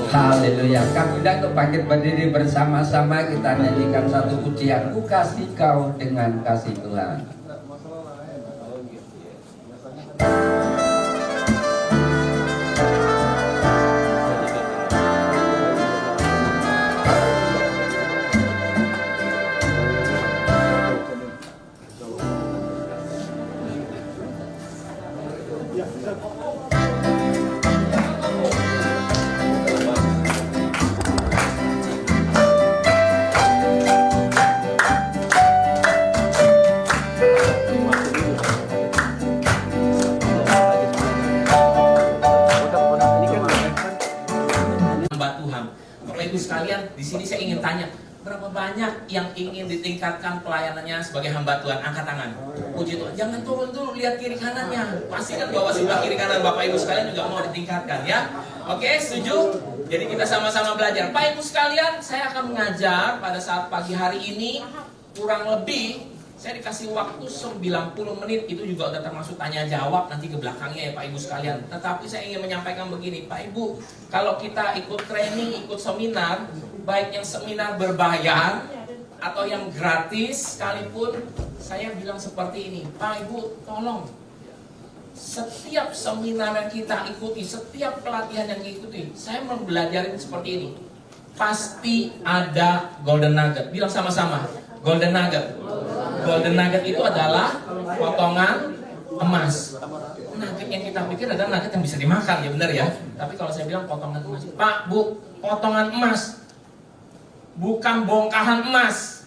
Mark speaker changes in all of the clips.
Speaker 1: Haleluya. Kami undang untuk bangkit berdiri bersama-sama, kita nyanyikan satu pujian, Ku kasih kau dengan kasih Tuhan.
Speaker 2: Di sini saya ingin tanya, berapa banyak yang ingin ditingkatkan pelayanannya sebagai hamba Tuhan? Angkat tangan. Puji Tuhan. Jangan turun dulu, lihat kiri kanannya. Pastikan bahwa sebelah kiri kanan Bapak Ibu sekalian juga mau ditingkatkan ya. Oke, setuju? Jadi kita sama-sama belajar. Bapak Ibu sekalian, saya akan mengajar pada saat pagi hari ini kurang lebih saya dikasih waktu 90 menit, itu juga udah termasuk tanya jawab nanti ke belakangnya ya Pak Ibu sekalian. Tetapi saya ingin menyampaikan begini, Pak Ibu, kalau kita ikut training, ikut seminar, baik yang seminar berbayar atau yang gratis sekalipun, saya bilang seperti ini, Pak Ibu tolong setiap seminar yang kita ikuti, setiap pelatihan yang ikuti, saya membelajarin seperti ini, pasti ada golden nugget. Bilang sama-sama, golden nugget. Golden nugget itu adalah potongan emas. Nugget yang kita pikir adalah nugget yang bisa dimakan, ya benar ya. Tapi kalau saya bilang potongan emas, Pak, Bu, potongan emas, bukan bongkahan emas.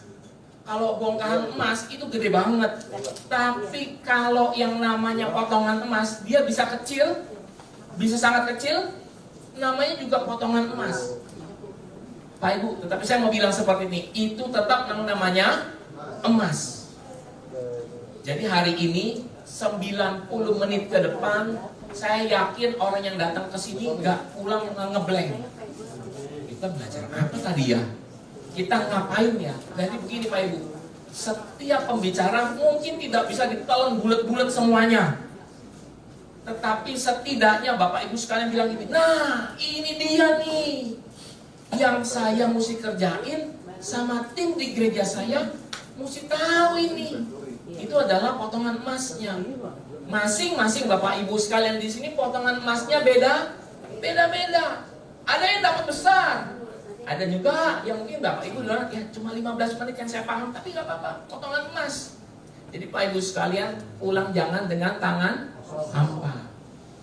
Speaker 2: Kalau bongkahan emas itu gede banget. Tapi kalau yang namanya potongan emas, dia bisa kecil, bisa sangat kecil, namanya juga potongan emas. Pak Ibu, tetapi saya mau bilang seperti ini, itu tetap namanya emas. Jadi hari ini 90 menit ke depan, saya yakin orang yang datang ke sini nggak pulang ngeblank. Kita belajar apa tadi ya? Kita ngapain ya? Jadi begini Pak Ibu, setiap pembicara mungkin tidak bisa ditelan bulat-bulat semuanya. Tetapi setidaknya Bapak Ibu sekalian bilang gini, nah ini dia nih yang saya mesti kerjain, sama tim di gereja saya mesti tahu ini. Itu adalah potongan emasnya. Masing-masing Bapak Ibu sekalian di sini potongan emasnya beda-beda. Ada yang dapat besar, ada juga yang mungkin Bapak Ibu bilang ya cuma 15 menit yang saya paham, tapi gak apa-apa, potongan emas. Jadi Pak Ibu sekalian pulang jangan dengan tangan hampa.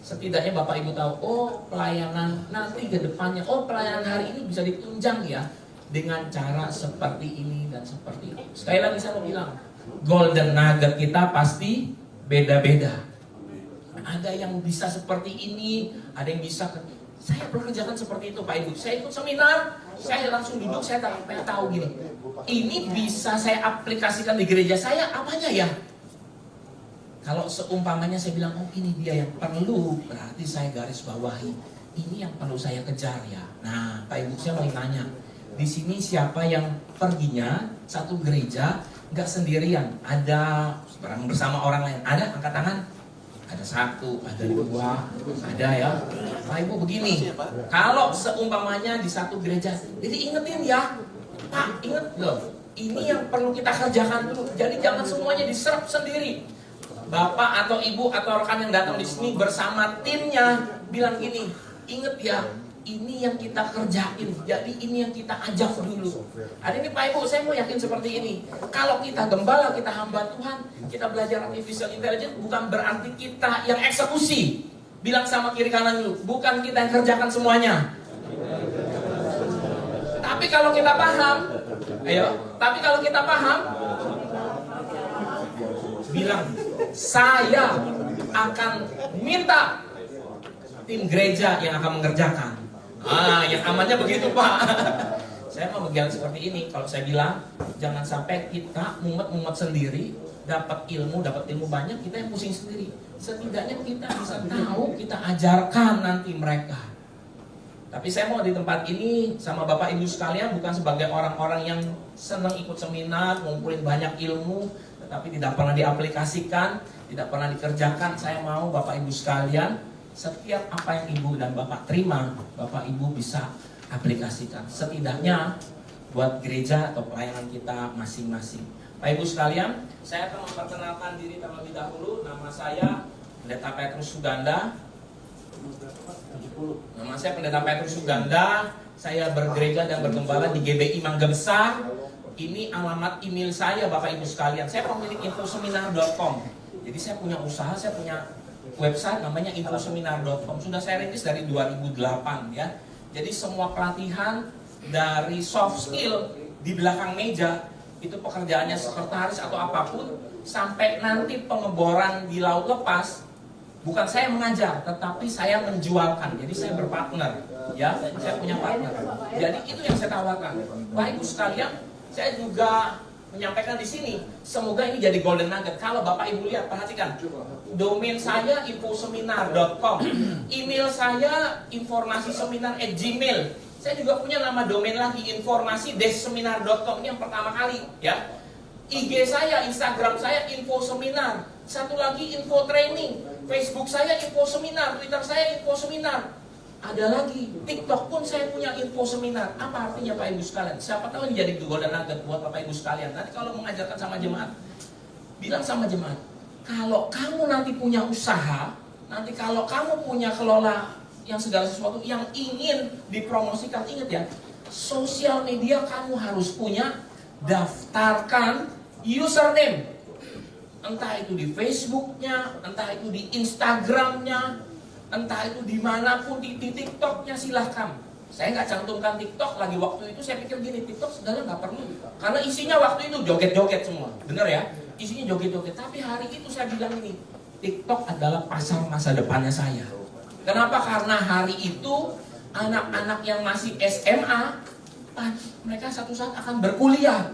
Speaker 2: Setidaknya Bapak Ibu tahu, oh pelayanan nanti ke depannya, oh pelayanan hari ini bisa ditunjang ya dengan cara seperti ini dan seperti itu. Sekali lagi saya mau bilang, golden nugget kita pasti beda-beda. Ada yang bisa seperti ini, ada yang bisa. Saya bekerjakan seperti itu Pak Ibu. Saya ikut seminar, saya langsung duduk, saya tahu gini, ini bisa saya aplikasikan di gereja saya, apanya ya? Kalau seumpamanya saya bilang, oh ini dia yang perlu, berarti saya garis bawahi, ini yang perlu saya kejar ya. Nah Pak Ibu, saya mau tanya, di sini siapa yang perginya satu gereja nggak sendirian, ada bareng bersama orang lain? Ada? Angkat tangan. Ada satu, ada dua, ada ya. Pak Ibu begini, kalau seumpamanya di satu gereja, jadi ingetin ya, Pak, inget loh, ini yang perlu kita kerjakan dulu. Jadi jangan semuanya diserap sendiri. Bapak atau Ibu atau rekan yang datang di sini bersama timnya bilang gini, inget ya, ini yang kita kerjain, jadi ini yang kita ajak dulu. Hari ini Pak Ibu, saya mau yakin seperti ini. Kalau kita gembala, kita hamba Tuhan, kita belajar artificial intelligence, bukan berarti kita yang eksekusi. Bilang sama kiri kanan dulu, bukan kita yang kerjakan semuanya. Tapi kalau kita paham, bilang, saya akan minta tim gereja yang akan mengerjakan. Yang amannya begitu Pak. Saya mau berjalan seperti ini. Kalau saya bilang, jangan sampai kita mumet-mumet sendiri, dapat ilmu banyak, kita yang pusing sendiri. Setidaknya kita bisa tahu, kita ajarkan nanti mereka. Tapi saya mau di tempat ini sama Bapak Ibu sekalian bukan sebagai orang-orang yang senang ikut seminar, ngumpulin banyak ilmu, tetapi tidak pernah diaplikasikan, tidak pernah dikerjakan. Saya mau Bapak Ibu sekalian setiap apa yang Ibu dan Bapak terima, Bapak Ibu bisa aplikasikan. Setidaknya buat gereja atau pelayanan kita masing-masing. Pak Ibu sekalian, saya akan memperkenalkan diri terlebih dahulu. Nama saya Pendeta Petrus Suganda. Nama saya Pendeta Petrus Suganda. Saya bergereja dan bergembala di GBI Mangga Besar. Ini alamat email saya, Bapak Ibu sekalian. Saya pemilik infoseminar.com. Jadi saya punya usaha, saya punya website namanya infoseminar.com. Sudah saya rintis dari 2008 ya. Jadi semua pelatihan dari soft skill di belakang meja, itu pekerjaannya sekretaris atau apapun, sampai nanti pengeboran di laut lepas, bukan saya mengajar, tetapi saya menjualkan. Jadi saya berpartner, ya, saya punya partner. Jadi itu yang saya tawarkan. Bapak Ibu sekalian, saya juga menyampaikan di sini. Semoga ini jadi golden nugget. Kalau Bapak Ibu lihat, perhatikan. Domain saya infoseminar.com. Email saya informasiseminar@gmail. Saya juga punya nama domain lagi, informasi-seminar.com. Ini yang pertama kali, ya. IG saya, Instagram saya info seminar. Satu lagi info training. Facebook saya info seminar, Twitter saya info seminar. Ada lagi, TikTok pun saya punya info seminar. Apa artinya Pak Ibu sekalian? Siapa tahu ini jadi golden nugget buat Bapak Ibu sekalian. Nanti kalau mengajarkan sama jemaat, bilang sama jemaat, kalau kamu nanti punya usaha, nanti kalau kamu punya kelola yang segala sesuatu yang ingin dipromosikan, ingat ya, sosial media kamu harus punya, daftarkan username. Entah itu di Facebooknya, entah itu di Instagramnya, entah itu dimanapun, di TikToknya, silahkan. Saya nggak cantumkan TikTok lagi waktu itu, saya pikir gini, TikTok sebenarnya nggak perlu. Karena isinya waktu itu joget-joget semua, bener ya? Isinya joget-joget, tapi hari itu saya bilang ini, TikTok adalah pasar masa depannya saya. Kenapa? Karena hari itu anak-anak yang masih SMA, mereka satu saat akan berkuliah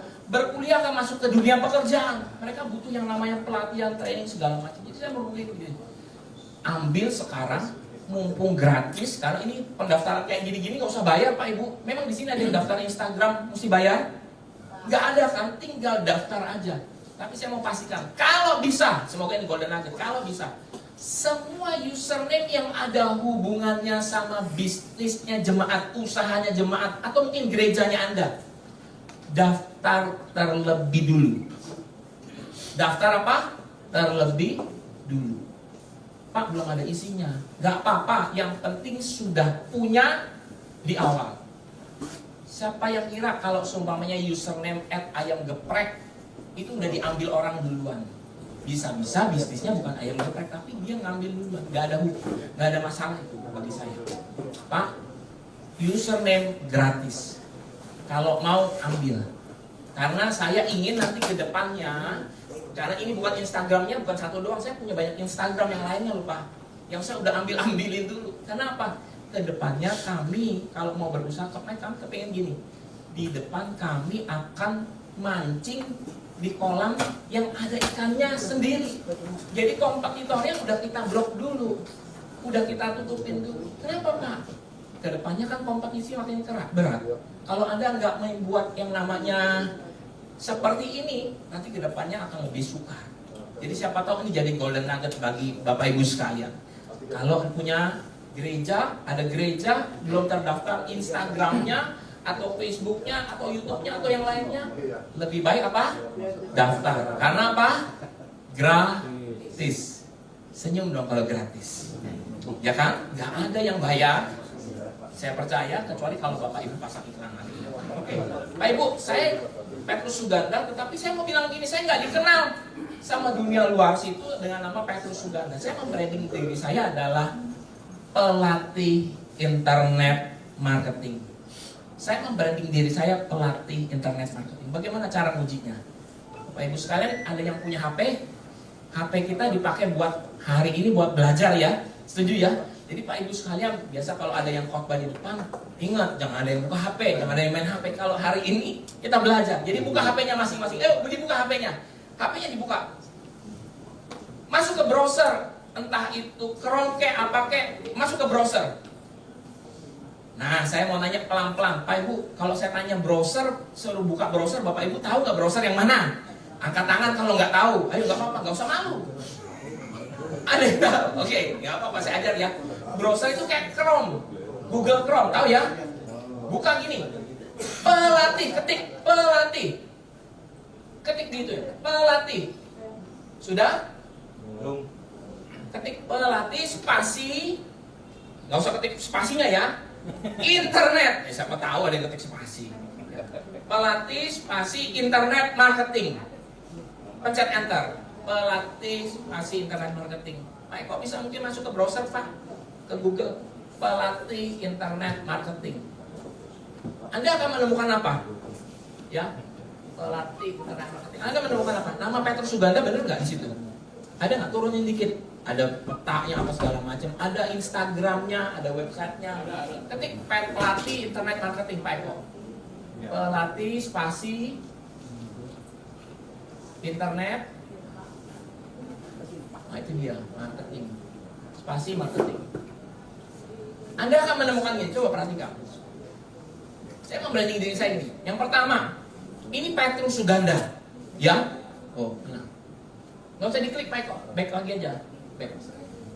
Speaker 2: akan masuk ke dunia pekerjaan. Mereka butuh yang namanya pelatihan, training segala macam. Jadi saya berpikir begini, ambil sekarang, mumpung gratis. Karena ini pendaftaran kayak gini-gini nggak usah bayar Pak Ibu. Memang di sini ada yang daftar Instagram mesti bayar? Nggak ada kan? Tinggal daftar aja. Tapi saya mau pastikan, kalau bisa, semoga ini golden nugget, kalau bisa, semua username yang ada hubungannya sama bisnisnya jemaat, usahanya jemaat, atau mungkin gerejanya Anda, daftar terlebih dulu. Daftar apa? Terlebih dulu. Pak, belum ada isinya. Gak apa-apa, yang penting sudah punya di awal. Siapa yang kira kalau seumpamanya username @ayamgeprek itu udah diambil orang duluan? Bisa-bisa bisnisnya bukan ayam geprek, tapi dia ngambil duluan. Gak ada masalah itu bagi saya. Pak, username gratis. Kalau mau ambil. Karena saya ingin nanti ke depannya, karena ini bukan Instagramnya, bukan satu doang, saya punya banyak Instagram yang lainnya loh Pak. Yang saya udah ambilin dulu. Kenapa? Ke depannya kami kalau mau berusaha, kami kepengen gini. Di depan kami akan mancing di kolam yang ada ikannya sendiri. Jadi kompetitornya udah kita blok dulu, udah kita tutupin dulu. Kenapa Pak? Kedepannya kan kompetisi makin berat. Kalau Anda nggak membuat yang namanya seperti ini, nanti kedepannya akan lebih sukar. Jadi siapa tahu ini jadi golden nugget bagi Bapak Ibu sekalian. Kalau punya gereja, ada gereja belum terdaftar Instagramnya, atau Facebooknya, atau YouTube-nya, atau yang lainnya, lebih baik apa? Daftar. Karena apa? Gratis. Senyum dong kalau gratis. Ya kan? Gak ada yang bayar. Saya percaya, kecuali kalau Bapak Ibu pasang iklan lagi. Oke. Pak Ibu, saya Petrus Suganda, tetapi saya mau bilang gini, saya nggak dikenal sama dunia luar situ dengan nama Petrus Suganda. Saya membranding diri saya adalah pelatih internet marketing. Saya membranding diri saya pelatih internet marketing. Bagaimana cara ngujinya? Bapak Ibu sekalian, ada yang punya HP? HP kita dipakai buat hari ini buat belajar ya. Setuju ya? Jadi Pak Ibu sekalian, biasa kalau ada yang khotbah di depan, ingat jangan ada yang buka HP, jangan ada yang main HP. Kalau hari ini kita belajar, jadi buka HP-nya masing-masing. Dibuka HP-nya. HP-nya dibuka. Masuk ke browser, entah itu Chrome kek apa kek, masuk ke browser. Nah, saya mau nanya pelan-pelan, Pak Ibu, kalau saya tanya browser, suruh buka browser, Bapak Ibu tahu nggak browser yang mana? Angkat tangan kalau nggak tahu. Ayo nggak apa-apa, nggak usah malu. Ada yang tahu? Oke, nggak apa-apa, saya ajar ya. browser itu kayak Chrome, Google Chrome, tahu ya? Buka gini, pelatih, ketik pelatih, ketik gitu ya, pelatih. Sudah?
Speaker 3: Belum.
Speaker 2: Ketik pelatih spasi, nggak usah ketik spasinya ya. Internet, siapa tahu ada yang ketik spasi. Pelatih spasi internet marketing. Pencet enter. Pelatih spasi internet marketing. Pak, kok bisa mungkin masuk ke browser, Pak? Ke Google. Pelatih internet marketing. Anda akan menemukan apa? Ya, pelatih internet marketing. Anda menemukan apa? Nama Petrus Suganda benar nggak di situ? Ada nggak? Turunin dikit. Ada petanya apa segala macam. Ada Instagramnya, ada websitenya. Ketik pelatih internet marketing, Pak Eko. Pelatih spasi internet. Nah itu dia, marketing. Spasi marketing. Anda akan menemukannya. Coba perhatikan. Saya membranding diri saya ini. Yang pertama, ini Petrus Suganda. Ya? Oh, benar. Nggak usah diklik, Pak Eko. Back lagi aja. Back.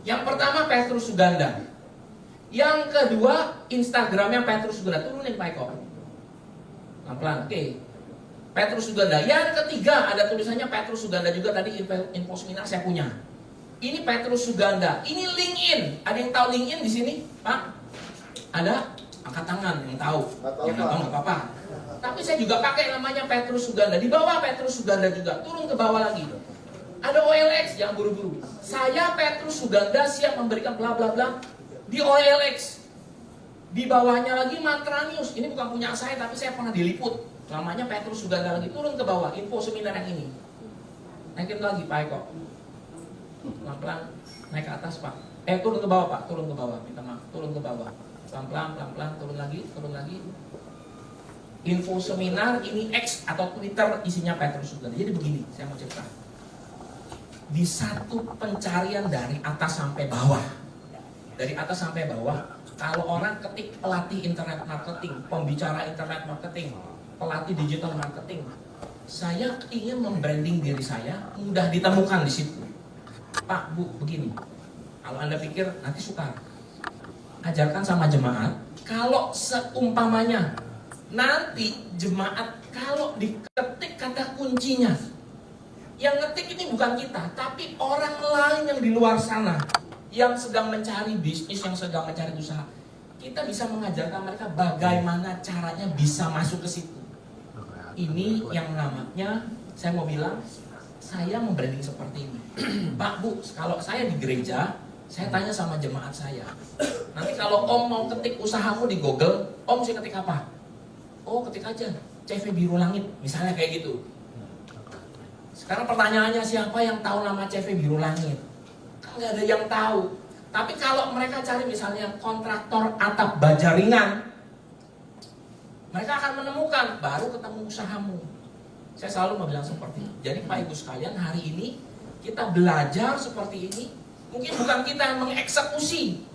Speaker 2: Yang pertama Petrus Suganda. Yang kedua Instagramnya Petrus Suganda. Turunin, Pak Eko. Pelan-pelan. Oke. Petrus Suganda. Yang ketiga ada tulisannya Petrus Suganda juga, tadi info seminar saya punya. Ini Petrus Suganda. Ini LinkedIn. Ada yang tahu LinkedIn di sini, Pak? Ada? Angkat tangan yang tahu. Yang nggak tahu nggak apa-apa. Tapi saya juga pakai namanya Petrus Suganda. Di bawah Petrus Suganda juga. Turun ke bawah lagi. Ada OLX, jangan buru-buru. Saya Petrus Suganda siap memberikan bla bla bla di OLX. Di bawahnya lagi Mantra News. Ini bukan punya saya, tapi saya pernah diliput. Namanya Petrus Suganda lagi. Turun ke bawah. Info seminar yang ini. Naikin lagi, Pak Eko. Pelan-pelan. Naik ke atas, Pak. Turun ke bawah, Pak. Turun ke bawah. Minta maaf. Turun ke bawah. Pelan-pelan, pelan-pelan. Turun lagi, turun lagi. Info seminar ini X atau Twitter isinya Petrus Suganda. Jadi begini, saya mau cerita. Di satu pencarian dari atas sampai bawah. Dari atas sampai bawah, kalau orang ketik pelatih internet marketing, pembicara internet marketing, pelatih digital marketing, saya ingin membranding diri saya, mudah ditemukan di situ. Pak, Bu, begini. Kalau Anda pikir nanti sukar, ajarkan sama jemaat. Kalau seumpamanya nanti jemaat kalau diketik kata kuncinya, yang ngetik ini bukan kita, tapi orang lain yang di luar sana, yang sedang mencari bisnis, yang sedang mencari usaha. Kita bisa mengajarkan mereka bagaimana caranya bisa masuk ke situ. Ini yang namanya, saya mau bilang, saya membranding seperti ini. Pak, Bu, kalau saya di gereja, saya tanya sama jemaat saya. Nanti kalau Om mau ketik usahamu di Google, Om sih ketik apa? Oh, ketik aja CV Biru Langit, misalnya kayak gitu. Sekarang pertanyaannya, siapa yang tahu nama CV Biru Langit? Kan nggak ada yang tahu. Tapi kalau mereka cari misalnya kontraktor atap baja ringan, mereka akan menemukan, baru ketemu usahamu. Saya selalu bilang seperti itu. Jadi Pak Ibu sekalian, hari ini kita belajar seperti ini. Mungkin bukan kita yang mengeksekusi,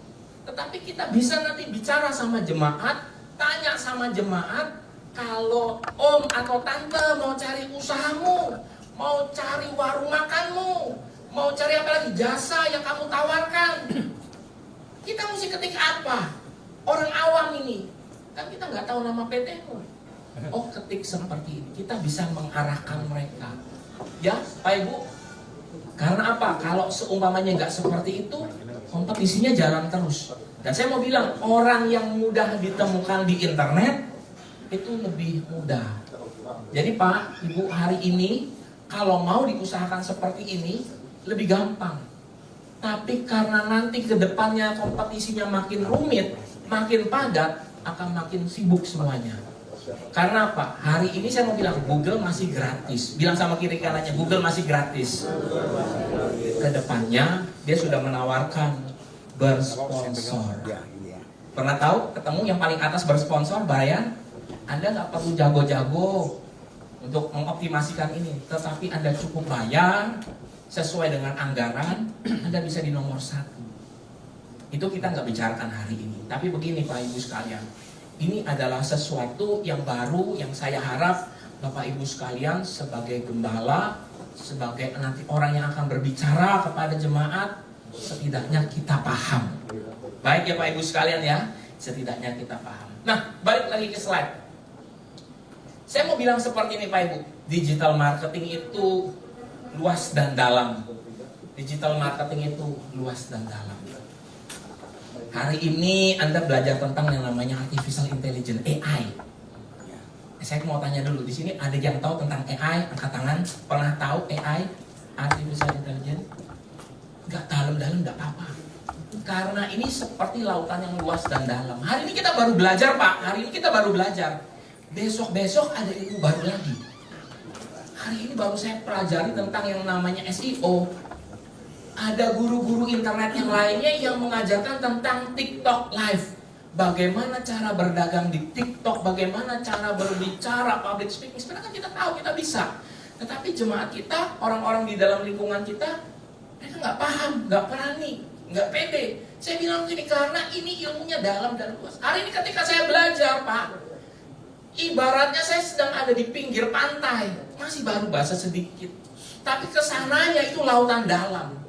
Speaker 2: tetapi kita bisa nanti bicara sama jemaat, tanya sama jemaat, kalau Om atau Tante mau cari usahamu, mau cari warung makanmu, mau cari apa lagi, jasa yang kamu tawarkan, kita mesti ketik apa? Orang awam ini, kan kita nggak tahu nama PT-mu. Oh, ketik seperti ini, kita bisa mengarahkan mereka. Ya, Pak Ibu, karena apa? Kalau seumpamanya nggak seperti itu, kompetisinya jalan terus. Dan saya mau bilang, orang yang mudah ditemukan di internet, itu lebih mudah. Jadi Pak, Ibu, hari ini, kalau mau diusahakan seperti ini, lebih gampang. Tapi karena nanti ke depannya kompetisinya makin rumit, makin padat, akan makin sibuk semuanya. Karena apa? Hari ini saya mau bilang, Google masih gratis. Bilang sama kiri kanannya, Google masih gratis. Ke depannya, dia sudah menawarkan bersponsor. Pernah tahu? Ketemu yang paling atas bersponsor, bayar? Anda nggak perlu jago-jago untuk mengoptimasikan ini. Tetapi Anda cukup bayar, sesuai dengan anggaran, Anda bisa di nomor 1. Itu kita nggak bicarakan hari ini. Tapi begini Pak Ibu sekalian, ini adalah sesuatu yang baru yang saya harap Bapak Ibu sekalian sebagai gembala, sebagai nanti orang yang akan berbicara kepada jemaat, setidaknya kita paham. Baik ya Pak Ibu sekalian ya, setidaknya kita paham. Nah, balik lagi ke slide. Saya mau bilang seperti ini Pak Ibu, digital marketing itu luas dan dalam. Digital marketing itu luas dan dalam. Hari ini Anda belajar tentang yang namanya artificial intelligence, AI. Saya mau tanya dulu, di sini ada yang tahu tentang AI? Angkat tangan. Pernah tahu AI, artificial intelligence? Enggak dalam-dalam, enggak apa-apa. Karena ini seperti lautan yang luas dan dalam. Hari ini kita baru belajar Pak, hari ini kita baru belajar. Besok-besok ada ilmu baru lagi. Hari ini baru saya pelajari tentang yang namanya SEO. Ada guru-guru internet yang lainnya yang mengajarkan tentang TikTok Live. Bagaimana cara berdagang di TikTok, bagaimana cara berbicara, public speaking. Sebenarnya kan kita tahu, kita bisa. Tetapi jemaat kita, orang-orang di dalam lingkungan kita, mereka nggak paham, nggak berani, nggak pede. Saya bilang gini, karena ini ilmunya dalam dan luas. Hari ini ketika saya belajar, Pak, ibaratnya saya sedang ada di pinggir pantai, masih baru bahasa sedikit. Tapi kesananya itu lautan dalam.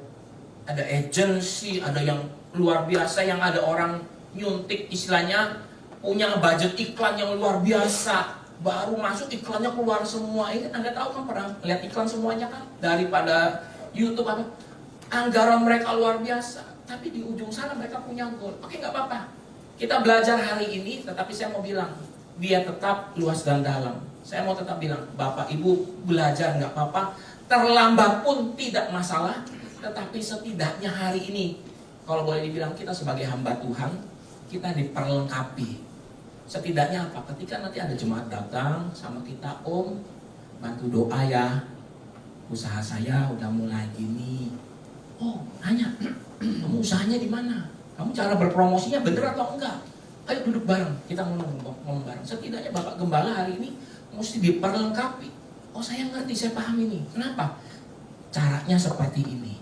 Speaker 2: Ada agensi, ada yang luar biasa, yang ada orang nyuntik istilahnya, punya budget iklan yang luar biasa. Baru masuk iklannya keluar semua. Ini Anda tahu kan, pernah lihat iklan semuanya kan? Daripada YouTube apa? Anggaran mereka luar biasa. Tapi di ujung sana mereka punya goal. Oke, nggak apa-apa. Kita belajar hari ini, tetapi saya mau bilang, biar tetap luas dan dalam. Saya mau tetap bilang, Bapak Ibu belajar nggak apa-apa, terlambat pun tidak masalah. Tetapi setidaknya hari ini, kalau boleh dibilang kita sebagai hamba Tuhan, kita diperlengkapi. Setidaknya apa? Ketika nanti ada jemaat datang sama kita, Om, bantu doa ya, usaha saya udah mulai gini. Oh, nanya, kamu usahanya di mana? Kamu cara berpromosinya bener atau enggak? Ayo duduk bareng, kita ngomong bareng. Setidaknya Bapak Gembala hari ini mesti diperlengkapi. Oh, saya ngerti, saya paham ini. Kenapa? Caranya seperti ini.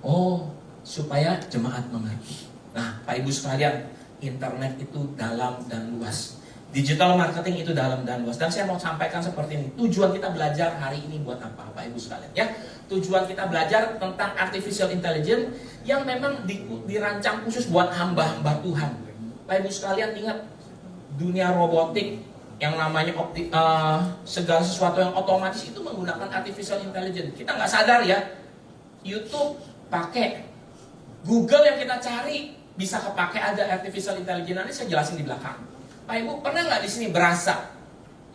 Speaker 2: Oh, supaya jemaat mengerti. Nah, Pak Ibu sekalian, internet itu dalam dan luas. Digital marketing itu dalam dan luas. Dan saya mau sampaikan seperti ini. Tujuan kita belajar hari ini buat apa, Pak Ibu sekalian? Ya, tujuan kita belajar tentang artificial intelligence yang memang dirancang khusus buat hamba-hamba Tuhan. Pak Ibu sekalian ingat, dunia robotik yang namanya segala sesuatu yang otomatis itu menggunakan artificial intelligence. Kita nggak sadar ya. YouTube pakai, Google yang kita cari bisa kepake, ada artificial intelligence. Nanti saya jelasin di belakang. Pak Ibu pernah nggak di sini berasa?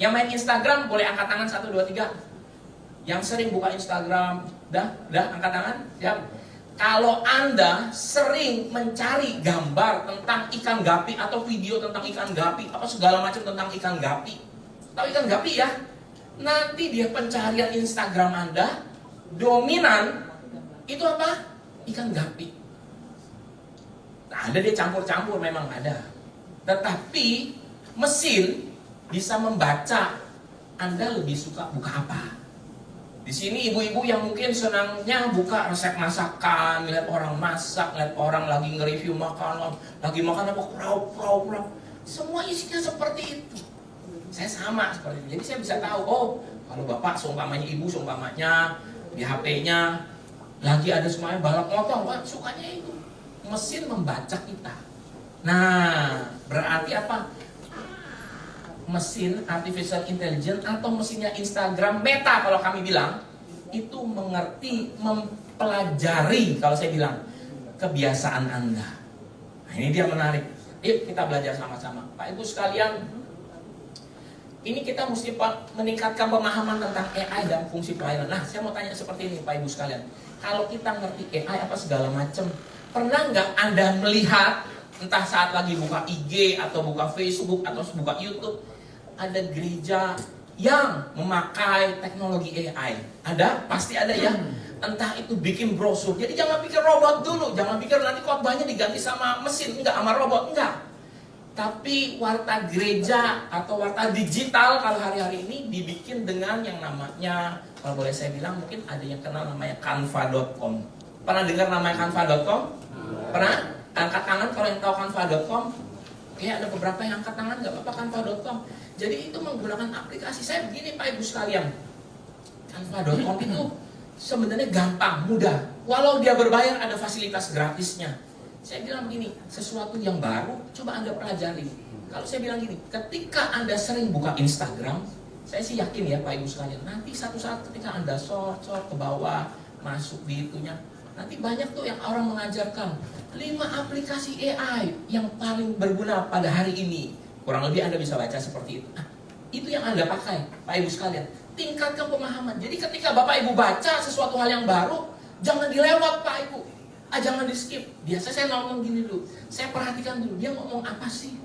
Speaker 2: Yang main Instagram boleh angkat tangan 1, 2, 3. Yang sering buka Instagram, dah angkat tangan. Siap. Kalau Anda sering mencari gambar tentang ikan gapi atau video tentang ikan gapi, apa segala macam tentang ikan gapi, tahu ikan gapi ya? Nanti dia pencarian Instagram Anda dominan itu apa? Ikan gapi. Nah, ada dia campur-campur, memang ada. Tetapi mesin bisa membaca Anda lebih suka buka apa. Di sini ibu-ibu yang mungkin senangnya buka resep masakan, lihat orang masak, lihat orang lagi nge-review makanan, lagi makan apa, prau. Semua isinya seperti itu. Saya sama seperti itu. Jadi saya bisa tahu, oh, kalau bapak seumpamanya, ibu seumpamanya di HP-nya lagi ada semuanya balap motor, kan sukanya itu. Mesin membaca kita. Nah, berarti apa? Mesin artificial intelligence atau mesinnya Instagram Meta kalau kami bilang itu mengerti, mempelajari, kalau saya bilang, kebiasaan Anda. Nah, ini dia menarik. Yuk kita belajar sama-sama. Pak Ibu sekalian, ini kita mesti meningkatkan pemahaman tentang AI dan fungsi pelayanan. Nah, saya mau tanya seperti ini Pak Ibu sekalian. Kalau kita ngerti AI apa segala macam, pernah nggak Anda melihat, entah saat lagi buka IG atau buka Facebook atau buka YouTube, ada gereja yang memakai teknologi AI? Ada? Pasti ada ya. Entah itu bikin brosur. Jadi jangan pikir robot dulu, jangan pikir nanti khotbahnya diganti sama mesin, enggak, sama robot, enggak. Tapi warta gereja atau warta digital kalau hari-hari ini dibikin dengan yang namanya, kalau boleh saya bilang, mungkin ada yang kenal namanya canva.com. Pernah dengar namanya canva.com? Pernah? Angkat tangan kalau yang tahu canva.com. Oke, ada beberapa yang angkat tangan, nggak apa-apa, canva.com. Jadi itu menggunakan aplikasi. Saya begini Pak Ibu sekalian, canva.com itu sebenarnya gampang, mudah. Walau dia berbayar, ada fasilitas gratisnya. Saya bilang begini, sesuatu yang baru coba Anda pelajari. Kalau saya bilang gini, ketika Anda sering buka Instagram, saya sih yakin ya Pak Ibu sekalian, nanti satu saat ketika Anda short ke bawah, masuk di itunya, nanti banyak tuh yang orang mengajarkan 5 aplikasi AI yang paling berguna pada hari ini. Kurang lebih Anda bisa baca seperti itu. Nah, itu yang Anda pakai, Pak Ibu sekalian. Tingkatkan pemahaman. Jadi ketika Bapak Ibu baca sesuatu hal yang baru, jangan dilewat Pak Ibu. Jangan di skip. Biasa saya nonton gini dulu. Saya perhatikan dulu, dia ngomong apa sih?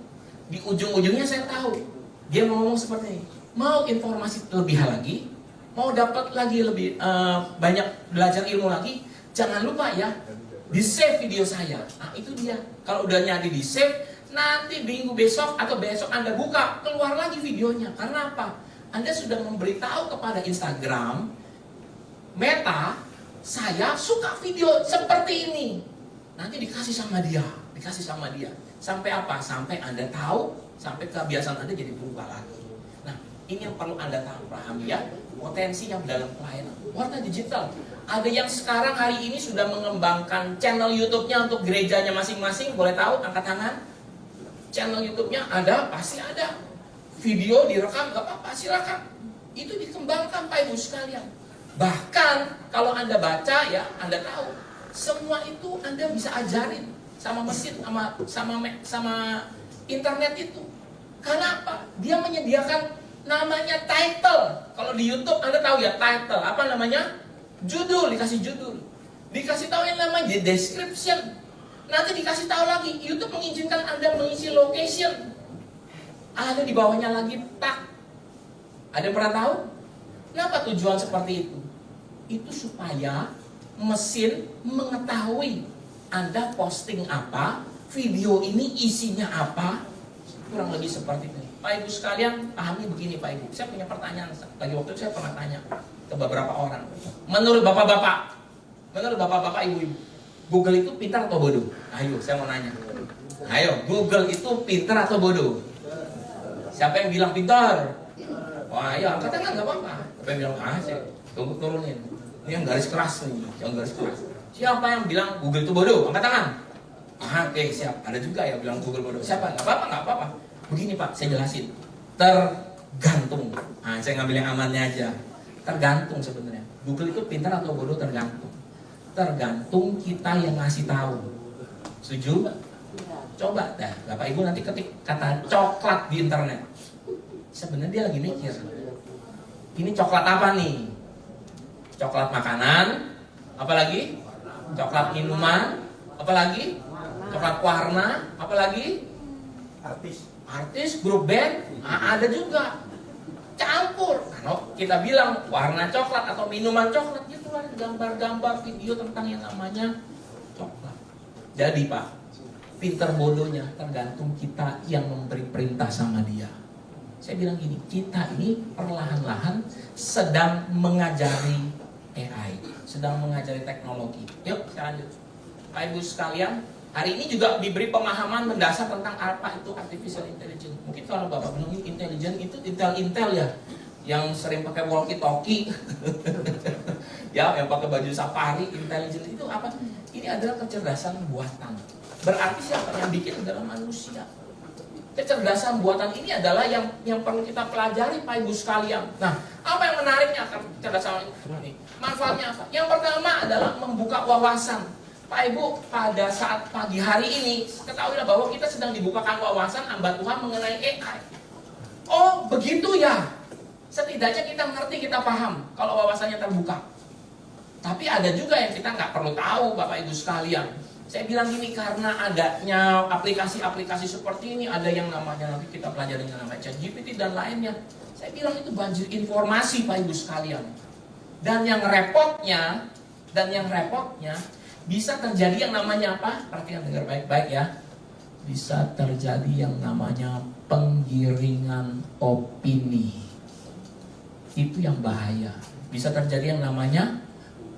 Speaker 2: Di ujung-ujungnya saya tahu. Dia ngomong seperti ini. Mau informasi lebih lagi, mau dapat lagi lebih banyak belajar ilmu lagi, jangan lupa ya, di save video saya. Nah itu dia. Kalau udah nyadi di save, nanti minggu besok atau besok Anda buka, keluar lagi videonya. Karena apa? Anda sudah memberitahu kepada Instagram, Meta, saya suka video seperti ini. Nanti dikasih sama dia. Sampai apa? Sampai Anda tahu, sampai kebiasaan Anda jadi berubah lagi. Nah, ini yang perlu Anda tahu, pahami ya. Potensi yang dalam pelayanan. Warta digital. Ada yang sekarang hari ini sudah mengembangkan channel YouTube-nya untuk gerejanya masing-masing. Boleh tahu? Angkat tangan. Channel YouTube-nya ada, pasti ada. Video direkam, gak apa-apa, silakan. Itu dikembangkan Pak Ibu sekalian. Bahkan kalau Anda baca ya, Anda tahu semua itu Anda bisa ajarin sama mesin, sama internet itu. Karena apa? Dia menyediakan namanya title. Kalau di YouTube Anda tahu ya title, apa namanya? Judul, dikasih judul. Dikasih tahu yang namanya description. Nanti dikasih tahu lagi, YouTube mengizinkan Anda mengisi location. Ada di bawahnya lagi tag. Ada yang pernah tahu? Kenapa tujuan seperti itu? Itu supaya mesin mengetahui Anda posting apa, video ini isinya apa, kurang lebih seperti itu. Pak Ibu sekalian, pahami begini Pak Ibu. Saya punya pertanyaan, lagi waktu itu saya pernah tanya ke beberapa orang. Menurut bapak-bapak, ibu-ibu, Google itu pintar atau bodoh? Ayo, saya mau nanya. Ayo, Google itu pintar atau bodoh? Siapa yang bilang pintar? Wah, ya angkat tangan nggak apa-apa. Siapa yang bilang saya tunggu turunin. Ini yang garis keras nih, yang garis keras. Siapa yang bilang Google itu bodoh? Angkat tangan. Oke, siap. Ada juga yang bilang Google bodoh. Siapa? Nggak apa-apa. Begini Pak, saya jelasin. Tergantung. Nah, saya ngambil yang amannya aja. Tergantung sebenarnya. Google itu pintar atau bodoh tergantung. Tergantung kita yang ngasih tahu. Setuju? Coba dah, Bapak Ibu nanti ketik kata coklat di internet. Sebenarnya dia lagi mikir. Ini coklat apa nih? Coklat makanan, apalagi? Coklat minuman, apalagi? Coklat warna, apalagi? Artis, grup band, ada juga. Campur. Kalau kita bilang warna coklat atau minuman coklat, dia keluarin gambar-gambar video tentang yang namanya coklat. Jadi Pak, pinter bodohnya tergantung kita yang memberi perintah sama dia. Saya bilang gini, kita ini perlahan-lahan sedang mengajari AI, sedang mengajari teknologi. Yuk, saya lanjut. Pak Ibu sekalian, hari ini juga diberi pemahaman mendasar tentang apa itu artificial intelligence. Mungkin kalau Bapak bilang intelligence itu intel ya, yang sering pakai walkie-talkie, ya, yang pakai baju safari. Intelligence itu apa? Ini adalah kecerdasan buatan. Berarti siapa yang bikin adalah manusia. Kecerdasan buatan ini adalah yang perlu kita pelajari Pak Ibu sekalian. Nah, apa yang menariknya akan kecerdasan ini? Manfaatnya apa? Yang pertama adalah membuka wawasan. Pak Ibu, pada saat pagi hari ini, ketahuilah bahwa kita sedang dibukakan wawasan hamba Tuhan mengenai AI. Oh, begitu ya. Setidaknya kita ngerti, kita paham kalau wawasannya terbuka. Tapi ada juga yang kita nggak perlu tahu Bapak Ibu sekalian. Saya bilang gini, karena adanya aplikasi-aplikasi seperti ini, ada yang namanya nanti kita pelajari yang namanya ChatGPT dan lainnya. Saya bilang itu banjir informasi Pak Ibu sekalian. Dan yang repotnya bisa terjadi yang namanya apa? Perhatikan, dengar baik-baik ya. Bisa terjadi yang namanya penggiringan opini. Itu yang bahaya. Bisa terjadi yang namanya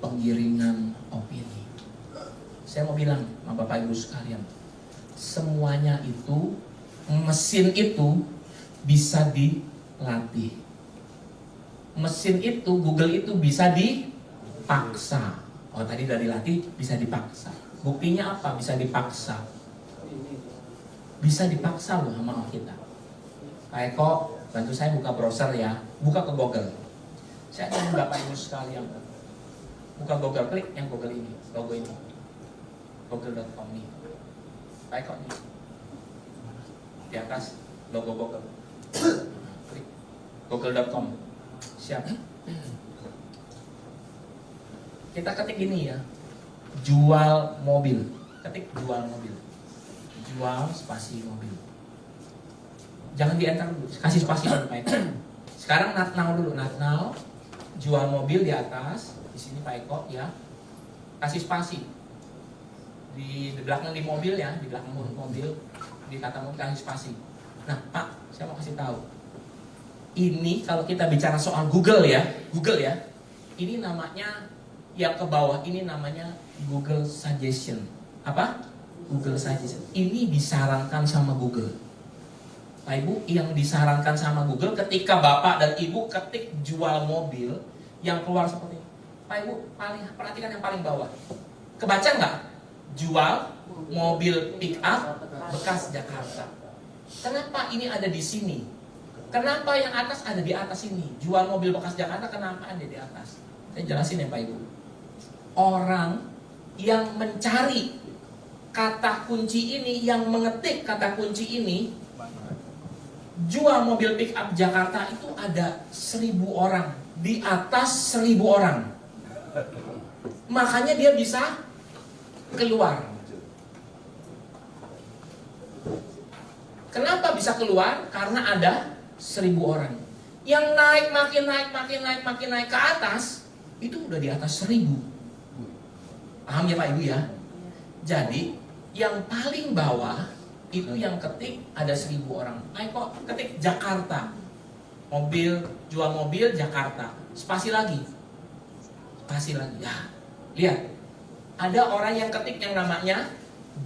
Speaker 2: penggiringan opini. Saya mau bilang sama Bapak Ibu sekalian, semuanya itu, mesin itu bisa dilatih. Mesin itu, Google itu bisa dipaksa. Oh tadi dari latih bisa dipaksa. Buktinya apa? Bisa dipaksa. Bisa dipaksa loh sama kita. Pak Eko, bantu saya buka browser ya. Buka ke Google. Saya ingin Bapak Ibu sekalian buka Google, klik yang Google ini, logo ini, google.com nih. Pak Eko nih, di atas logo Google, klik google.com. Siap. Kita ketik ini ya, jual mobil. Ketik jual mobil, jual spasi mobil. Jangan di enter dulu, kasih spasi dulu Pak Eko. Sekarang not now dulu, not now. Jual mobil di atas, di sini Pak Eko ya. Kasih spasi. Di belakang di mobil ya, di belakang mobil, di kata mobil kasih spasi. Nah, Pak, saya mau kasih tahu. Ini kalau kita bicara soal Google ya, Google ya. Ini namanya yang ke bawah ini namanya Google Suggestion. Apa? Google Suggestion. Ini disarankan sama Google. Pak Ibu, yang disarankan sama Google ketika Bapak dan Ibu ketik jual mobil yang keluar seperti ini. Pak Ibu, perhatikan yang paling bawah. Kebaca nggak? Jual mobil pick up bekas Jakarta. Kenapa ini ada di sini? Kenapa yang atas ada di atas ini? Jual mobil bekas Jakarta kenapa ada di atas? Saya jelasin ya Pak Ibu. Orang yang mencari kata kunci ini, yang mengetik kata kunci ini, jual mobil pick up Jakarta itu ada 1.000 orang, di atas 1.000 orang. Makanya dia bisa keluar. Kenapa bisa keluar? Karena ada 1.000 orang. Yang naik makin naik ke atas, itu udah di atas 1.000. Paham ya Pak Ibu ya? Jadi yang paling bawah itu yang ketik ada 1.000 orang. Ayo kok ketik Jakarta, mobil, jual mobil Jakarta, spasi lagi, ya, lihat, ada orang yang ketik yang namanya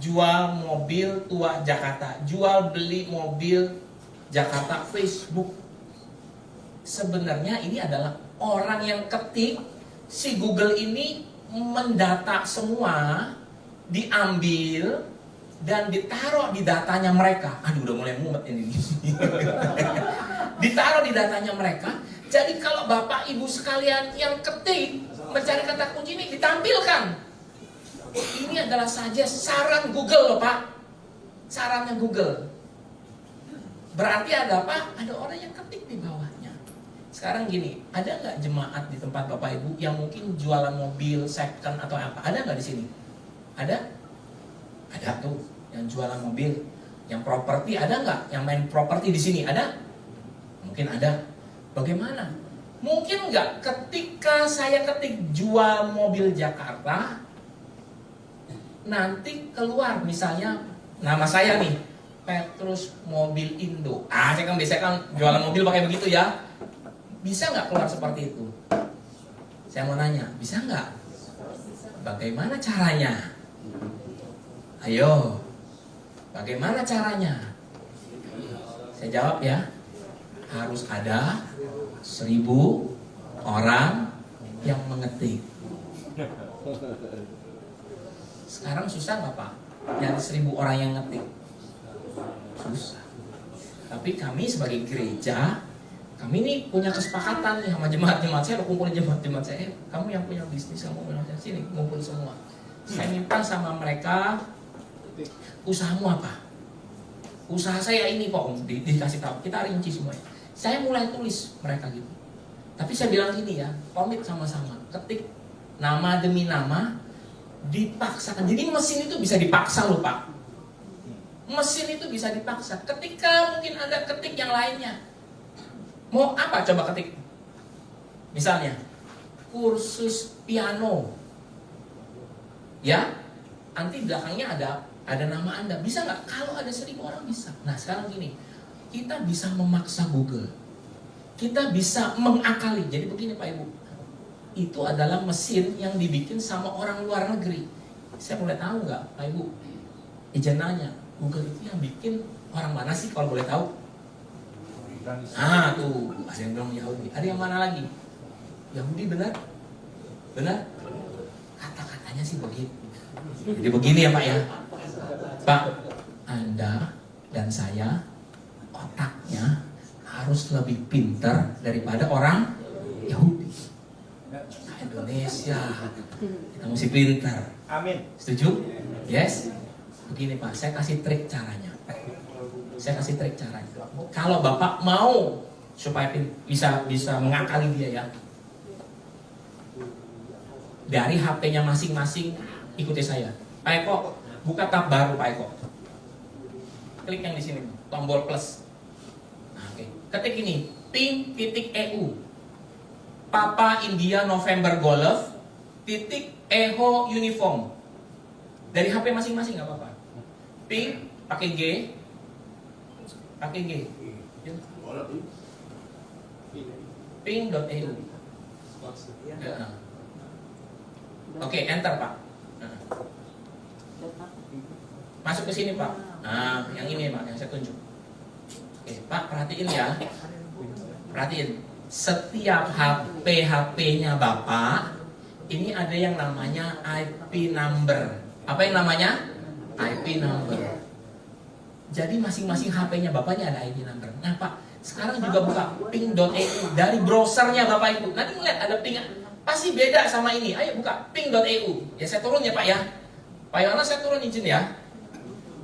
Speaker 2: jual mobil tua Jakarta, jual beli mobil Jakarta Facebook. Sebenarnya ini adalah orang yang ketik, si Google ini mendata semua, diambil dan ditaruh di datanya mereka. Aduh, udah mulai mumet ini. Ditaruh di datanya mereka. Jadi kalau Bapak Ibu sekalian yang ketik mencari kata kunci ini ditampilkan. Ini adalah saja saran Google loh Pak. Sarannya Google. Berarti ada apa? Ada orang yang ketik di bawahnya. Sekarang gini, ada nggak jemaat di tempat Bapak Ibu yang mungkin jualan mobil second atau apa? Ada nggak di sini? Ada? Ada tuh. Yang jualan mobil, yang properti ada nggak? Yang main properti di sini ada? Mungkin ada. Bagaimana? Mungkin nggak ketika saya ketik jual mobil Jakarta, nanti keluar misalnya nama saya nih, Petrus Mobil Indo. Saya kan biasanya kan jualan mobil pakai begitu ya. Bisa nggak keluar seperti itu? Saya mau nanya, bisa nggak? Bagaimana caranya? Ayo. Bagaimana caranya? Saya jawab ya. Harus ada 1.000 orang yang mengetik. Sekarang susah nggak Pak? Nyari 1.000 orang yang ngetik. Susah. Tapi kami sebagai gereja, kami ini punya kesepakatan nih sama jemaat-jemaat saya. Lo kumpulin jemaat-jemaat saya. Kamu yang punya bisnis, kamu punya sini, kumpul semua. Saya minta sama mereka, usahamu apa? Usaha saya ini kok, dikasih tahu. Kita rinci semuanya. Saya mulai tulis mereka gitu. Tapi saya bilang gini ya, komit sama-sama. Ketik nama demi nama, dipaksakan. Jadi mesin itu bisa dipaksa loh Pak. Mesin itu bisa dipaksa. Ketika mungkin ada ketik yang lainnya. Mau apa coba ketik? Misalnya, kursus piano. Ya, nanti belakangnya ada nama Anda. Bisa nggak? Kalau ada 1.000 orang bisa. Nah sekarang gini, kita bisa memaksa Google. Kita bisa mengakali. Jadi begini Pak Ibu, itu adalah mesin yang dibikin sama orang luar negeri. Saya boleh tahu nggak Pak Ibu? Izin nanya, Google itu yang bikin orang mana sih kalau boleh tahu? Tuh, ada yang bilang Yahudi. Ada yang mana lagi? Yahudi benar? Benar? Kata-katanya sih begitu. Jadi begini ya Pak ya. Pak, Anda dan saya otaknya harus lebih pintar daripada orang Yahudi. Nah, Indonesia kita mesti pintar.
Speaker 3: Amin.
Speaker 2: Setuju? Yes? Begini Pak, saya kasih trik caranya. Kalau Bapak mau supaya bisa mengakali dia ya, dari HP-nya masing-masing ikuti saya. Pak Eko, buka tab baru Pak Eko. Klik yang di sini, tombol plus. Nah, oke. Ketik ini, ping.eu. Papa India November Golf titik Eho Uniform. Dari HP masing-masing nggak apa-apa. Ping pakai G. Ping.eu. Ya. Oke, enter Pak. Nah. Masuk ke sini Pak. Nah, yang ini Pak, yang saya tunjuk. Oke, Pak perhatiin ya. Perhatiin. Setiap HP-nya Bapak, ini ada yang namanya IP number. Apa yang namanya? IP number. Jadi masing-masing HP-nya Bapaknya ada IP number. Nah Pak, sekarang juga buka ping.eu dari browsernya Bapak Ibu. Nanti ngeliat ada ping, pasti beda sama ini. Ayo buka ping.eu. Ya saya turun ya Pak ya. Pak Yohanes saya turun izin ya.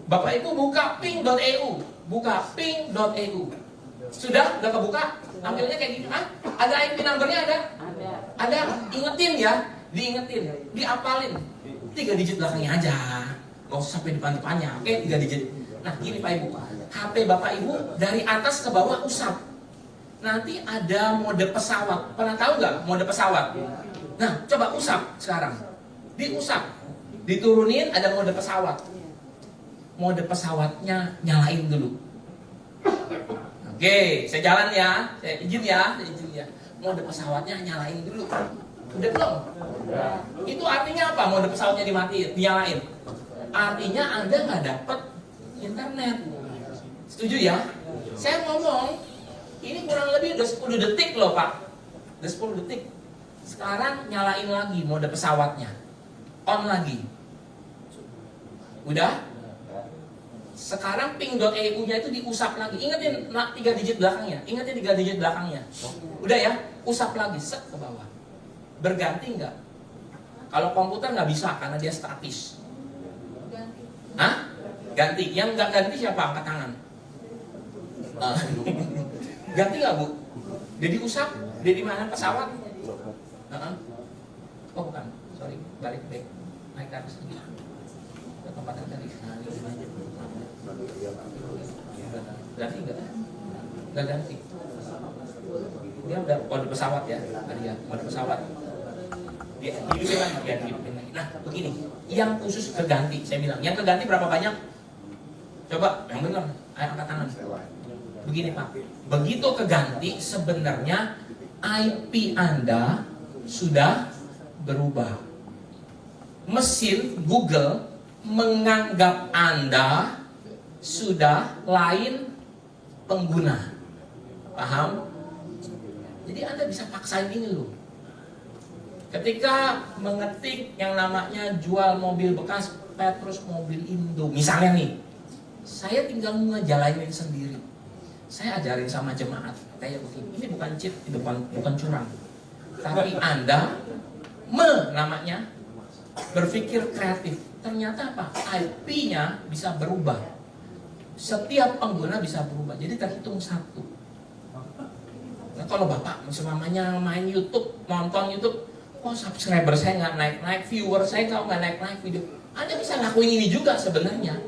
Speaker 2: Bapak Ibu buka ping.eu. Buka ping.eu. Sudah kebuka? Ambilnya kayak gini. Ada IP numbernya ada? Ada. Ingetin ya. Diingetin. Diapalin. 3 digit belakangnya aja. Gak usah sampai depan-depannya. Oke, 3 digit. Nah gini Pak Ibu, HP Bapak Ibu dari atas ke bawah usap. Nanti ada mode pesawat. Pernah tahu nggak mode pesawat? Nah coba usap sekarang. Diusap. Diturunin ada mode pesawat. Mode pesawatnya nyalain dulu. Oke, saya jalan ya. Saya izin ya. Mode pesawatnya nyalain dulu. Udah belum? Itu artinya apa? Mode pesawatnya dinyalain. Artinya Anda nggak dapet internet. Setuju ya? Saya ngomong, ini kurang lebih udah 10 detik loh Pak. Udah 10 detik. Sekarang nyalain lagi mode pesawatnya. On lagi. Udah? Sekarang ping.eu-nya itu diusap lagi. Ingetin 3 digit belakangnya. Ingetin 3 digit belakangnya. Udah ya? Usap lagi, set ke bawah. Berganti nggak? Kalau komputer nggak bisa karena dia statis. Hah? Ganti. Yang nggak ganti siapa? Angkat tangan. Ganti nggak Bu? Dia diusap? Dia di mana? Pesawat? Oh bukan. Sorry. Balik back. Naik ke atas lagi. Ke tempat yang tadi. Ganti nggak? Nggak ganti. Dia udah mode pesawat ya. Tadi ya mode pesawat. Dia hidupin lagi. Nah begini. Yang khusus keganti. Saya bilang. Yang keganti berapa banyak? Coba, yang benar, ayo angkat tangan. Begini Pak, begitu keganti sebenarnya IP Anda sudah berubah. Mesin Google menganggap Anda sudah lain pengguna. Paham? Jadi Anda bisa paksain ini loh. Ketika mengetik yang namanya jual mobil bekas Petrus mobil Indo, misalnya nih, saya tinggal ngejalanin sendiri. Saya ajarin sama jemaat kayak begini. Ini bukan cheat, bukan curang. Tapi Anda namanya berpikir kreatif. Ternyata apa? IP-nya bisa berubah. Setiap pengguna bisa berubah. Jadi terhitung satu. Nah, kalau Bapak semuanya main YouTube, nonton YouTube, kok subscriber saya nggak naik-naik, viewer saya nggak naik-naik video. Anda bisa lakuin ini juga sebenarnya.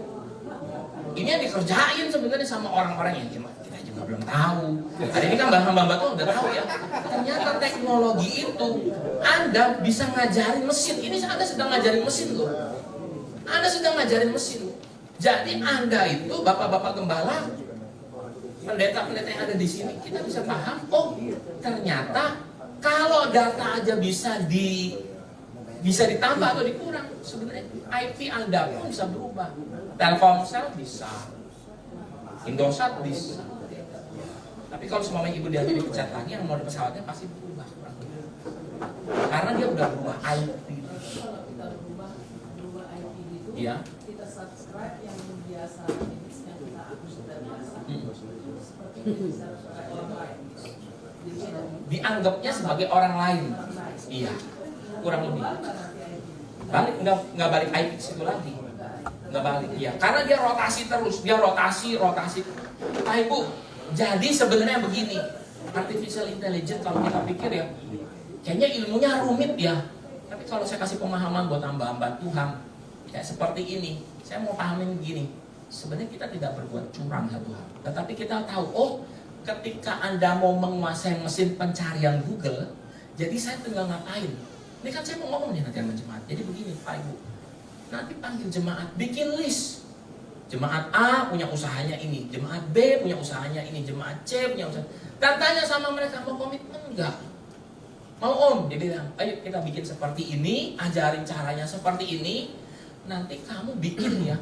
Speaker 2: Ini yang dikerjain sebenarnya sama orang-orang yang kita juga belum tahu. Hari ini kan Mbak tuh udah tahu ya. Ternyata teknologi itu Anda bisa ngajarin mesin. Ini Anda sedang ngajarin mesin loh. Anda sedang ngajarin mesin. Jadi Anda itu bapak-bapak gembala, pendeta-pendeta yang ada di sini, kita bisa paham. Oh, ternyata kalau data aja bisa ditambah atau dikurang, sebenarnya IP Anda pun bisa berubah. Telkomsel bisa, Indosat bisa. Tapi kalau semuanya ibu dia dipecat lagi, yang mode pesawatnya pasti berubah. Karena dia udah berubah IP. Iya.
Speaker 3: kita subscribe yang biasa ini yang kita aku sudah biasa seperti itu subscribe orang lain.
Speaker 2: Dianggapnya sebagai orang lain. Iya, kurang lebih. Balik nggak balik IP situ lagi, nggak balik. Iya, karena dia rotasi terus, dia rotasi. Pak Ibu, jadi sebenarnya begini, artificial intelligence kalau kita pikir ya, kayaknya ilmunya rumit ya. Tapi kalau saya kasih pemahaman buat hamba-hamba Tuhan, kayak seperti ini, saya mau pahamin begini. Sebenarnya kita tidak berbuat curang ya Tuhan, tetapi kita tahu, oh, ketika Anda mau menguasai mesin pencarian Google, jadi saya tinggal ngapain? Ini kan saya mau ngomong nih nanti sama jemaat. Jadi begini Pak Ibu, nanti panggil jemaat, bikin list. Jemaat A punya usahanya ini, jemaat B punya usahanya ini, jemaat C punya usaha. Dan tanya sama mereka, mau komitmen enggak? Mau Om? Dia bilang, ayo kita bikin seperti ini, ajarin caranya seperti ini. Nanti kamu bikin ya.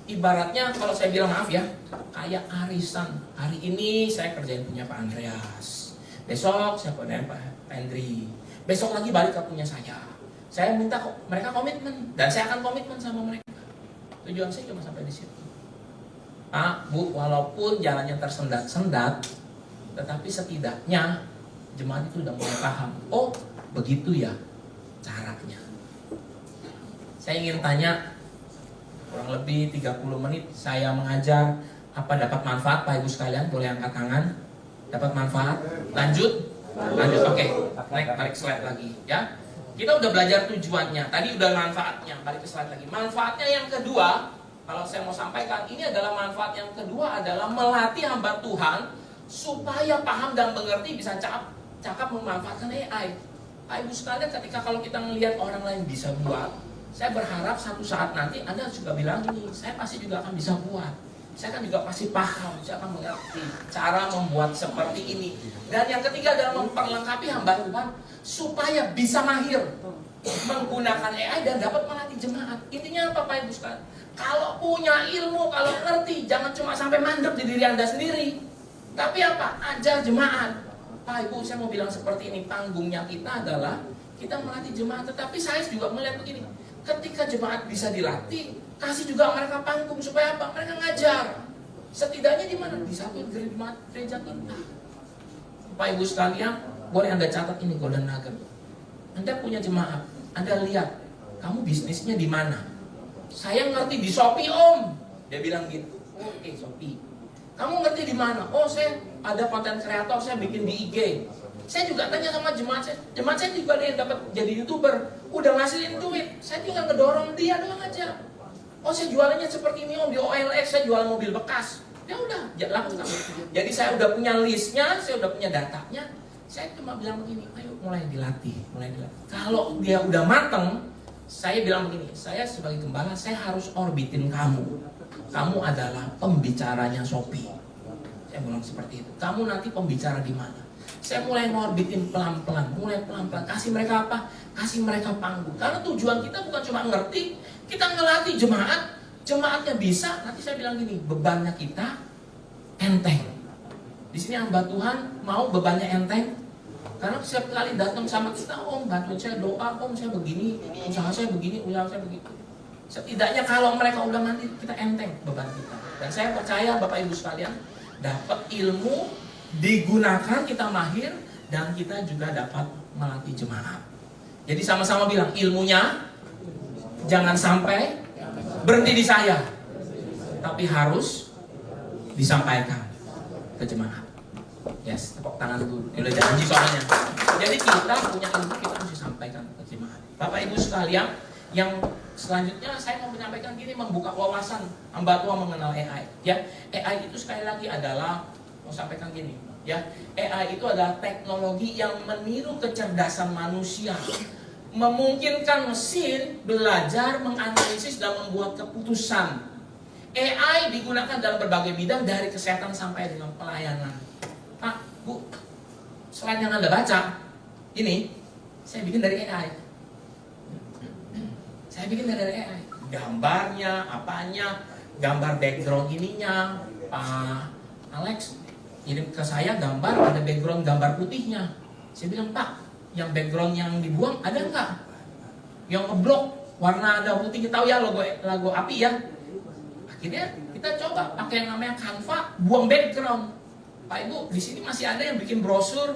Speaker 2: Ibaratnya kalau saya bilang maaf ya, kayak arisan. Hari ini saya kerjain punya Pak Andreas, besok saya kerjain Pak Hendri, besok lagi balik ke punya saya. Saya minta mereka komitmen dan saya akan komitmen sama mereka. Tujuan saya cuma sampai di situ. Pak, Bu, walaupun jalannya tersendat-sendat, tetapi setidaknya jemaat itu udah mulai paham. Oh, begitu ya caranya. Saya ingin tanya, kurang lebih 30 menit saya mengajar, apa dapat manfaat Pak Ibu sekalian? Boleh angkat tangan. Dapat manfaat? Lanjut? Lanjut, oke. Balik slide lagi ya. Kita udah belajar tujuannya, tadi udah manfaatnya, balik ke slide lagi. Manfaatnya yang kedua, kalau saya mau sampaikan, ini adalah manfaat yang kedua adalah melatih hamba Tuhan supaya paham dan mengerti, bisa cakap memanfaatkan AI. Pak Ibu sekalian, ketika kalau kita melihat orang lain bisa buat, saya berharap satu saat nanti Anda juga bilang ini, saya pasti juga akan bisa buat. Saya kan juga pasti paham, saya akan mengerti cara membuat seperti ini. Dan yang ketiga adalah memperlengkapi hamba Tuhan supaya bisa mahir menggunakan AI dan dapat melatih jemaat. Intinya apa Pak Ibu sekalian? Kalau punya ilmu, kalau ngerti, jangan cuma sampai mandek di diri Anda sendiri. Tapi apa? Ajar jemaat. Pak Ibu, saya mau bilang seperti ini, panggungnya kita adalah kita melatih jemaat. Tetapi saya juga melihat begini, ketika jemaat bisa dilatih, kasih juga mereka panggung supaya apa? Mereka ngajar. Setidaknya di mana? Di satu gereja kita. Pak Ibu sekalian, boleh Anda catat ini golden nugget. Anda punya jemaat, Anda lihat, kamu bisnisnya di mana? Saya ngerti di Shopee Om. Dia bilang gitu. Oke, Shopee. Kamu ngerti di mana? Oh, saya ada konten kreator, saya bikin di IG. Saya juga tanya sama jemaat saya juga dia dapat jadi YouTuber, udah ngasilin duit. Saya tinggal ngedorong dia doang aja. Oh, saya jualannya seperti ini Om, di OLX saya jual mobil bekas. Ya udah, lakukan. Jadi saya udah punya listnya, saya udah punya datanya. Saya cuma bilang begini, ayo mulai dilatih. Kalau dia udah mateng, saya bilang begini, saya sebagai gembala, saya harus orbitin kamu. Kamu adalah pembicaranya Shopee. Saya bilang seperti itu. Kamu nanti pembicara di mana? Saya mulai ngorbitin pelan-pelan, kasih mereka apa? Kasih mereka panggung. Karena tujuan kita bukan cuma ngerti, kita ngelatih jemaat, jemaatnya bisa. Nanti saya bilang gini, bebannya kita enteng. Di sini hamba Tuhan mau bebannya enteng. Karena setiap kali datang sama kita, Om bantuin saya doa, Om saya begini, usaha saya begini, usaha saya begitu. Setidaknya kalau mereka udah nanti kita enteng beban kita. Dan saya percaya Bapak Ibu sekalian, dapat ilmu, digunakan kita mahir, dan kita juga dapat melatih jemaat. Jadi sama-sama bilang, ilmunya jangan sampai berhenti di saya, tapi harus disampaikan ke jemaat. Yes, tepuk tangan dulu. Ini udah janji soalnya. Jadi kita punya ilmu, kita harus disampaikan ke jemaat. Bapak Ibu sekalian, yang selanjutnya saya mau menyampaikan gini, membuka wawasan hamba Tuhan mengenal AI. Ya, AI itu sekali lagi adalah, mau sampaikan gini, ya, AI itu adalah teknologi yang meniru kecerdasan manusia, memungkinkan mesin belajar, menganalisis dan membuat keputusan. AI digunakan dalam berbagai bidang dari kesehatan sampai dengan pelayanan. Pak, Bu, selain yang Anda baca, ini saya bikin dari AI. Saya bikin dari AI. Gambarnya, apanya, gambar background ininya, Pak Alex kirim ke saya gambar, ada background gambar putihnya. Saya bilang, Pak, yang background yang dibuang ada nggak? Yang ngeblok warna ada putih, kita tahu ya logo API ya. Akhirnya kita coba pakai yang namanya Canva, buang background. Pak Ibu, di sini masih ada yang bikin brosur,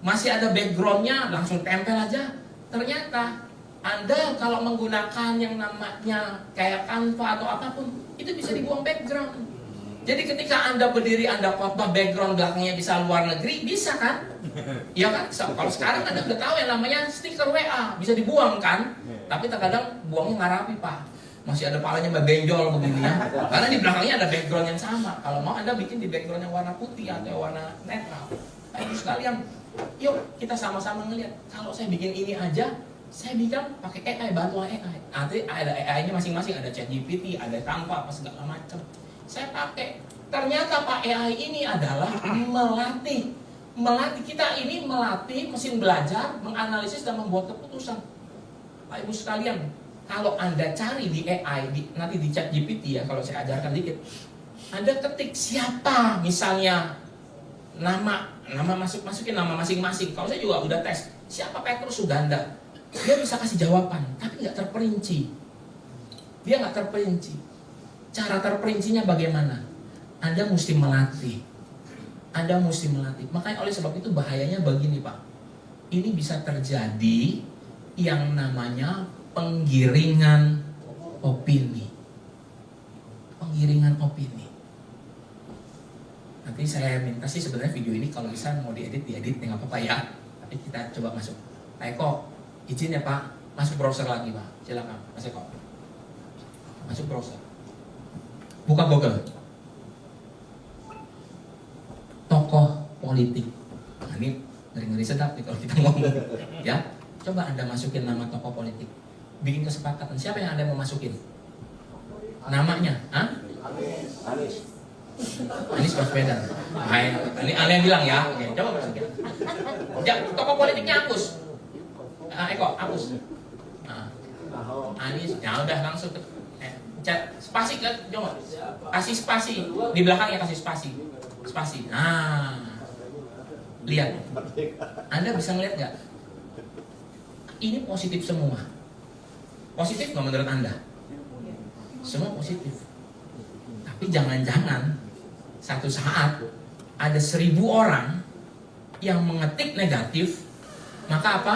Speaker 2: masih ada backgroundnya, langsung tempel aja. Ternyata Anda kalau menggunakan yang namanya kayak Canva atau apapun, itu bisa dibuang background. Jadi ketika Anda berdiri, Anda khotbah, background belakangnya bisa luar negeri, bisa kan? Iya kan? Kalau sekarang Anda udah tahu yang namanya stiker WA, bisa dibuang kan? Tapi terkadang buangnya nggak rapi Pak. Masih ada palanya benjol begini ya. Karena di belakangnya ada background yang sama. Kalau mau Anda bikin di background yang warna putih atau warna netral. Ayo sekalian, yuk kita sama-sama ngeliat. Kalau saya bikin ini aja, saya bikin pakai AI, bantuan AI. Nanti ada AI-nya masing-masing, ada ChatGPT, ada Canva, apa segala macam. Saya pakai. Ternyata Pak AI ini adalah melatih kita ini melatih mesin belajar, menganalisis dan membuat keputusan. Pak Ibu sekalian, kalau Anda cari di AI, nanti di ChatGPT ya, kalau saya ajarkan dikit, Anda ketik siapa, misalnya masukin nama masing-masing. Kalau saya juga udah tes, siapa Petrus Suganda, dia bisa kasih jawaban, tapi nggak terperinci. Dia nggak terperinci. Cara terperincinya bagaimana? Anda mesti melatih. Anda mesti melatih. Makanya oleh sebab itu bahayanya begini Pak. Ini bisa terjadi yang namanya penggiringan opini. Penggiringan opini. Nanti saya minta sih sebenarnya video ini kalau bisa mau diedit nggak apa-apa ya. Tapi kita coba masuk. Pak Eko, izin ya Pak, masuk browser lagi Pak. Silakan, Mas Eko. Masuk browser. Buka Google. Tokoh politik. Nah, ini ngeri-ngeri sedap nih kalau kita ngomong. Ya, coba Anda masukin nama tokoh politik. Bikin kesepakatan. Siapa yang Anda mau masukin? Namanya? Hah? Anies Baswedan. Ini yang bilang ya. Oke, coba masukin. Ya, tokoh politiknya hapus. Eko, hapus. Anies, ya udah langsung ke spasi kan, coba kasih spasi di belakangnya, kasih spasi. Nah, lihat, Anda bisa ngeliat nggak? Ini positif semua. Positif nggak menurut Anda? Semua positif. Tapi jangan-jangan satu saat ada 1000 orang yang mengetik negatif, maka apa?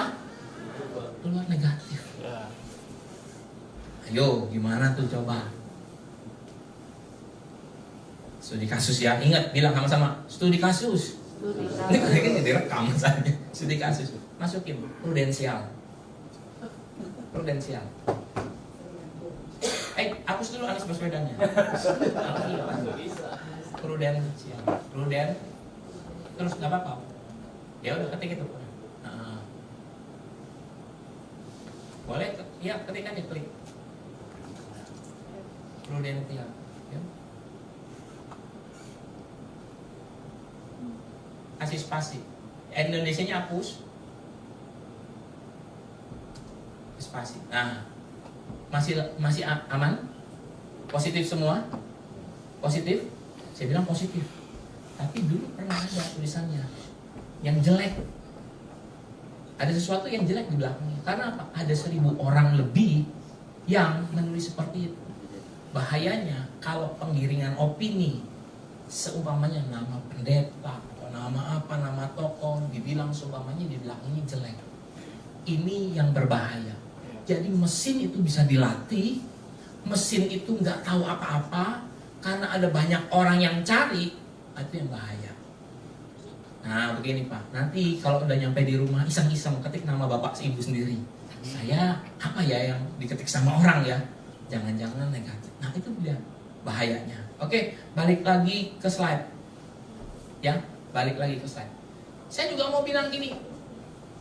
Speaker 2: Keluar negatif. Ayo, gimana tuh coba? Studi kasus ya, ingat bilang sama-sama, studi kasus. Ini kan direkam saja. Studi kasus, masukin prudensial. Hapus dulu Anies Baswedannya. Prudensial. Terus nggak apa-apa. Ya udah ketik itu. Boleh, ya ketik aja, klik. Prudensial. Ya. Kasih spasi. Indonesianya hapus. Spasi. Nah, masih aman? Positif semua? Positif? Saya bilang positif. Tapi dulu pernah ada tulisannya yang jelek. Ada sesuatu yang jelek di belakangnya. Karena apa? Ada 1000 orang lebih yang menulis seperti itu. Bahayanya kalau penggiringan opini, seumpamanya nama pendeta atau nama apa, nama tokoh, dibilang seumpamanya di belakangnya jelek. Ini yang berbahaya. Jadi mesin itu bisa dilatih, mesin itu nggak tahu apa-apa, karena ada banyak orang yang cari, itu yang bahaya. Nah begini Pak, nanti kalau udah nyampe di rumah, iseng-iseng ketik nama bapak ibu sendiri. Saya apa ya yang diketik sama orang ya? Jangan-jangan negatif. Nah itu dia bahayanya. Oke, balik lagi ke slide. Ya, balik lagi ke slide. Saya juga mau bilang gini,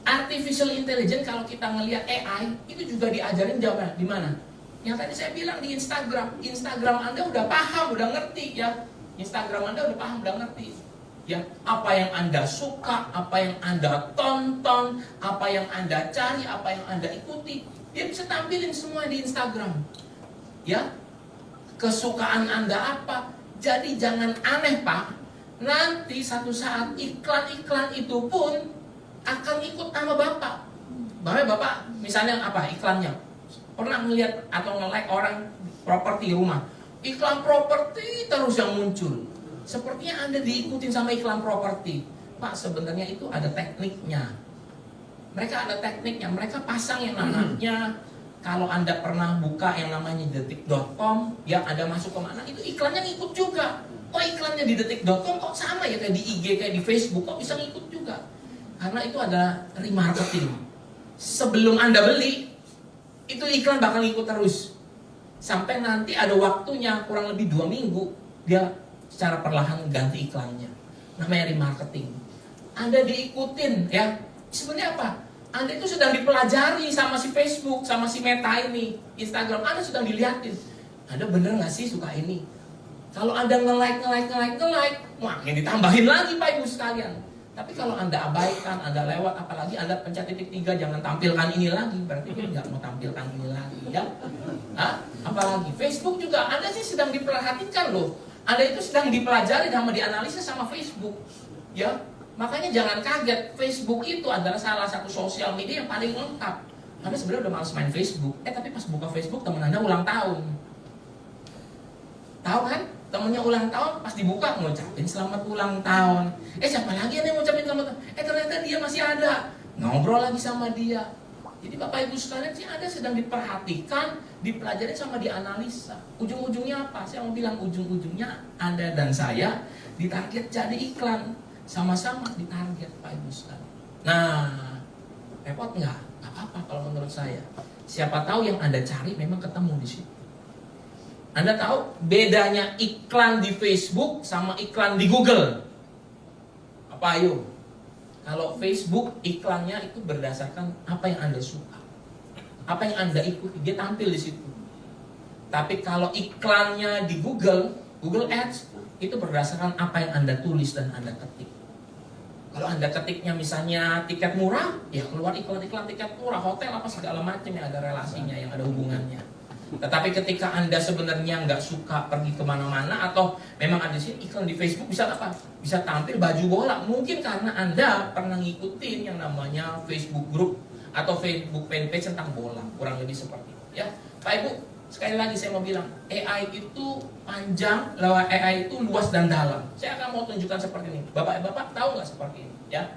Speaker 2: artificial intelligence kalau kita ngelihat AI itu juga diajarin jawabnya di mana? Yang tadi saya bilang di Instagram Anda udah paham, udah ngerti ya. Instagram Anda udah paham, udah ngerti. Ya, apa yang Anda suka, apa yang Anda tonton, apa yang Anda cari, apa yang Anda ikuti, dia bisa tampilin semua di Instagram. Ya, kesukaan Anda apa? Jadi jangan aneh Pak. Nanti satu saat iklan-iklan itu pun akan ikut nama Bapak. Bapak misalnya apa iklannya? Pernah melihat atau nge-like orang properti rumah, iklan properti terus yang muncul. Sepertinya Anda diikutin sama iklan properti. Pak, sebenarnya itu ada tekniknya. Mereka ada tekniknya, mereka pasang yang namanya, kalau Anda pernah buka yang namanya detik.com, yang Anda masuk kemana, itu iklannya ngikut juga. Kok iklannya di detik.com kok sama ya kayak di IG, kayak di Facebook, kok bisa ngikut juga? Karena itu ada remarketing. Sebelum Anda beli, itu iklan bakal ngikut terus. Sampai nanti ada waktunya, kurang lebih 2 minggu, dia secara perlahan ganti iklannya. Namanya remarketing. Anda diikutin ya. Sebenarnya apa? Anda itu sedang dipelajari sama si Facebook, sama si Meta ini, Instagram. Anda sedang dilihatin. Anda bener nggak sih suka ini? Kalau Anda nge-like, makin ditambahin lagi Pak Ibu sekalian. Tapi kalau Anda abaikan, Anda lewat, apalagi Anda pencet titik 3, jangan tampilkan ini lagi. Berarti dia nggak mau tampilkan ini lagi, ya? Hah? Apalagi Facebook juga, Anda sih sedang diperhatikan loh. Anda itu sedang dipelajari sama dianalisa sama Facebook, ya? Makanya jangan kaget, Facebook itu adalah salah satu sosial media yang paling lengkap. Anda sebenarnya udah males main Facebook, tapi pas buka Facebook teman Anda ulang tahun. Tahu kan? Temennya ulang tahun, pas dibuka ngucapin selamat ulang tahun. Siapa lagi yang ngucapin selamat tahun? Ternyata dia masih ada. Ngobrol lagi sama dia. Jadi Bapak Ibu sekalian sih Anda sedang diperhatikan, dipelajari sama dianalisa. Ujung-ujungnya apa? Saya mau bilang ujung-ujungnya Anda dan saya ditarget jadi iklan. Sama-sama ditarget Pak Ibu sekalian. Nah, repot nggak? Nggak apa-apa kalau menurut saya. Siapa tahu yang Anda cari memang ketemu di situ. Anda tahu bedanya iklan di Facebook sama iklan di Google? Apa ayo? Kalau Facebook iklannya itu berdasarkan apa yang Anda suka, apa yang Anda ikuti, dia tampil di situ. Tapi kalau iklannya di Google Ads itu berdasarkan apa yang Anda tulis dan Anda ketik. Kalau Anda ketiknya misalnya tiket murah, ya keluar iklan-iklan tiket murah, hotel apa segala macam yang ada relasinya, yang ada hubungannya. Tetapi ketika Anda sebenarnya nggak suka pergi kemana-mana atau memang ada sih iklan di Facebook bisa apa? Bisa tampil baju bola. Mungkin karena Anda pernah ngikutin yang namanya Facebook Group atau Facebook fanpage tentang bola. Kurang lebih seperti itu ya. Pak Ibu, sekali lagi saya mau bilang, AI itu panjang, AI itu luas dan dalam. Saya akan mau tunjukkan seperti ini. Bapak-bapak tahu nggak seperti ini ya?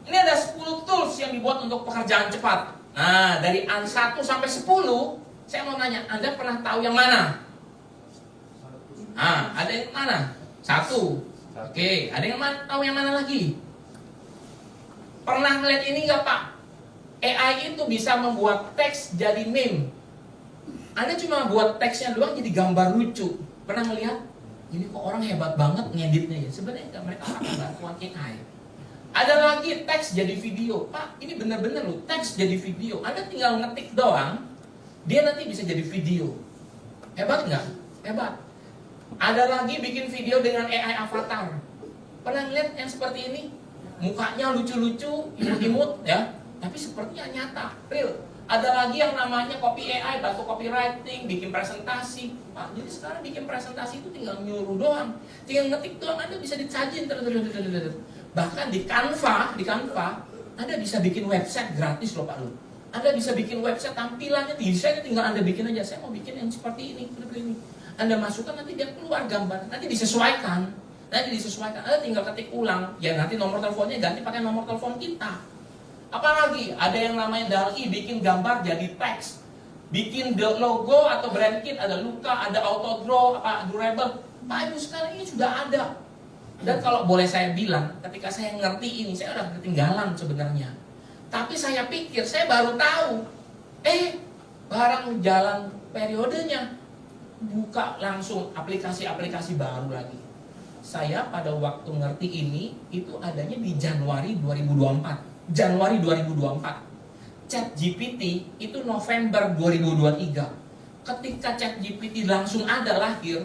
Speaker 2: Ini ada 10 tools yang dibuat untuk pekerjaan cepat. Nah, dari 1 sampai 10 saya mau nanya, Anda pernah tahu yang mana? Ada yang mana? 1. Oke, ada yang tahu yang mana lagi? Pernah ngeliat ini nggak Pak? AI itu bisa membuat teks jadi meme. Anda cuma buat teksnya doang jadi gambar lucu. Pernah ngeliat? Ini kok orang hebat banget ngeditnya ya? Sebenarnya nggak, mereka pakai bantuan AI. Ada lagi teks jadi video. Pak, ini benar-benar loh, teks jadi video. Anda tinggal ngetik doang, dia nanti bisa jadi video. Hebat nggak? Hebat. Ada lagi bikin video dengan AI avatar. Pernah ngeliat yang seperti ini? Mukanya lucu-lucu, imut-imut ya, tapi sepertinya nyata, real. Ada lagi yang namanya copy AI, bantu copywriting, bikin presentasi. Pak, jadi sekarang bikin presentasi itu tinggal nyuruh doang, tinggal ngetik doang, Anda bisa dicajin. Bahkan di Canva, Anda bisa bikin website gratis loh Pak Lu. Anda bisa bikin website tampilannya, desainnya tinggal Anda bikin aja. Saya mau bikin yang seperti ini, seperti ini. Anda masukkan nanti dia keluar gambar, nanti disesuaikan. Anda tinggal ketik ulang. Ya nanti nomor teleponnya ganti pakai nomor telepon kita. Apalagi ada yang namanya DALL-E, bikin gambar jadi teks, bikin logo atau brand kit, ada Luka, ada auto draw, durable. Pak Ibu sekarang ini sudah ada. Dan kalau boleh saya bilang, ketika saya ngerti ini, saya udah ketinggalan sebenarnya. Tapi saya pikir, saya baru tahu, barang jalan periodenya, buka langsung aplikasi-aplikasi baru lagi. Saya pada waktu ngerti ini, itu adanya di Januari 2024. ChatGPT itu November 2023. Ketika ChatGPT langsung ada lahir,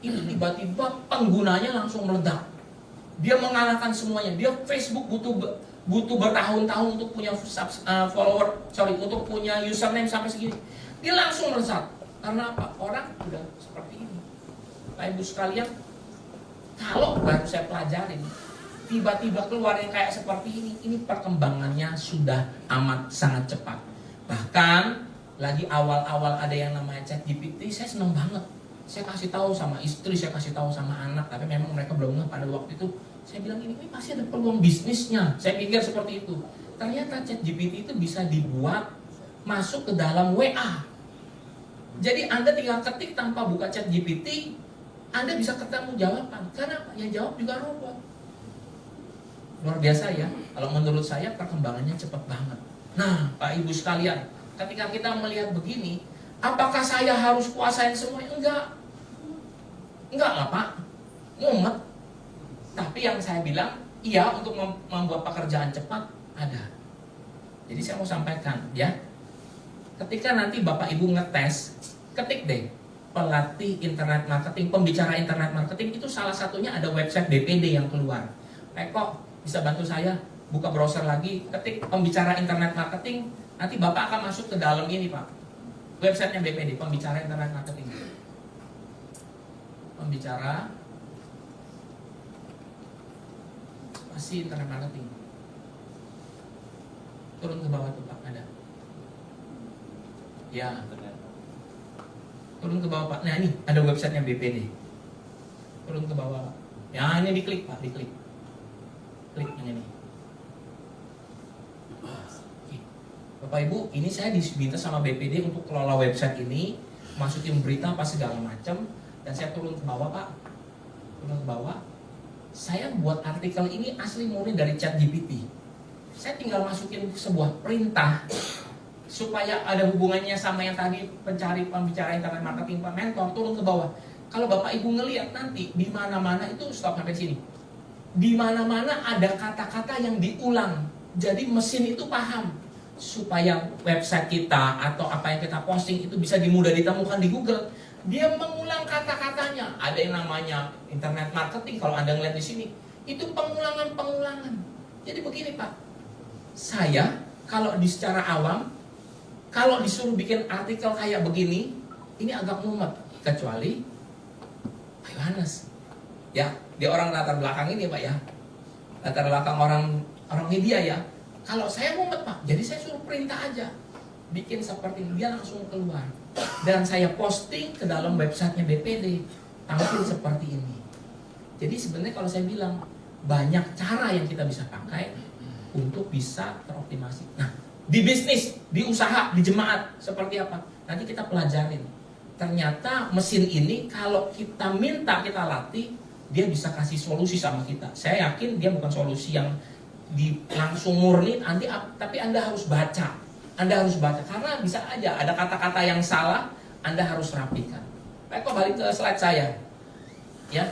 Speaker 2: itu tiba-tiba penggunanya langsung meledak. Dia mengalahkan semuanya. Dia Facebook butuh bertahun-tahun untuk punya untuk punya username sampai segini. Dia langsung melesat. Karena apa? Orang udah seperti ini. Bapak Ibu sekalian, kalau baru saya pelajarin, tiba-tiba keluar yang kayak seperti ini perkembangannya sudah amat sangat cepat. Bahkan lagi awal-awal ada yang namanya ChatGPT, saya senang banget. Saya kasih tahu sama istri, saya kasih tahu sama anak, tapi memang mereka belum ngeh pada waktu itu. Saya bilang ini pasti ada peluang bisnisnya. Saya pikir seperti itu. Ternyata ChatGPT itu bisa dibuat masuk ke dalam WA. Jadi Anda tinggal ketik tanpa buka ChatGPT, Anda bisa ketemu jawaban. Karena yang jawab juga robot. Luar biasa ya. Kalau menurut saya perkembangannya cepat banget. Nah, Pak Ibu sekalian, ketika kita melihat begini, apakah saya harus kuasain semuanya? Enggak lah Pak. Mumet. Tapi yang saya bilang, iya, untuk membuat pekerjaan cepat ada. Jadi saya mau sampaikan ya. Ketika nanti Bapak Ibu ngetes, ketik deh pelatih internet marketing, pembicara internet marketing, itu salah satunya ada website BPD yang keluar. Kok bisa bantu saya buka browser lagi, ketik pembicara internet marketing, nanti Bapak akan masuk ke dalam ini Pak. Websitenya BPD, pembicara internet marketing. Pembicara pasti internet marketing. Turun ke bawah tuh Pak, ada. Ya, turun ke bawah Pak. Nah ini ada websitenya BPD. Turun ke bawah Pak. Ya ini diklik Pak, diklik. Klik yang ini. Oke. Bapak Ibu, ini saya diminta sama BPD untuk kelola website ini, masukin berita apa segala macam, dan saya turun ke bawah Pak. Turun ke bawah. Saya buat artikel ini asli murni dari ChatGPT. Saya tinggal masukin sebuah perintah supaya ada hubungannya sama yang tadi pencari pembicara internet marketing Pak Mentor, turun ke bawah. Kalau Bapak Ibu ngelihat nanti di mana-mana itu stop sampai sini. Di mana-mana ada kata-kata yang diulang. Jadi mesin itu paham supaya website kita atau apa yang kita posting itu bisa mudah ditemukan di Google. Dia mengulang kata-katanya. Ada yang namanya internet marketing kalau Anda ngeliat di sini. Itu pengulangan-pengulangan. Jadi begini Pak. Saya kalau secara awam, kalau disuruh bikin artikel kayak begini, ini agak mumet. Kecuali Pak Yohanes. Ya, dia orang latar belakang ini Pak ya. Latar belakang orang media ya. Kalau saya mumet Pak, jadi saya suruh perintah aja. Bikin seperti ini, dia langsung keluar. Dan saya posting ke dalam websitenya BPD. Tampil seperti ini. Jadi sebenarnya kalau saya bilang, banyak cara yang kita bisa pakai untuk bisa teroptimasi. Nah, di bisnis, di usaha, di jemaat, seperti apa? Nanti kita pelajarin. Ternyata mesin ini kalau kita minta, kita latih, dia bisa kasih solusi sama kita. Saya yakin dia bukan solusi yang langsung murni, tapi Anda harus baca. Anda harus baca, karena bisa aja ada kata-kata yang salah, Anda harus rapikan. Baik, kok balik ke slide saya. Ya,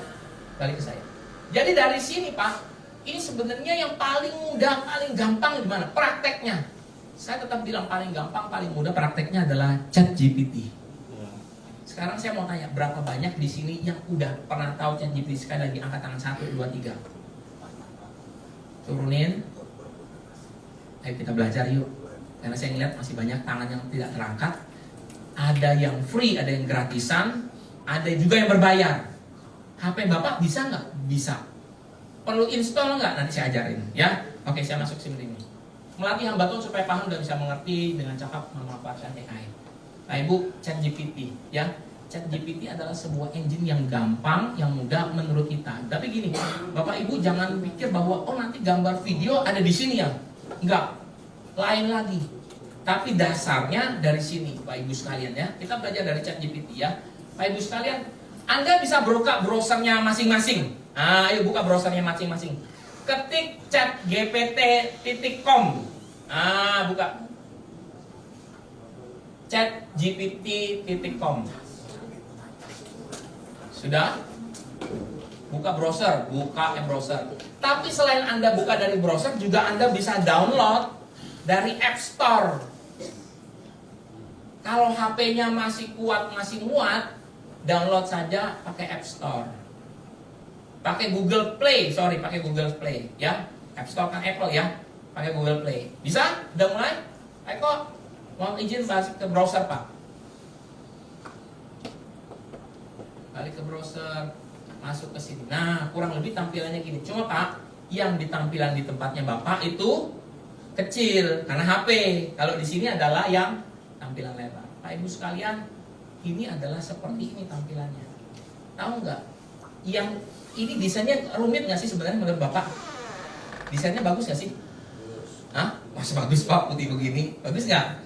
Speaker 2: balik ke saya. Jadi dari sini Pak, ini sebenarnya yang paling mudah, paling gampang di mana? Prakteknya. Saya tetap bilang paling gampang, paling mudah prakteknya adalah ChatGPT. Sekarang saya mau tanya, berapa banyak di sini yang udah pernah tahu ChatGPT? Sekali lagi angkat tangan 1, 2, 3. Turunin. Ayo kita belajar yuk. Karena saya ngeliat masih banyak tangan yang tidak terangkat. Ada yang free, ada yang gratisan, ada juga yang berbayar. HP Bapak bisa nggak? Bisa. Perlu install nggak? Nanti saya ajarin ya. Oke, saya masuk sini. Melatih hamba Tuhan supaya paham dan bisa mengerti dengan cakap memanfaatkan AI. Nah Ibu, ChatGPT ya. ChatGPT adalah sebuah engine yang gampang, yang mudah menurut kita. Tapi gini, Bapak Ibu jangan pikir bahwa oh nanti gambar video ada di sini ya. Enggak. Lain lagi. Tapi dasarnya dari sini, Pak Ibu sekalian ya. Kita belajar dari ChatGPT ya. Pak Ibu sekalian, Anda bisa buka browsernya masing-masing. Nah, ayo buka browsernya masing-masing. Ketik chatgpt.com. Ah, buka. chatgpt.com. Sudah? Buka browser, browser. Tapi selain Anda buka dari browser, juga Anda bisa download dari App Store. Kalau HP-nya masih kuat, masih muat, download saja pakai App Store. Pakai Google Play, pakai Google Play ya. App Store kan Apple ya. Pakai Google Play. Bisa? Udah mulai? Ayo kok. Mau izin balik ke browser, Pak. Balik ke browser, masuk ke sini. Nah, kurang lebih tampilannya gini. Cuma Pak, yang ditampilan di tempatnya Bapak itu kecil karena HP. Kalau di sini adalah yang tampilan lebar. Pak Ibu sekalian, ini adalah seperti ini tampilannya. Tahu nggak? Yang ini desainnya rumit nggak sih sebenarnya menurut Bapak? Desainnya bagus nggak sih? Hah? Mas bagus Pak, putih begini. Bagus nggak?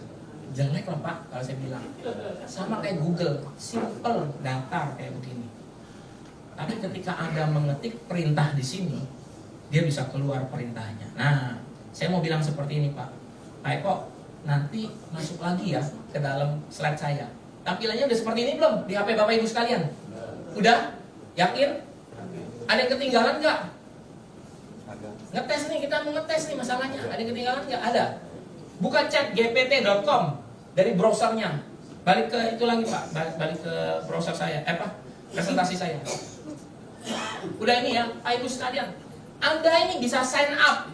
Speaker 2: Jelek lah Pak, kalau saya bilang. Sama kayak Google, simple, datar kayak begini. Tapi ketika Anda mengetik perintah di sini, dia bisa keluar perintahnya. Nah, saya mau bilang seperti ini Pak. Pak Eko, nanti masuk lagi ya ke dalam slide saya. Tampilannya udah seperti ini belum di HP Bapak Ibu sekalian? Udah? Yakin? Ada yang ketinggalan nggak? Ngetes nih, kita mau ngetes nih masalahnya. Ada yang ketinggalan nggak? Ada. Buka chatgpt.com dari browsernya. Balik ke itu lagi Pak, balik ke browser saya. Presentasi saya. Udah ini ya, Pak Ibu sekalian. Anda ini bisa sign up.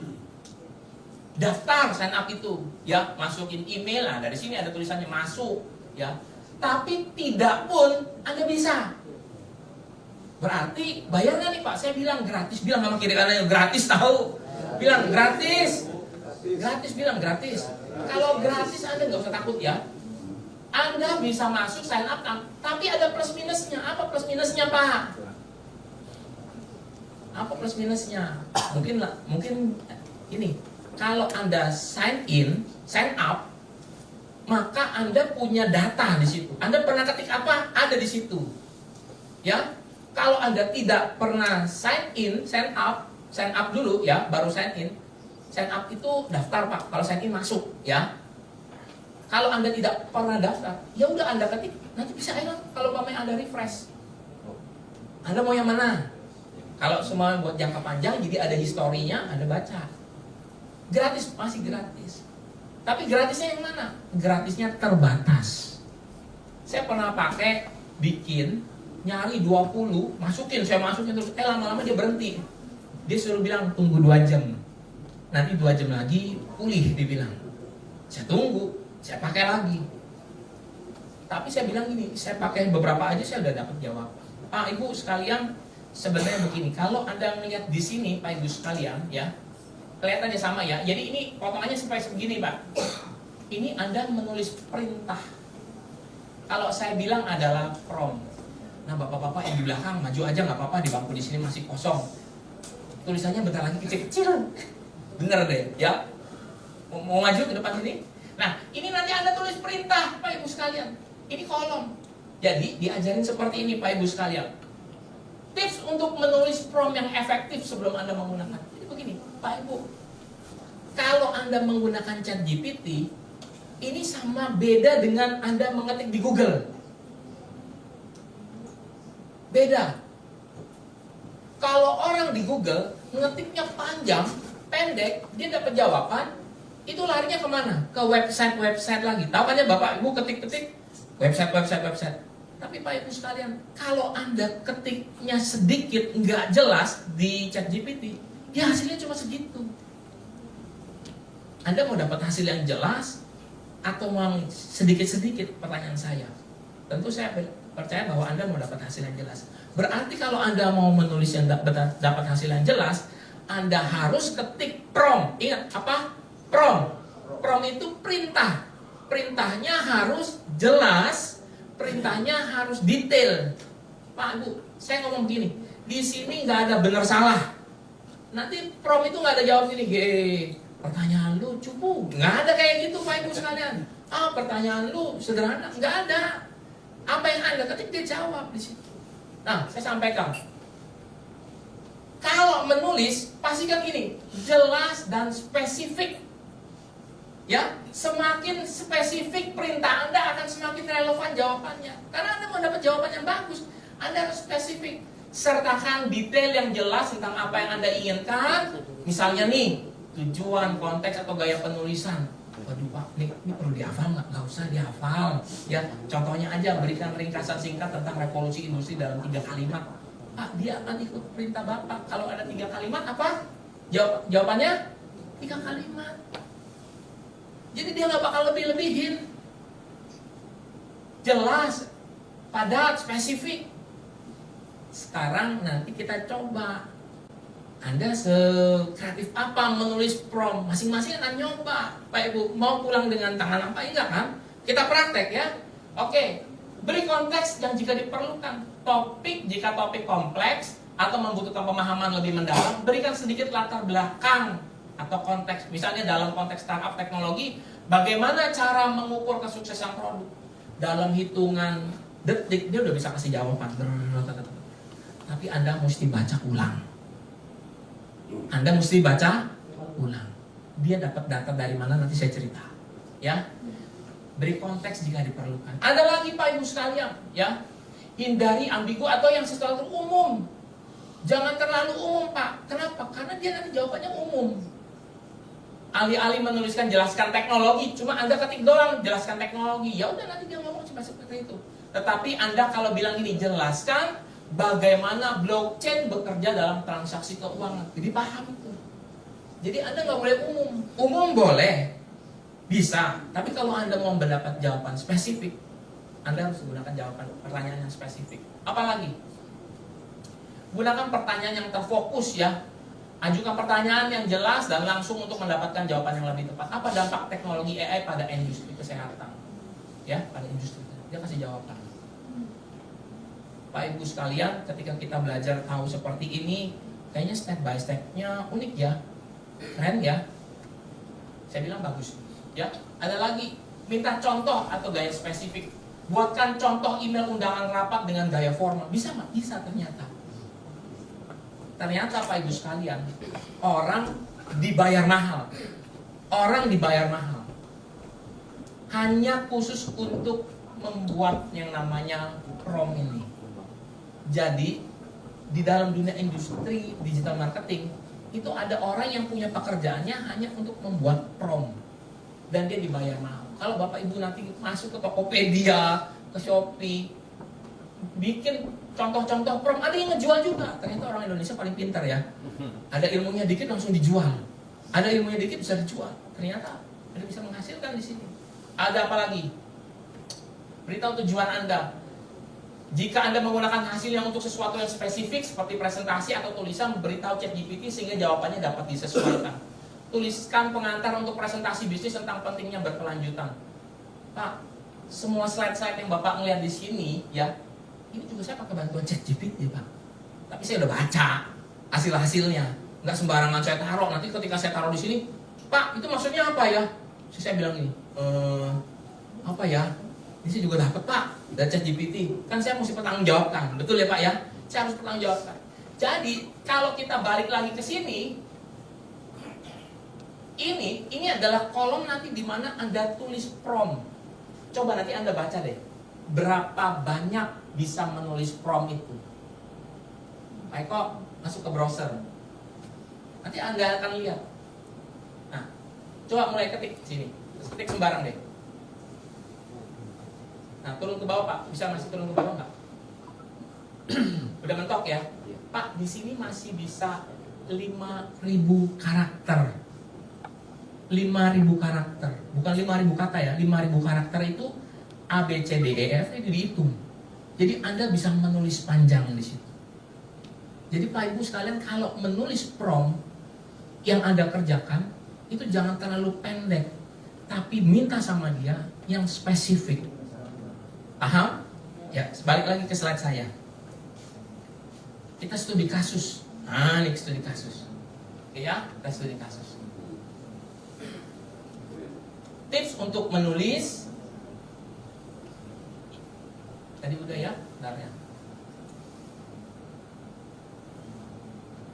Speaker 2: Daftar sign up itu, ya, masukin email. Nah, dari sini ada tulisannya masuk, ya. Tapi tidak pun Anda bisa. Berarti bayar nggak nih Pak? Saya bilang gratis. Bilang sama kiri kanannya gratis, tahu? Bilang gratis. Gratis, bilang gratis. Kalau gratis Anda nggak usah takut ya. Anda bisa masuk sign up, tapi ada plus minusnya. Apa plus minusnya Pak? Apa plus minusnya? Mungkin ini. Kalau Anda sign up, maka Anda punya data di situ. Anda pernah ketik apa? Ada di situ. Ya. Kalau Anda tidak pernah sign up dulu ya, baru sign in. Sign up itu daftar Pak. Kalau sign in masuk ya. Kalau Anda tidak pernah daftar, ya udah Anda ketik, nanti bisa hilang kalau pakai Anda refresh. Anda mau yang mana? Kalau semua buat jangka panjang, jadi ada historinya, Anda baca. Gratis, masih gratis. Tapi gratisnya yang mana? Gratisnya terbatas. Saya pernah pakai, bikin, nyari 20, saya masukin terus, lama-lama dia berhenti. Dia suruh bilang, tunggu 2 jam. Nanti 2 jam lagi, pulih, dibilang. Saya tunggu, saya pakai lagi. Tapi saya bilang gini, saya pakai beberapa aja, saya udah dapat jawaban. Pak Ibu sekalian, sebenarnya begini, kalau Anda melihat di sini, Pak Ibu sekalian, ya, kelihatannya sama ya. Jadi ini potongannya sampai segini Pak. Ini Anda menulis perintah. Kalau saya bilang adalah prompt. Nah bapak-bapak yang di belakang maju aja nggak apa-apa, di bangku di sini masih kosong. Tulisannya bentar lagi kecil-kecil. Bener deh ya. Mau maju ke depan sini. Nah ini nanti Anda tulis perintah Pak Ibu sekalian. Ini kolom. Jadi diajarin seperti ini Pak Ibu sekalian. Tips untuk menulis prompt yang efektif sebelum Anda menggunakan. Jadi begini, Pak Ibu. Kalau Anda menggunakan ChatGPT, ini sama beda dengan Anda mengetik di Google. Beda. Kalau orang di Google ngetiknya panjang, pendek, dia dapat jawaban, itu larinya kemana? Ke website lagi. Tahu kan ya Bapak Ibu ketik-ketik website. Tapi Pak Ibu sekalian, kalau Anda ketiknya sedikit, nggak jelas di ChatGPT, ya hasilnya cuma segitu. Anda mau dapat hasil yang jelas atau mau sedikit-sedikit, pertanyaan saya. Tentu saya percaya bahwa Anda mau dapat hasil yang jelas. Berarti kalau Anda mau menulis yang dapat hasil yang jelas, Anda harus ketik prompt. Ingat apa? Prompt. Prompt itu perintah. Perintahnya harus jelas. Perintahnya harus detail. Pak Bu, saya ngomong gini, di sini nggak ada benar salah. Nanti prompt itu nggak ada jawab gini, pertanyaan lu cupu, nggak ada kayak gitu Pak Ibu sekalian. Pertanyaan lu sederhana, nggak ada. Apa yang Anda ketik dia jawab di situ. Nah, saya sampaikan. Kalau menulis, pastikan gini, jelas dan spesifik. Ya, semakin spesifik perintah Anda akan semakin relevan jawabannya. Karena Anda mau dapat jawaban yang bagus, Anda harus spesifik. Sertakan detail yang jelas tentang apa yang Anda inginkan. Misalnya nih, tujuan, konteks, atau gaya penulisan. Waduh Pak, ini perlu dihafal nggak? Nggak usah dihafal. Ya, contohnya aja, berikan ringkasan singkat tentang revolusi industri dalam 3 kalimat. Pak, dia akan ikut perintah Bapak. Kalau ada 3 kalimat, apa? Jawabannya 3 kalimat. Jadi dia nggak bakal lebih-lebihin. Jelas, padat, spesifik. Sekarang nanti kita coba. Anda sekreatif apa menulis prompt? Masing-masing akan nyoba. Pak Ibu, mau pulang dengan tangan apa? Enggak kan? Kita praktek ya. Oke, beri konteks yang jika diperlukan. Topik jika topik kompleks atau membutuhkan pemahaman lebih mendalam, berikan sedikit latar belakang atau konteks. Misalnya dalam konteks startup teknologi, bagaimana cara mengukur kesuksesan produk? Dalam hitungan detik dia udah bisa kasih jawaban. Tapi Anda mesti baca ulang. Anda mesti baca ulang. Dia dapat data dari mana nanti saya cerita. Ya. Beri konteks jika diperlukan. Ada lagi Pak Ibu sekalian, ya. Hindari ambigu atau yang sesuatu umum. Jangan terlalu umum, Pak. Kenapa? Karena dia nanti jawabannya umum. Alih-alih menuliskan jelaskan teknologi, cuma Anda ketik doang jelaskan teknologi. Ya udah nanti dia ngomong cuma seperti itu. Tetapi Anda kalau bilang ini jelaskan bagaimana blockchain bekerja dalam transaksi keuangan. Jadi paham itu. Jadi Anda nggak boleh umum. Umum boleh. Bisa, tapi kalau Anda mau mendapat jawaban spesifik, Anda harus gunakan jawaban pertanyaan yang spesifik. Apalagi? Gunakan pertanyaan yang terfokus ya. Ajukan pertanyaan yang jelas dan langsung untuk mendapatkan jawaban yang lebih tepat. Apa dampak teknologi AI pada industri kesehatan? Ya, pada industri. Dia kasih jawaban. Pak Ibu sekalian, ketika kita belajar tahu seperti ini, kayaknya step by step-nya unik ya. Keren ya. Saya bilang bagus. Ya, ada lagi minta contoh atau gaya spesifik. Buatkan contoh email undangan rapat dengan gaya formal. Bisa nggak? Bisa ternyata. Ternyata Pak Ibu sekalian, orang dibayar mahal. Orang dibayar mahal. Hanya khusus untuk membuat yang namanya prom ini. Jadi di dalam dunia industri digital marketing itu ada orang yang punya pekerjaannya hanya untuk membuat prom. Dan dia dibayar mahal. Kalau Bapak Ibu nanti masuk ke Tokopedia, ke Shopee, bikin contoh-contoh prom, ada yang ngejual juga. Ternyata orang Indonesia paling pintar ya. Ada ilmunya dikit langsung dijual. Ada ilmunya dikit bisa dijual. Ternyata ada bisa menghasilkan di sini. Ada apa lagi? Beritahu tujuan Anda. Jika Anda menggunakan hasilnya untuk sesuatu yang spesifik seperti presentasi atau tulisan, beritahu ChatGPT sehingga jawabannya dapat disesuaikan. Tuliskan pengantar untuk presentasi bisnis tentang pentingnya berkelanjutan. Pak, semua slide-slide yang Bapak ngeliat di sini, ya, ini juga saya pakai bantuan ChatGPT, Pak. Tapi saya udah baca hasil-hasilnya. Nggak sembarangan saya taruh. Nanti ketika saya taruh di sini, Pak, itu maksudnya apa ya? Saya bilang ini, apa ya? Ini saya juga dapat, Pak, dari ChatGPT. Kan saya mesti bertanggung jawabkan. Betul ya, Pak ya? Saya harus bertanggung jawabkan. Jadi, kalau kita balik lagi ke sini, ini adalah kolom nanti di mana Anda tulis prompt. Coba nanti Anda baca deh. Berapa banyak bisa menulis prompt itu? Pak Eko, masuk ke browser. Nanti Anda akan lihat. Nah, coba mulai ketik sini. Terus ketik sembarang deh. Nah, turun ke bawah, Pak. Bisa masih turun ke bawah nggak? Udah mentok ya? Pak, di sini masih bisa 5.000 karakter. 5.000 karakter, bukan 5.000 kata ya, 5.000 karakter itu A, B, C, D, E, F itu dihitung. Jadi Anda bisa menulis panjang di situ. Jadi Pak Ibu sekalian, kalau menulis prompt yang Anda kerjakan itu jangan terlalu pendek, tapi minta sama dia yang spesifik. Paham? Ya, balik lagi ke slide saya. Kita studi kasus. Nah, ini studi kasus. Oke ya, kita studi kasus. Tips untuk menulis. Tadi udah ya, bentar ya.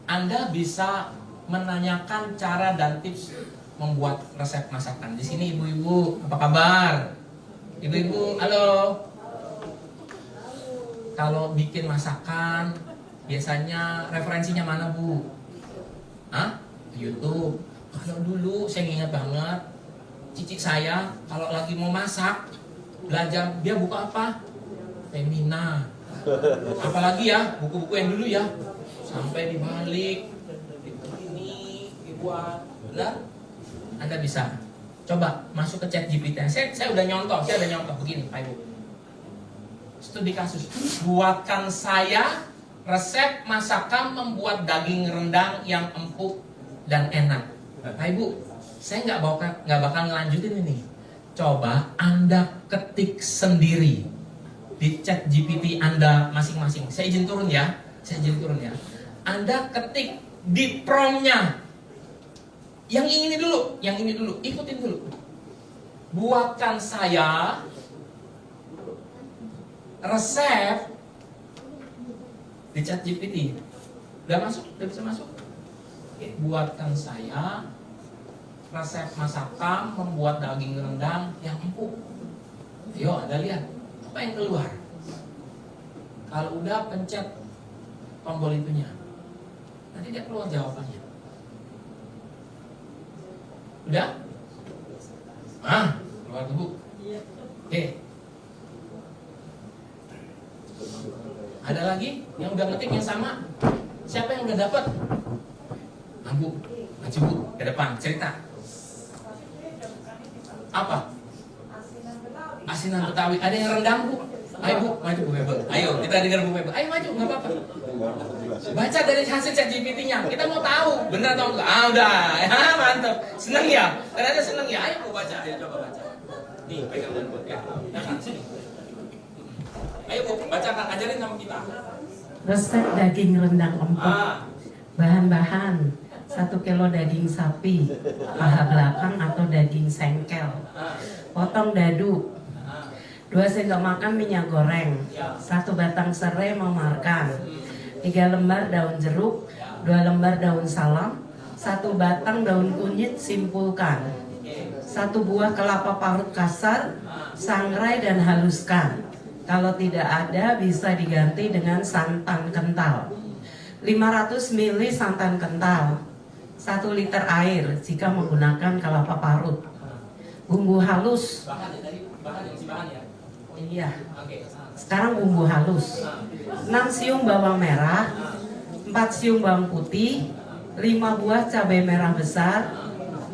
Speaker 2: Anda bisa menanyakan cara dan tips membuat resep masakan. Di sini ibu-ibu, apa kabar? Ibu-ibu, halo. Kalau bikin masakan, biasanya referensinya mana, Bu? Hah? YouTube. Kalau dulu saya ingat banget, cici saya kalau lagi mau masak, belajar, dia buka apa? Femina. Apalagi ya, buku-buku yang dulu ya. Sampai dibalik, ini dibuat. Benar? Anda bisa. Coba masuk ke ChatGPT. Saya udah nyontoh, begini, Pak Ibu. Studi kasus. Buatkan saya resep masakan membuat daging rendang yang empuk dan enak. Pak Ibu, saya nggak bakal ngelanjutin ini. Coba Anda ketik sendiri di chat GPT Anda masing-masing. Saya izin turun ya. Anda ketik di prompt-nya. Yang ini dulu, ikutin dulu. Buatkan saya resep di chat GPT. Udah bisa masuk? Oke, buatkan saya resep masakan membuat daging rendang yang empuk. Ayo Anda lihat apa yang keluar. Kalau udah pencet tombol itunya, nanti dia keluar jawabannya. Udah? Keluar tuh Bu. Oke. Ada lagi yang udah ngetik yang sama? Siapa yang udah dapat? Bu, maju Bu, ke depan, cerita. Apa? Asinan Betawi. Ada yang rendang Bu? Ayo Bu, maju Bu Mebel. Ayo, kita dengar Bu Mebel. Ayo maju, nggak apa-apa. Baca dari hasil chat GPT-nya. Kita mau tahu, benar atau enggak? Udah. Ya, mantap. Seneng ya? Ternyata seneng ya? Ayo Bu baca, ayo coba baca. Nih, pegang Bu ya. Nah, sini. Ayo Bu, bacakan, ajarin sama kita.
Speaker 4: Resep daging rendang empuk. Bahan-bahan 1 kilo daging sapi, paha belakang atau daging sengkel. Potong dadu. 2 sendok makan minyak goreng. 1 batang serai memakan. 3 lembar daun jeruk. 2 lembar daun salam. 1 batang daun kunyit simpulkan. 1 buah kelapa parut kasar, sangrai dan haluskan. Kalau tidak ada bisa diganti dengan santan kental. 500 ml santan kental. 1 liter air jika menggunakan kelapa parut. Bumbu halus.
Speaker 2: Bahan ya.
Speaker 4: Iya.
Speaker 2: Oke.
Speaker 4: Sekarang bumbu halus. 6 siung bawang merah, 4 siung bawang putih, 5 buah cabai merah besar.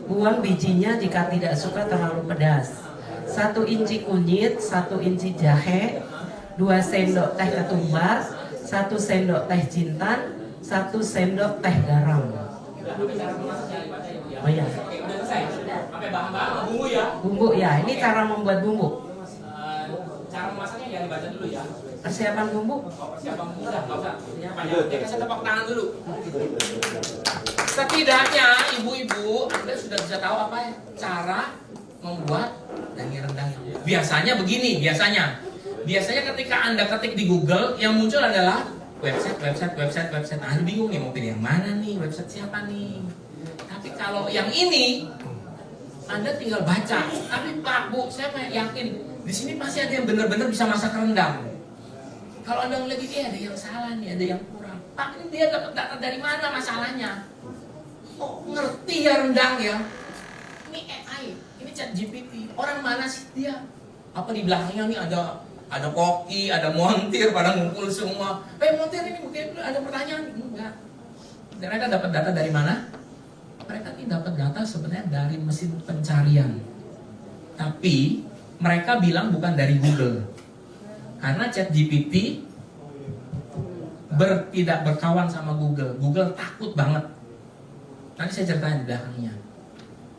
Speaker 4: Buang bijinya jika tidak suka terlalu pedas. 1 inci kunyit, 1 inci jahe, 2 sendok teh ketumbar, 1 sendok teh jintan, 1 sendok teh garam. Oh ya.
Speaker 2: Oke, udah selesai. Sampai bahan-bahan bumbu ya.
Speaker 4: Bumbu ya, ini cara membuat bumbu.
Speaker 2: Cara memasaknya jangan dibaca dulu ya.
Speaker 4: Persiapan bumbu.
Speaker 2: Persiapan bumbu udah, nggak usah. Dia kasih tepuk tangan dulu. Setidaknya ibu-ibu Anda sudah bisa tahu apa ya cara membuat daging rendang. Biasanya begini, biasanya ketika Anda ketik di Google yang muncul adalah website. Anda bingung nih mau pilih yang mana nih, website siapa nih. Tapi kalau yang ini Anda tinggal baca. Tapi Pak, Bu, saya yakin di sini pasti ada yang benar-benar bisa masak rendang. Kalau Anda ngeliat ini ada yang salah nih, ada yang kurang. Pak, ini dia dapat data dari mana masalahnya? Oh, ngerti ya rendang ya? Ini AI, ini chat GPT. Orang mana sih dia? Apa di belakangnya nih ada koki, ada montir, pada ngumpul semua. Montir ini mungkin ada pertanyaan? Enggak. Mereka dapat data dari mana? Mereka ini dapat data sebenarnya dari mesin pencarian. Tapi mereka bilang bukan dari Google. Karena chat GPT tidak berkawan sama Google. Google takut banget. Nanti saya ceritain di belakangnya.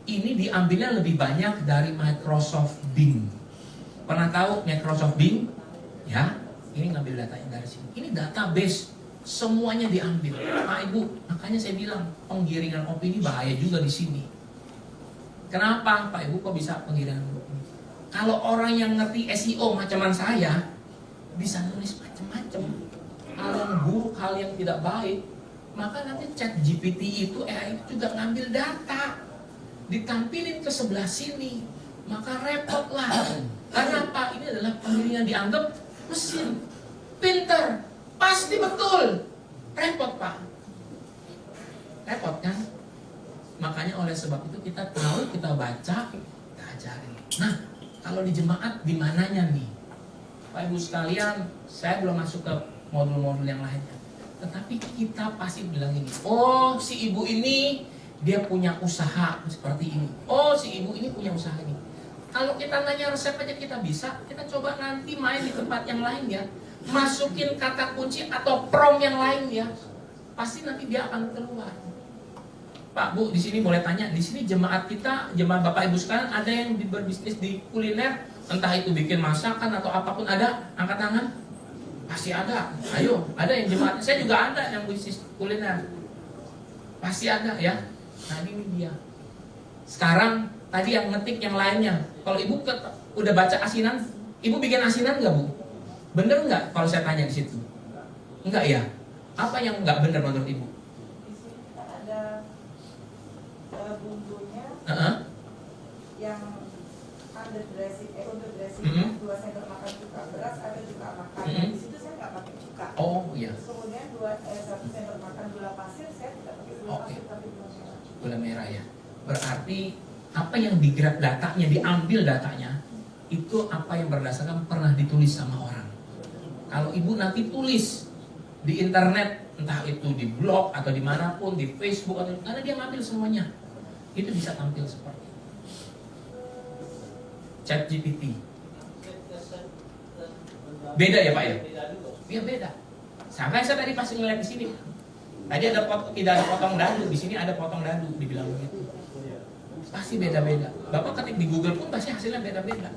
Speaker 2: Ini diambilnya lebih banyak dari Microsoft Bing. Pernah tahu Microsoft Bing? Ya, ini ngambil datanya dari sini. Ini database, semuanya diambil. Pak Ibu, makanya saya bilang penggiringan opini bahaya juga di sini. Kenapa Pak Ibu kok bisa penggiringan opini? Kalau orang yang ngerti SEO macam saya, bisa nulis macam-macam hal yang buruk, hal yang tidak baik. Maka nanti chat GPT itu AI itu juga ngambil data, ditampilin ke sebelah sini, maka repot lah. Karena apa? Ini adalah penggiringan dianggap mesin pinter, pasti betul. Repot Pak, repot kan? Makanya oleh sebab itu kita tahu, kita baca, kita ajarin. Nah, kalau di jemaat di mananya nih? Pak Ibu sekalian, saya belum masuk ke modul-modul yang lainnya. Tetapi kita pasti bilang ini, oh si ibu ini dia punya usaha seperti ini. Oh si ibu ini punya usaha ini. Kalau kita nanya resep aja kita bisa, kita coba nanti main di tempat yang lain ya. Masukin kata kunci atau prompt yang lain ya. Pasti nanti dia akan keluar. Pak Bu, di sini boleh tanya, di sini jemaat kita, jemaat Bapak Ibu sekalian ada yang berbisnis di kuliner, entah itu bikin masakan atau apapun, ada? Angkat tangan. Pasti ada. Ayo, ada yang jemaat. Saya juga ada yang bisnis kuliner. Pasti ada ya. Nah ini dia. Sekarang tadi yang ngetik yang lainnya. Kalau ibu udah baca asinan, ibu bikin asinan nggak Bu? Bener nggak kalau saya tanya di situ? Enggak ya? Apa yang nggak bener menurut ibu?
Speaker 3: Di sini kan ada bumbunya yang under dressing, untuk dressing 2 sendok makan cuka beras, ada cuka makan. Di situ saya nggak pakai cuka.
Speaker 2: Oh iya.
Speaker 3: Kemudian 1 sendok makan gula pasir, saya tidak pakai gula pasir tapi gula merah.
Speaker 2: Gula merah ya. Berarti apa yang digrab datanya, diambil datanya, itu apa yang berdasarkan pernah ditulis sama orang. Kalau ibu nanti tulis di internet, entah itu di blog atau dimanapun, di Facebook atau karena dia ngambil semuanya, itu bisa tampil seperti itu. ChatGPT. Beda ya Pak ya? Iya beda. Sampai saya tadi pas ngeliat di sini, tadi ada tidak ada potong dadu, di sini ada potong dadu, dibilang begitu. Pasti beda-beda. Bapak ketik di Google pun pasti hasilnya beda-beda.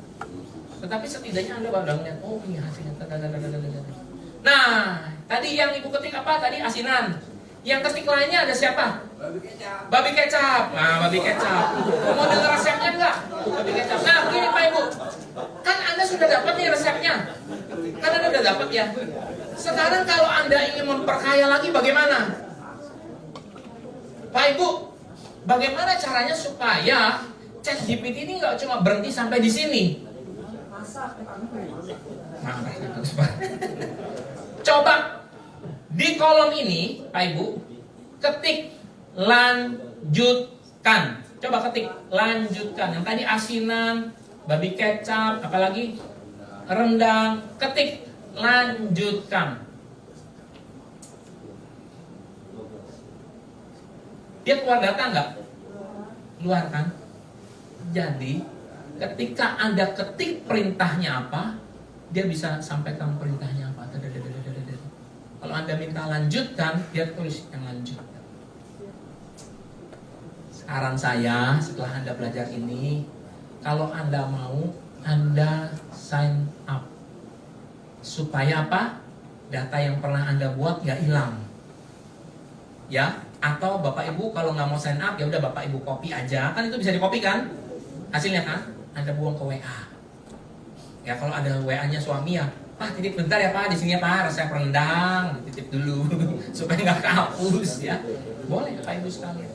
Speaker 2: Tetapi setidaknya Anda baru ngeliat, oh ini hasilnya. Nah, tadi yang ibu ketik apa? Tadi asinan. Yang ketik lainnya ada siapa? Babi kecap. Nah, babi kecap. Mau dengar resepnya enggak? Babi kecap. Nah, begini Pak Ibu. Kan Anda sudah dapat nih resepnya. Kan Anda sudah dapat ya. Sekarang kalau Anda ingin memperkaya lagi bagaimana? Pak Ibu, bagaimana caranya supaya ChatGPT ini nggak cuma berhenti sampai di sini? Coba di kolom ini, Pak Ibu, ketik lanjutkan. Coba ketik lanjutkan. Yang tadi asinan, babi kecap, apalagi rendang. Ketik lanjutkan. Dia keluar data nggak? Keluar kan? Jadi ketika Anda ketik perintahnya apa, dia bisa sampaikan perintahnya apa. Kalau Anda minta lanjutkan, dia tulis yang lanjutkan. Saran saya setelah Anda belajar ini, kalau Anda mau, Anda sign up. Supaya apa? Data yang pernah Anda buat nggak hilang. Ya, atau Bapak Ibu kalau nggak mau sign up, ya udah Bapak Ibu copy aja. Kan itu bisa di copy kan? Hasilnya kan? Anda buang ke WA. Ya kalau ada WA-nya suami ya, Pak titip bentar ya Pak, di sini ya Pak, resep rendang, titip dulu supaya nggak kehapus ya. Boleh Pak Ibu sekalian.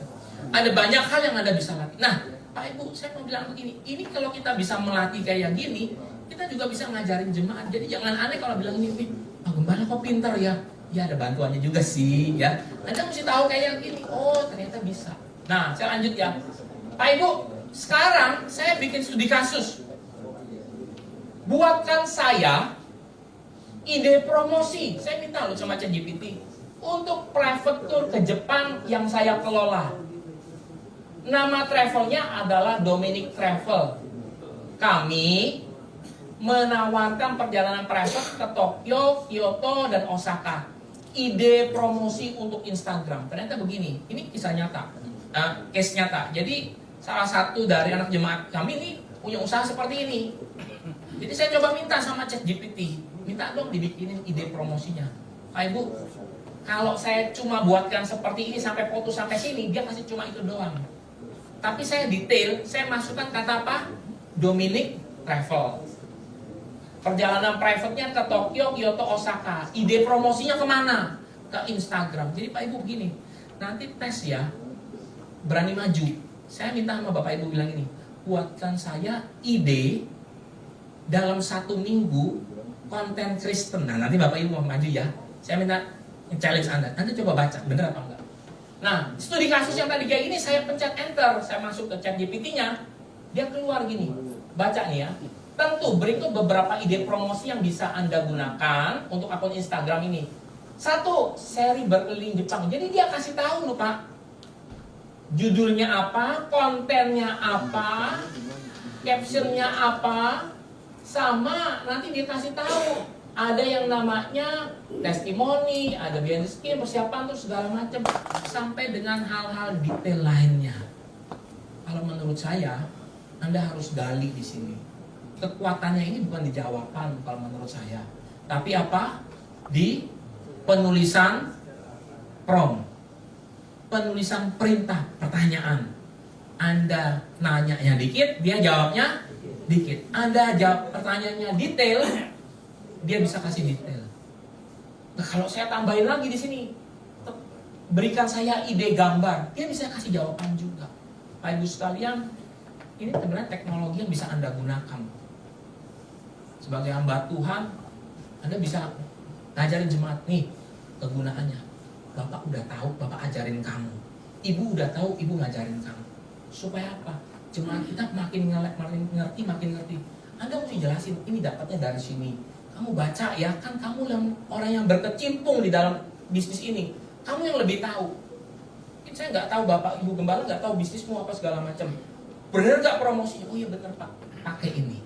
Speaker 2: Ada banyak hal yang Anda bisa latih. Nah, Pak Ibu, saya mau bilang begini, ini kalau kita bisa melatih kayak gini, kita juga bisa ngajarin jemaat. Jadi jangan aneh kalau bilang ini, Pak Gembala kok pintar ya? Ya ada bantuannya juga sih ya. Anda mesti tahu kayak gini. Oh ternyata bisa. Nah saya lanjut ya. Pak Ibu, sekarang saya bikin studi kasus. Buatkan saya ide promosi. Saya minta loh sama ChatGPT untuk private tour ke Jepang yang saya kelola. Nama travelnya adalah Dominic Travel. Kami menawarkan perjalanan private ke Tokyo, Kyoto, dan Osaka. Ide promosi untuk Instagram. Ternyata begini, ini kisah nyata, case nyata. Jadi salah satu dari anak jemaat kami ini punya usaha seperti ini. Jadi saya coba minta sama ChatGPT, minta dong dibikinin ide promosinya. Pak Ibu, kalau saya cuma buatkan seperti ini sampai foto sampai sini, dia kasih cuma itu doang. Tapi saya detail, saya masukkan kata apa? Dominic Travel. Perjalanan private-nya ke Tokyo, Kyoto, Osaka. Ide promosinya kemana? Ke Instagram. Jadi Pak Ibu begini, nanti tes ya, berani maju. Saya minta sama Bapak Ibu bilang ini, buatkan saya ide dalam 1 minggu konten Kristen. Nah nanti Bapak Ibu mau maju ya. Saya minta challenge Anda. Nanti coba baca, bener apa enggak? Nah, studi kasus yang tadi kayak gini, saya pencet enter, saya masuk ke ChatGPT-nya, dia keluar gini. Baca nih ya. Tentu berikut beberapa ide promosi yang bisa Anda gunakan untuk akun Instagram ini. 1, seri berkeliling Jepang. Jadi dia kasih tahu loh Pak, judulnya apa, kontennya apa, captionnya apa, sama nanti dia kasih tahu Ada yang namanya testimoni, ada behind the scene, persiapan tuh segala macam, sampai dengan hal-hal detail lainnya. Kalau menurut saya, Anda harus gali di sini. Kekuatannya ini bukan di jawaban kalau menurut saya, tapi apa? Di penulisan prompt, penulisan perintah, pertanyaan. Anda nanyanya dikit, dia jawabnya dikit. Anda jawab pertanyaannya detail, dia bisa kasih detail. Nah, kalau saya tambahin lagi di sini, berikan saya ide gambar, dia bisa kasih jawaban juga. Bapak Ibu sekalian, ini sebenarnya teknologi yang bisa Anda gunakan. Sebagai hamba Tuhan, Anda bisa ngajarin jemaat nih kegunaannya. Bapak udah tahu, Bapak ajarin kamu. Ibu udah tahu, Ibu ngajarin kamu. Supaya apa? Jemaat kita makin ngerti. Anda mesti jelasin, ini dapatnya dari sini. Kamu baca ya, kan kamu yang orang yang berkecimpung di dalam bisnis ini. Kamu yang lebih tahu. Saya nggak tahu, Bapak Ibu Gembala nggak tahu bisnismu apa segala macam. Benar nggak promosinya? Oh iya benar Pak, pakai ini.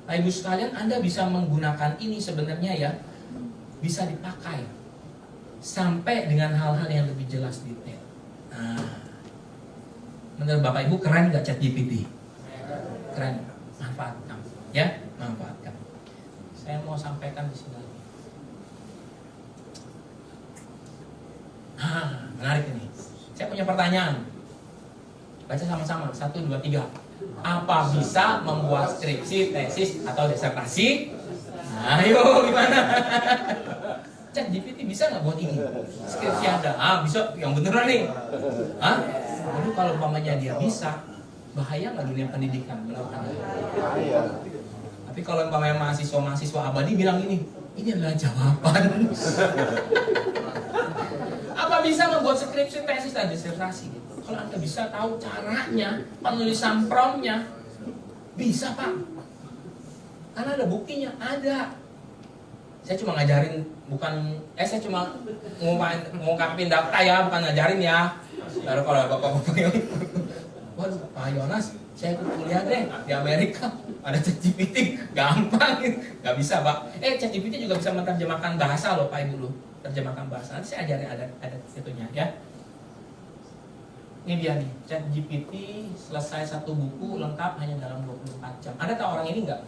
Speaker 2: Nah, Ibu sekalian, Anda bisa menggunakan ini sebenarnya ya, bisa dipakai sampai dengan hal-hal yang lebih jelas detail. Nah, menurut Bapak Ibu keren nggak ChatGPT? Keren, manfaatkan, ya, manfaatkan. Saya mau sampaikan di sini. Menarik ini. Saya punya pertanyaan. Baca sama-sama. 1, 2, 3. Apa bisa membuat skripsi, tesis, atau disertasi? Nah, ayo gimana? ChatGPT bisa nggak buat ini? Skripsi ada. Bisa. Yang beneran nih. Aduh, kalau umpamanya dia bisa, bahaya nggak dunia pendidikan menurut Anda? Tapi kalau umpamanya mahasiswa abadi bilang ini adalah jawaban. Apa bisa membuat skripsi, tesis, dan disertasi? Kalau Anda bisa tahu caranya, penulisan promptnya, bisa Pak. Karena ada buktinya, ada. Saya cuma ngajarin, saya cuma ngungkapin data ya, bukan ngajarin ya. Lalu kalau bapak-bapak yang, waduh Pak Yonas, saya ikut kuliah deh di Amerika, ada ChatGPT, gampang, nggak bisa Pak. ChatGPT juga bisa menerjemahkan bahasa loh Pak Ibu loh, terjemahkan bahasa. Nanti saya ajarin ada itunya ya. Ini dia nih, ChatGPT selesai satu buku lengkap hanya dalam 24 jam. Ada tahu orang ini nggak?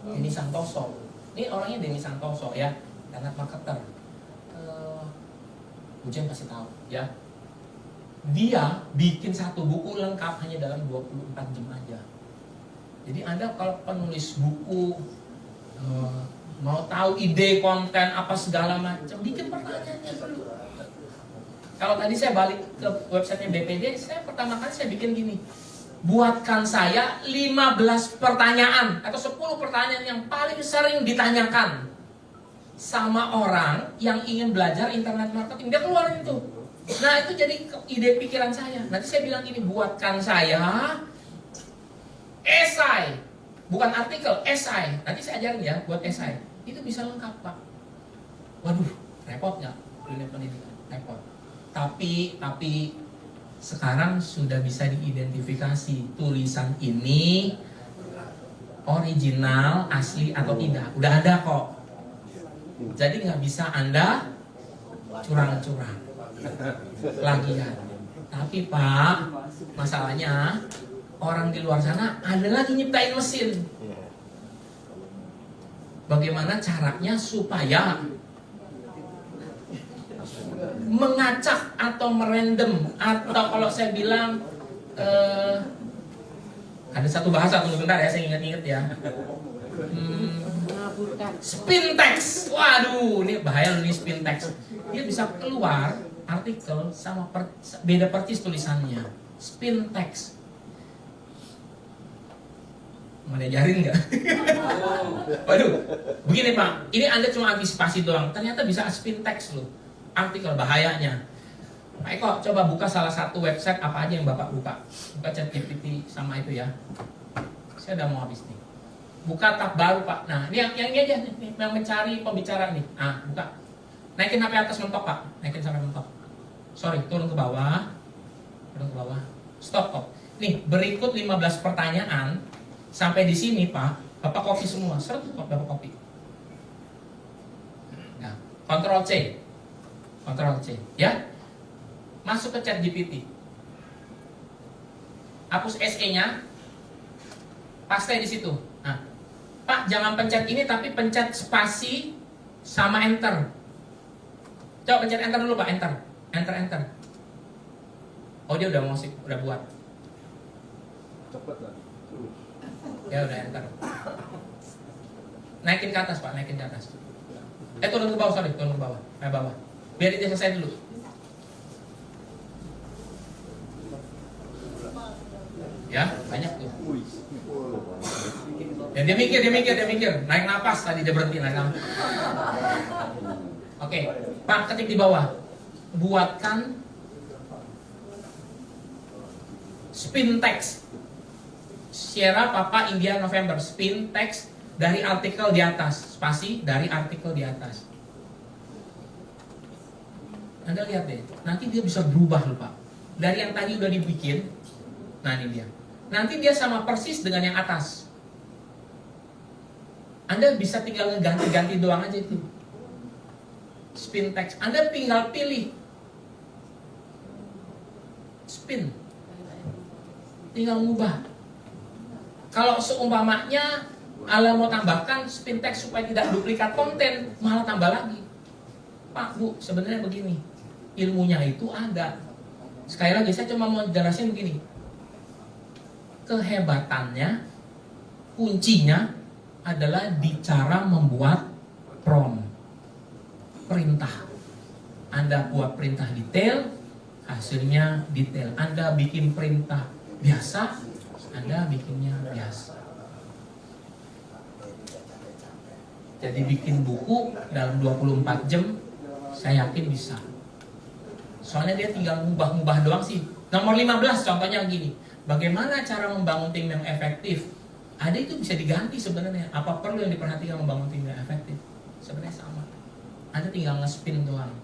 Speaker 2: Denny Santoso. Ini orangnya Denny Santoso ya, internet marketer. Ujian pasti tahu ya. Dia bikin satu buku lengkap hanya dalam 24 jam aja. Jadi Anda kalau penulis buku, mau tahu ide konten apa segala macam, bikin pertanyaannya dulu. Kalau tadi saya balik ke websitenya BPD, saya pertama kali saya bikin gini. Buatkan saya 15 pertanyaan atau 10 pertanyaan yang paling sering ditanyakan sama orang yang ingin belajar internet marketing. Dia keluarin itu. Nah, itu jadi ide pikiran saya. Nanti saya bilang gini, buatkan saya esai, bukan artikel, esai. Nanti saya ajarin ya buat esai. Itu bisa lengkap Pak. Waduh, repot nggak dunia pendidikan? Repot. Tapi sekarang sudah bisa diidentifikasi tulisan ini original, asli atau tidak. Udah ada kok. Jadi nggak bisa Anda curang-curang lagian. Tapi Pak, masalahnya orang di luar sana ada lagi nyiptain mesin. Bagaimana caranya supaya mengacak atau merandom, atau kalau saya bilang ada satu bahasa, tunggu bentar ya, saya ingat-ingat ya. Spin text. Waduh, ini bahaya nih spin text. Dia bisa keluar artikel sama beda persis tulisannya. Spin text. Mau diajarin nggak? Waduh, begini Pak. Ini Anda cuma antisipasi doang. Ternyata bisa spin text loh. Artikel bahayanya. Pak Eko, coba buka salah satu website apa aja yang Bapak buka. Buka ChatGPT sama itu ya. Saya udah mau habis nih. Buka tab baru Pak. Nah, ini yang ini aja nih, yang mencari pembicara nih. Buka. Naikin sampai atas mentok Pak. Naikin sampai mentok. Sorry, turun ke bawah. Turun ke bawah. Stop kok. Nih, berikut 15 pertanyaan. Sampai di sini Pak. Bapak copy semua, seret Bapak copy. Nah, Ctrl C, ya. Masuk ke ChatGPT. Hapus SE-nya, paste di situ. Nah, Pak jangan pencet ini tapi pencet spasi sama enter. Coba pencet enter dulu Pak, enter. Oh dia udah musik, udah buat.
Speaker 5: Cepet lah.
Speaker 2: Ya udah enter. Naikin ke atas Pak, naikin ke atas. Turun ke bawah, turun ke bawah. Bawah. Biar dia selesai dulu. Ya, banyak tuh. Ya dia mikir. Naik napas tadi dia berhenti naik napas. Oke, Pak ketik di bawah. Buatkan spin text. Sierra Papa India November, spin text dari artikel di atas, spasi dari artikel di atas. Anda lihat deh, nanti dia bisa berubah loh Pak. Dari yang tadi udah dibikin, nah ini dia. Nanti dia sama persis dengan yang atas. Anda bisa tinggal ngeganti-ganti doang aja itu. Spin text, Anda tinggal pilih spin, tinggal ngubah. Kalau seumpamanya Ala mau tambahkan spin text supaya tidak duplikat konten, malah tambah lagi. Pak, Bu, sebenarnya begini, ilmunya itu ada. Sekali lagi saya cuma mau jelasin begini. Kehebatannya, kuncinya adalah di cara membuat prompt, perintah. Anda buat perintah detail, hasilnya detail. Anda bikin perintah biasa, Anda bikinnya biasa. Jadi bikin buku dalam 24 jam, saya yakin bisa. Soalnya dia tinggal ngubah-ngubah doang sih. Nomor 15 contohnya gini. Bagaimana cara membangun tim yang efektif? Ada itu bisa diganti sebenarnya. Apa perlu yang diperhatikan membangun tim yang efektif? Sebenarnya sama. Anda tinggal nge-spin doang.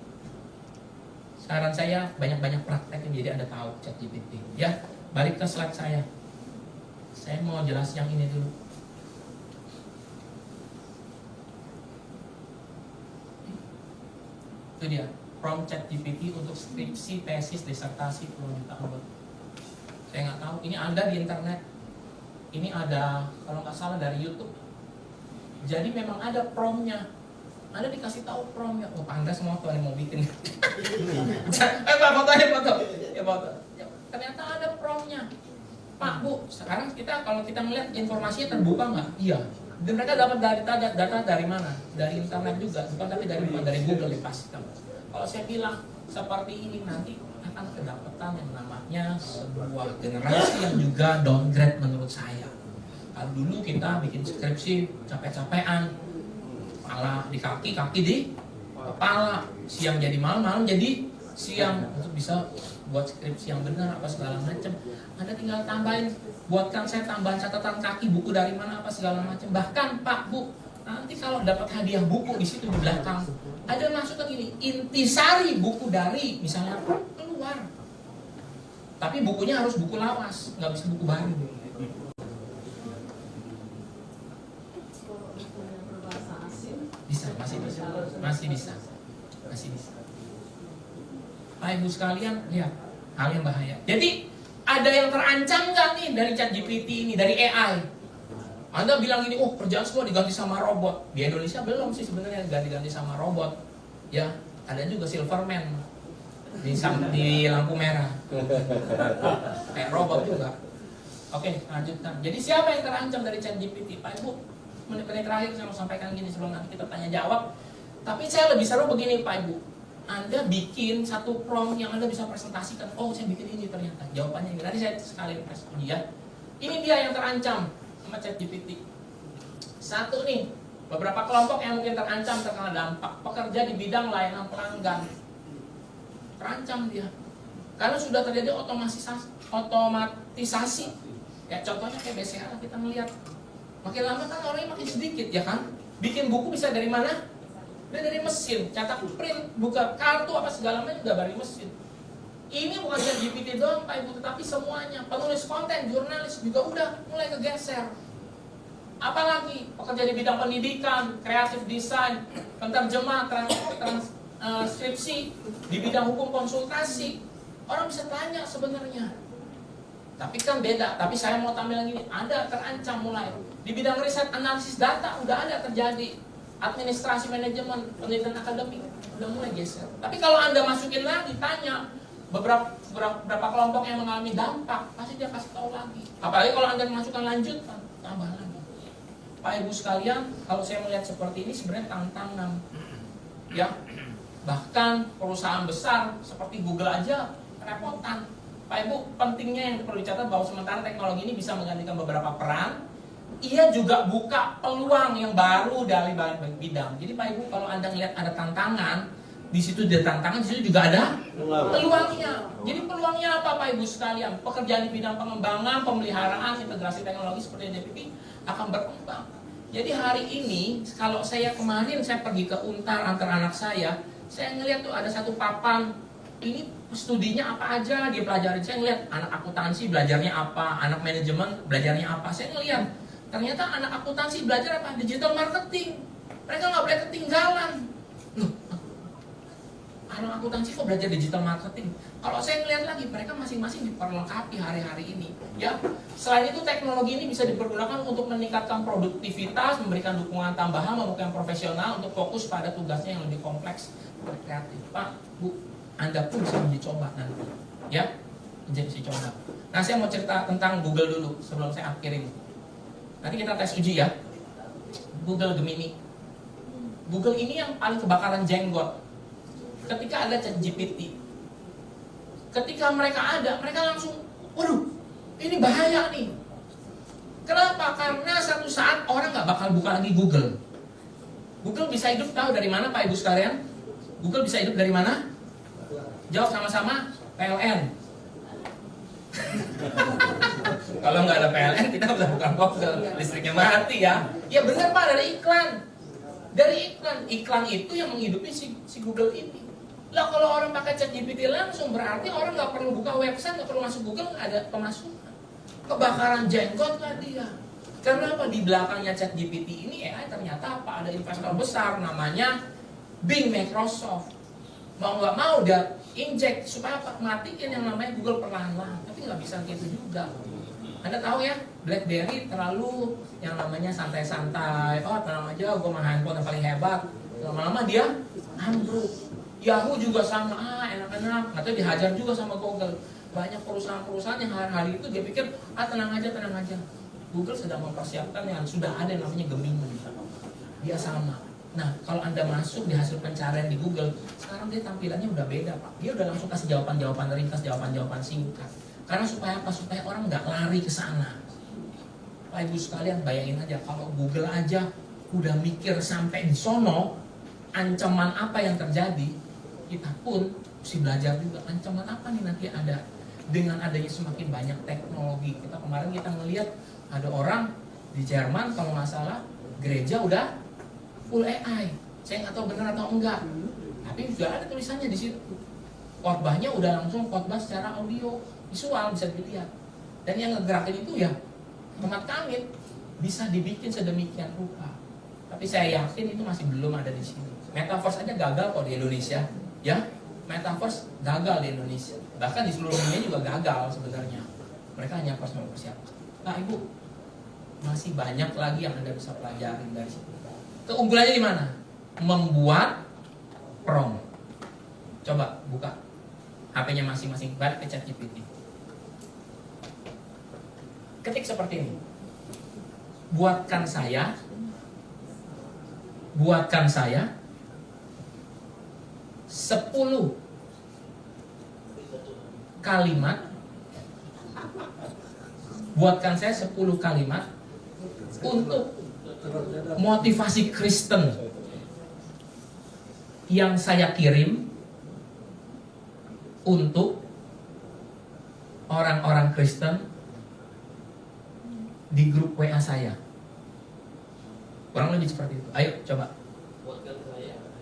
Speaker 2: Saran saya banyak-banyak praktek jadi Anda tahu ChatGPT. Ya, balik ke slide saya. Saya mau jelas yang ini dulu. Itu dia, prompt ChatGPT untuk skripsi, tesis, disertasi, juta abad. Saya nggak tahu, ini ada di internet. Ini ada, kalau nggak salah dari YouTube. Jadi memang ada promptnya. Anda dikasih tahu promptnya. Oh, Pak Andres mau tuh mau bikin. Pak foto. Ya foto. Ya, ternyata ada promptnya. Pak, Bu, sekarang kalau kita melihat informasinya terbuka nggak? Iya. Dan mereka dapat data dari mana? Dari internet juga, bukan tapi dari Google ya pasti. Kalau saya bilang seperti ini nanti akan kedapatan yang namanya sebuah generasi yang juga downgrade menurut saya. Kalau dulu kita bikin skripsi capek-capean, kepala di kaki di kepala, siang jadi malam jadi siang untuk bisa buat skripsi yang benar apa segala macam. Anda tinggal tambahin, buatkan saya tambahan catatan kaki, buku dari mana apa segala macam. Bahkan Pak, Bu, nanti kalau dapat hadiah buku di situ di belakang, ada masukkan gini, intisari buku dari misalnya keluar. Tapi bukunya harus buku lawas, nggak bisa buku baru. Bisa, masih bisa. Pak Ibu sekalian, lihat hal yang bahaya. Jadi ada yang terancam nggak nih dari ChatGPT ini, dari AI? Anda bilang gini, oh kerjaan semua diganti sama robot. Di Indonesia belum sih sebenarnya ganti-ganti sama robot. Ya, ada juga Silverman di lampu merah. Kayak robot juga. Oke, lanjutkan. Jadi siapa yang terancam dari ChatGPT? Pak Ibu, menit-menit terakhir saya mau sampaikan gini sebelum nanti kita tanya jawab. Tapi saya lebih seru begini Pak Ibu. Anda bikin satu prompt yang Anda bisa presentasikan. Oh, saya bikin ini ternyata. Jawabannya ini. Nanti saya sekali presentasi ya. Ini dia yang terancam sama ChatGPT. Satu nih, beberapa kelompok yang mungkin terancam terkena dampak. Pekerja di bidang layanan pelanggan. Terancam dia. Karena sudah terjadi otomatisasi. Ya contohnya kayak BCA kita melihat. Makin lama kan orangnya makin sedikit ya kan. Bikin buku bisa dari mana? Dari mesin, cetak print, buka kartu apa segala macam juga dari mesin. Ini bukan ChatGPT doang Pak Ibu, tetapi semuanya. Penulis konten, jurnalis juga udah mulai kegeser. Apalagi pekerja di bidang pendidikan, kreatif desain, penterjemah, transkripsi, di bidang hukum konsultasi. Orang bisa tanya sebenarnya. Tapi kan beda. Tapi saya mau tampil lagi, ada terancam mulai. Di bidang riset analisis data udah ada terjadi. Administrasi manajemen, penelitian akademik udah mulai geser. Tapi kalau Anda masukin lagi, tanya beberapa kelompok yang mengalami dampak, pasti dia kasih tahu lagi. Apalagi kalau Anda masukkan lanjutan, tambah lagi. Pak Ibu sekalian, kalau saya melihat seperti ini sebenarnya tantangan, ya. Bahkan perusahaan besar seperti Google aja kerepotan. Pak Ibu, pentingnya yang perlu dicatat bahwa sementara teknologi ini bisa menggantikan beberapa peran, ia juga buka peluang yang baru dari banyak bidang. Jadi Pak Ibu, kalau Anda melihat ada tantangan, di situ ada tantangan, di situ juga ada peluangnya. Jadi peluangnya apa Pak Ibu sekalian? Pekerjaan di bidang pengembangan, pemeliharaan, integrasi teknologi seperti DPP akan berkembang. Jadi hari ini, kalau saya kemarin saya pergi ke Untar antar anak saya ngelihat tuh ada satu papan, ini studinya apa aja dia pelajari. Saya ngelihat anak akuntansi belajarnya apa, anak manajemen belajarnya apa. Saya ngelihat ternyata anak akuntansi belajar apa? Digital marketing. Mereka nggak boleh ketinggalan. Loh, anak akuntansi kok belajar digital marketing? Kalau saya ngelihat lagi, mereka masing-masing diperlengkapi hari-hari ini. Ya, selain itu teknologi ini bisa dipergunakan untuk meningkatkan produktivitas, memberikan dukungan tambahan, membuka profesional untuk fokus pada tugasnya yang lebih kompleks, berkreatif. Pak, Bu, Anda pun bisa mencoba nanti. Ya, bisa coba. Nah, saya mau cerita tentang Google dulu sebelum saya akhirin. Nanti kita tes uji ya. Google Gemini. Google ini yang paling kebakaran jenggot. Ketika ada ChatGPT, ketika mereka ada, mereka langsung, waduh, ini bahaya nih. Kenapa? Karena satu saat orang nggak bakal buka lagi Google. Google bisa hidup tahu dari mana Pak Ibu sekalian? Google bisa hidup dari mana? Jawab sama-sama, PLN. Kalau nggak ada PLN, kita bisa buka Google, listriknya mati ya. Ya benar Pak, dari iklan. Dari iklan itu yang menghidupi si Google ini. Lah kalau orang pakai ChatGPT langsung, berarti orang nggak perlu buka website, nggak perlu masuk Google, nggak ada pemasukan. Kebakaran jenggot lah dia. Karena apa? Di belakangnya ChatGPT ini AI ternyata apa? Ada investor besar namanya Bing Microsoft. Mau nggak mau dia inject supaya apa? Matiin yang namanya Google perlahan-lahan. Tapi nggak bisa gitu juga. Anda tahu ya, BlackBerry terlalu yang namanya santai-santai. Oh tenang aja, gue mah handphone yang paling hebat. Lama-lama dia ambruk. Yahoo juga sama, enak-enak. Atau dihajar juga sama Google. Banyak perusahaan-perusahaan yang hari-hari itu dia pikir, tenang aja. Google sedang mempersiapkan yang sudah ada yang namanya Gemini. Dia sama. Nah, kalau Anda masuk di hasil pencarian di Google, sekarang dia tampilannya udah beda, Pak. Dia udah langsung kasih jawaban-jawaban ringkas, jawaban-jawaban singkat. Karena supaya apa? Supaya orang nggak lari ke sana. Pak Ibu sekalian, bayangin aja kalau Google aja udah mikir sampai di sono, ancaman apa yang terjadi, kita pun mesti belajar juga ancaman apa nih nanti ada dengan adanya semakin banyak teknologi. Kemarin kita ngelihat ada orang di Jerman kalau nggak salah gereja udah full AI. Saya nggak tahu benar atau enggak, tapi juga ada tulisannya di situ. Khotbahnya udah langsung khotbah secara audio visual bisa dilihat. Dan yang ngegerakin itu ya umat kami bisa dibikin sedemikian rupa. Tapi saya yakin itu masih belum ada di sini. Metaverse aja gagal kok di Indonesia. Ya, Metaverse gagal di Indonesia. Bahkan di seluruh dunia juga gagal sebenarnya. Mereka hanya pas mempersiapkan. Nah Ibu, masih banyak lagi yang Anda bisa pelajari dari situ. Keunggulannya di mana? Membuat prompt. Coba buka HP-nya masing-masing, balik ke ChatGPT. Ketik seperti ini. Buatkan saya 10 kalimat. Buatkan saya 10 kalimat untuk motivasi Kristen yang saya kirim untuk orang-orang Kristen di grup WA saya. Kurang lebih seperti itu. Ayo coba.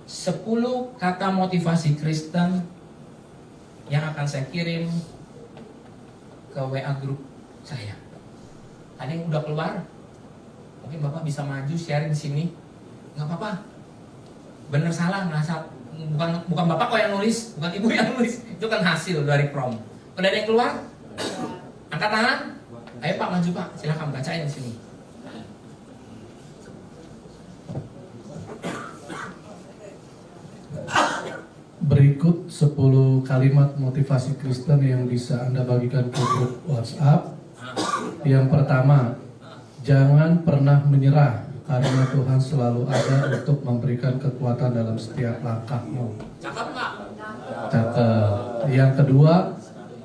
Speaker 2: 10 kata motivasi Kristen yang akan saya kirim ke WA grup saya. Ada yang udah keluar? Mungkin Bapak bisa maju sharing di sini. Nggak apa-apa. Bener salah nggak bukan Bapak kok yang nulis, bukan Ibu yang nulis. Itu kan hasil dari prom. Udah ada yang keluar? Angkat tangan. Ayo Pak maju Pak, silahkan bacain di sini.
Speaker 6: Berikut 10 kalimat motivasi Kristen yang bisa Anda bagikan ke grup WhatsApp. Yang pertama, jangan pernah menyerah karena Tuhan selalu ada untuk memberikan kekuatan dalam setiap langkahmu.
Speaker 2: Cakep nggak?
Speaker 6: Cakep. Yang kedua,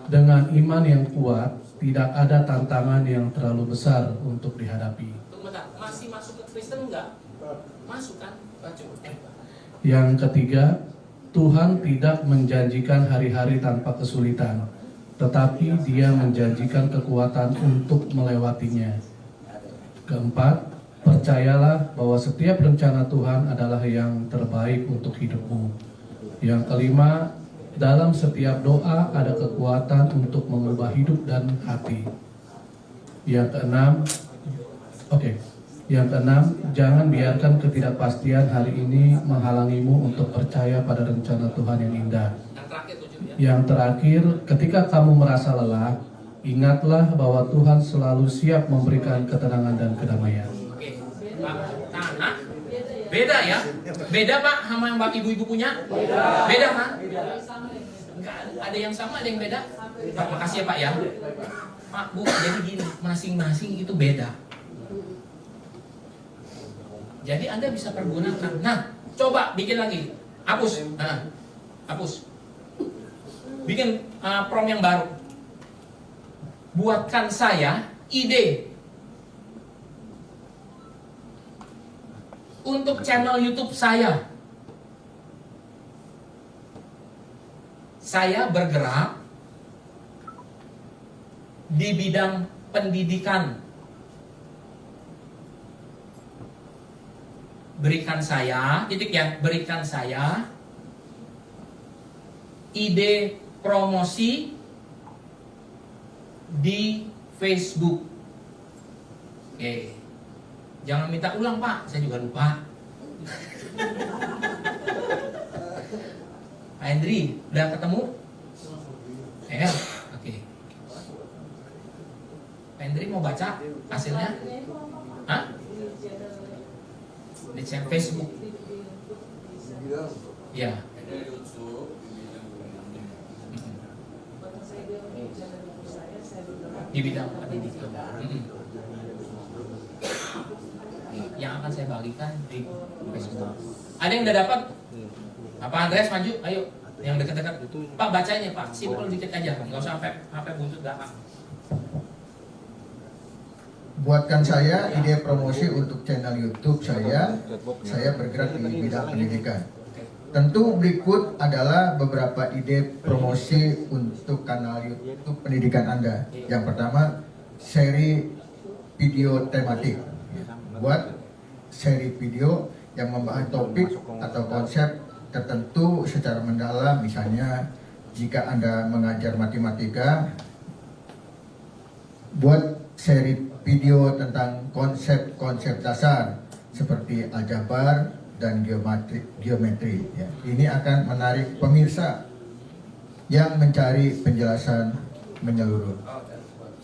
Speaker 6: dengan iman yang kuat, tidak ada tantangan yang terlalu besar untuk dihadapi.
Speaker 2: Tunggu bentar, masih masuk ke Kristen nggak? Masuk kan? Baju.
Speaker 6: Yang ketiga, Tuhan tidak menjanjikan hari-hari tanpa kesulitan, tetapi Dia menjanjikan kekuatan untuk melewatinya. Keempat, percayalah bahwa setiap rencana Tuhan adalah yang terbaik untuk hidupmu. Yang kelima, dalam setiap doa ada kekuatan untuk mengubah hidup dan hati. Yang keenam, jangan biarkan ketidakpastian hari ini menghalangimu untuk percaya pada rencana Tuhan yang indah.
Speaker 2: Yang terakhir 7 ya.
Speaker 6: Yang terakhir, ketika kamu merasa lelah, ingatlah bahwa Tuhan selalu siap memberikan ketenangan dan kedamaian.
Speaker 2: Oke. Nah, beda ya? Beda Pak sama yang Bapak Ibu-ibu punya? Beda kan? Enggak, ada yang sama, ada yang beda. Pak, makasih ya Pak ya. Pak, Bu, jadi gini, masing-masing itu beda. Jadi Anda bisa pergunakan. Nah, coba bikin lagi. Hapus. Nah, hapus. Bikin prom yang baru. Buatkan saya ide untuk channel YouTube saya. Saya bergerak di bidang pendidikan. Berikan saya, titik ya, berikan saya ide promosi di Facebook. Oke. Jangan minta ulang Pak, saya juga lupa. Pak Hendri, udah ketemu? Ya, oke. Pak Hendri mau baca hasilnya? Hah? Di channel Facebook. Ya. Di bidang pendidikan. Yang akan saya bagikan di Facebook. Ada yang udah dapat? Pak Andreas maju, ayo. Yang dekat-dekat. Pak bacain ya Pak, simple dikit aja, nggak usah sampai buntut belakang.
Speaker 7: Buatkan saya ide promosi untuk channel YouTube saya bergerak di bidang pendidikan. Tentu berikut adalah beberapa ide promosi untuk kanal YouTube pendidikan Anda. Yang pertama, seri video tematik. Buat seri video yang membahas topik atau konsep tertentu secara mendalam, misalnya jika Anda mengajar matematika, buat seri video tentang konsep-konsep dasar seperti aljabar dan geometri. Ya. Ini akan menarik pemirsa yang mencari penjelasan menyeluruh.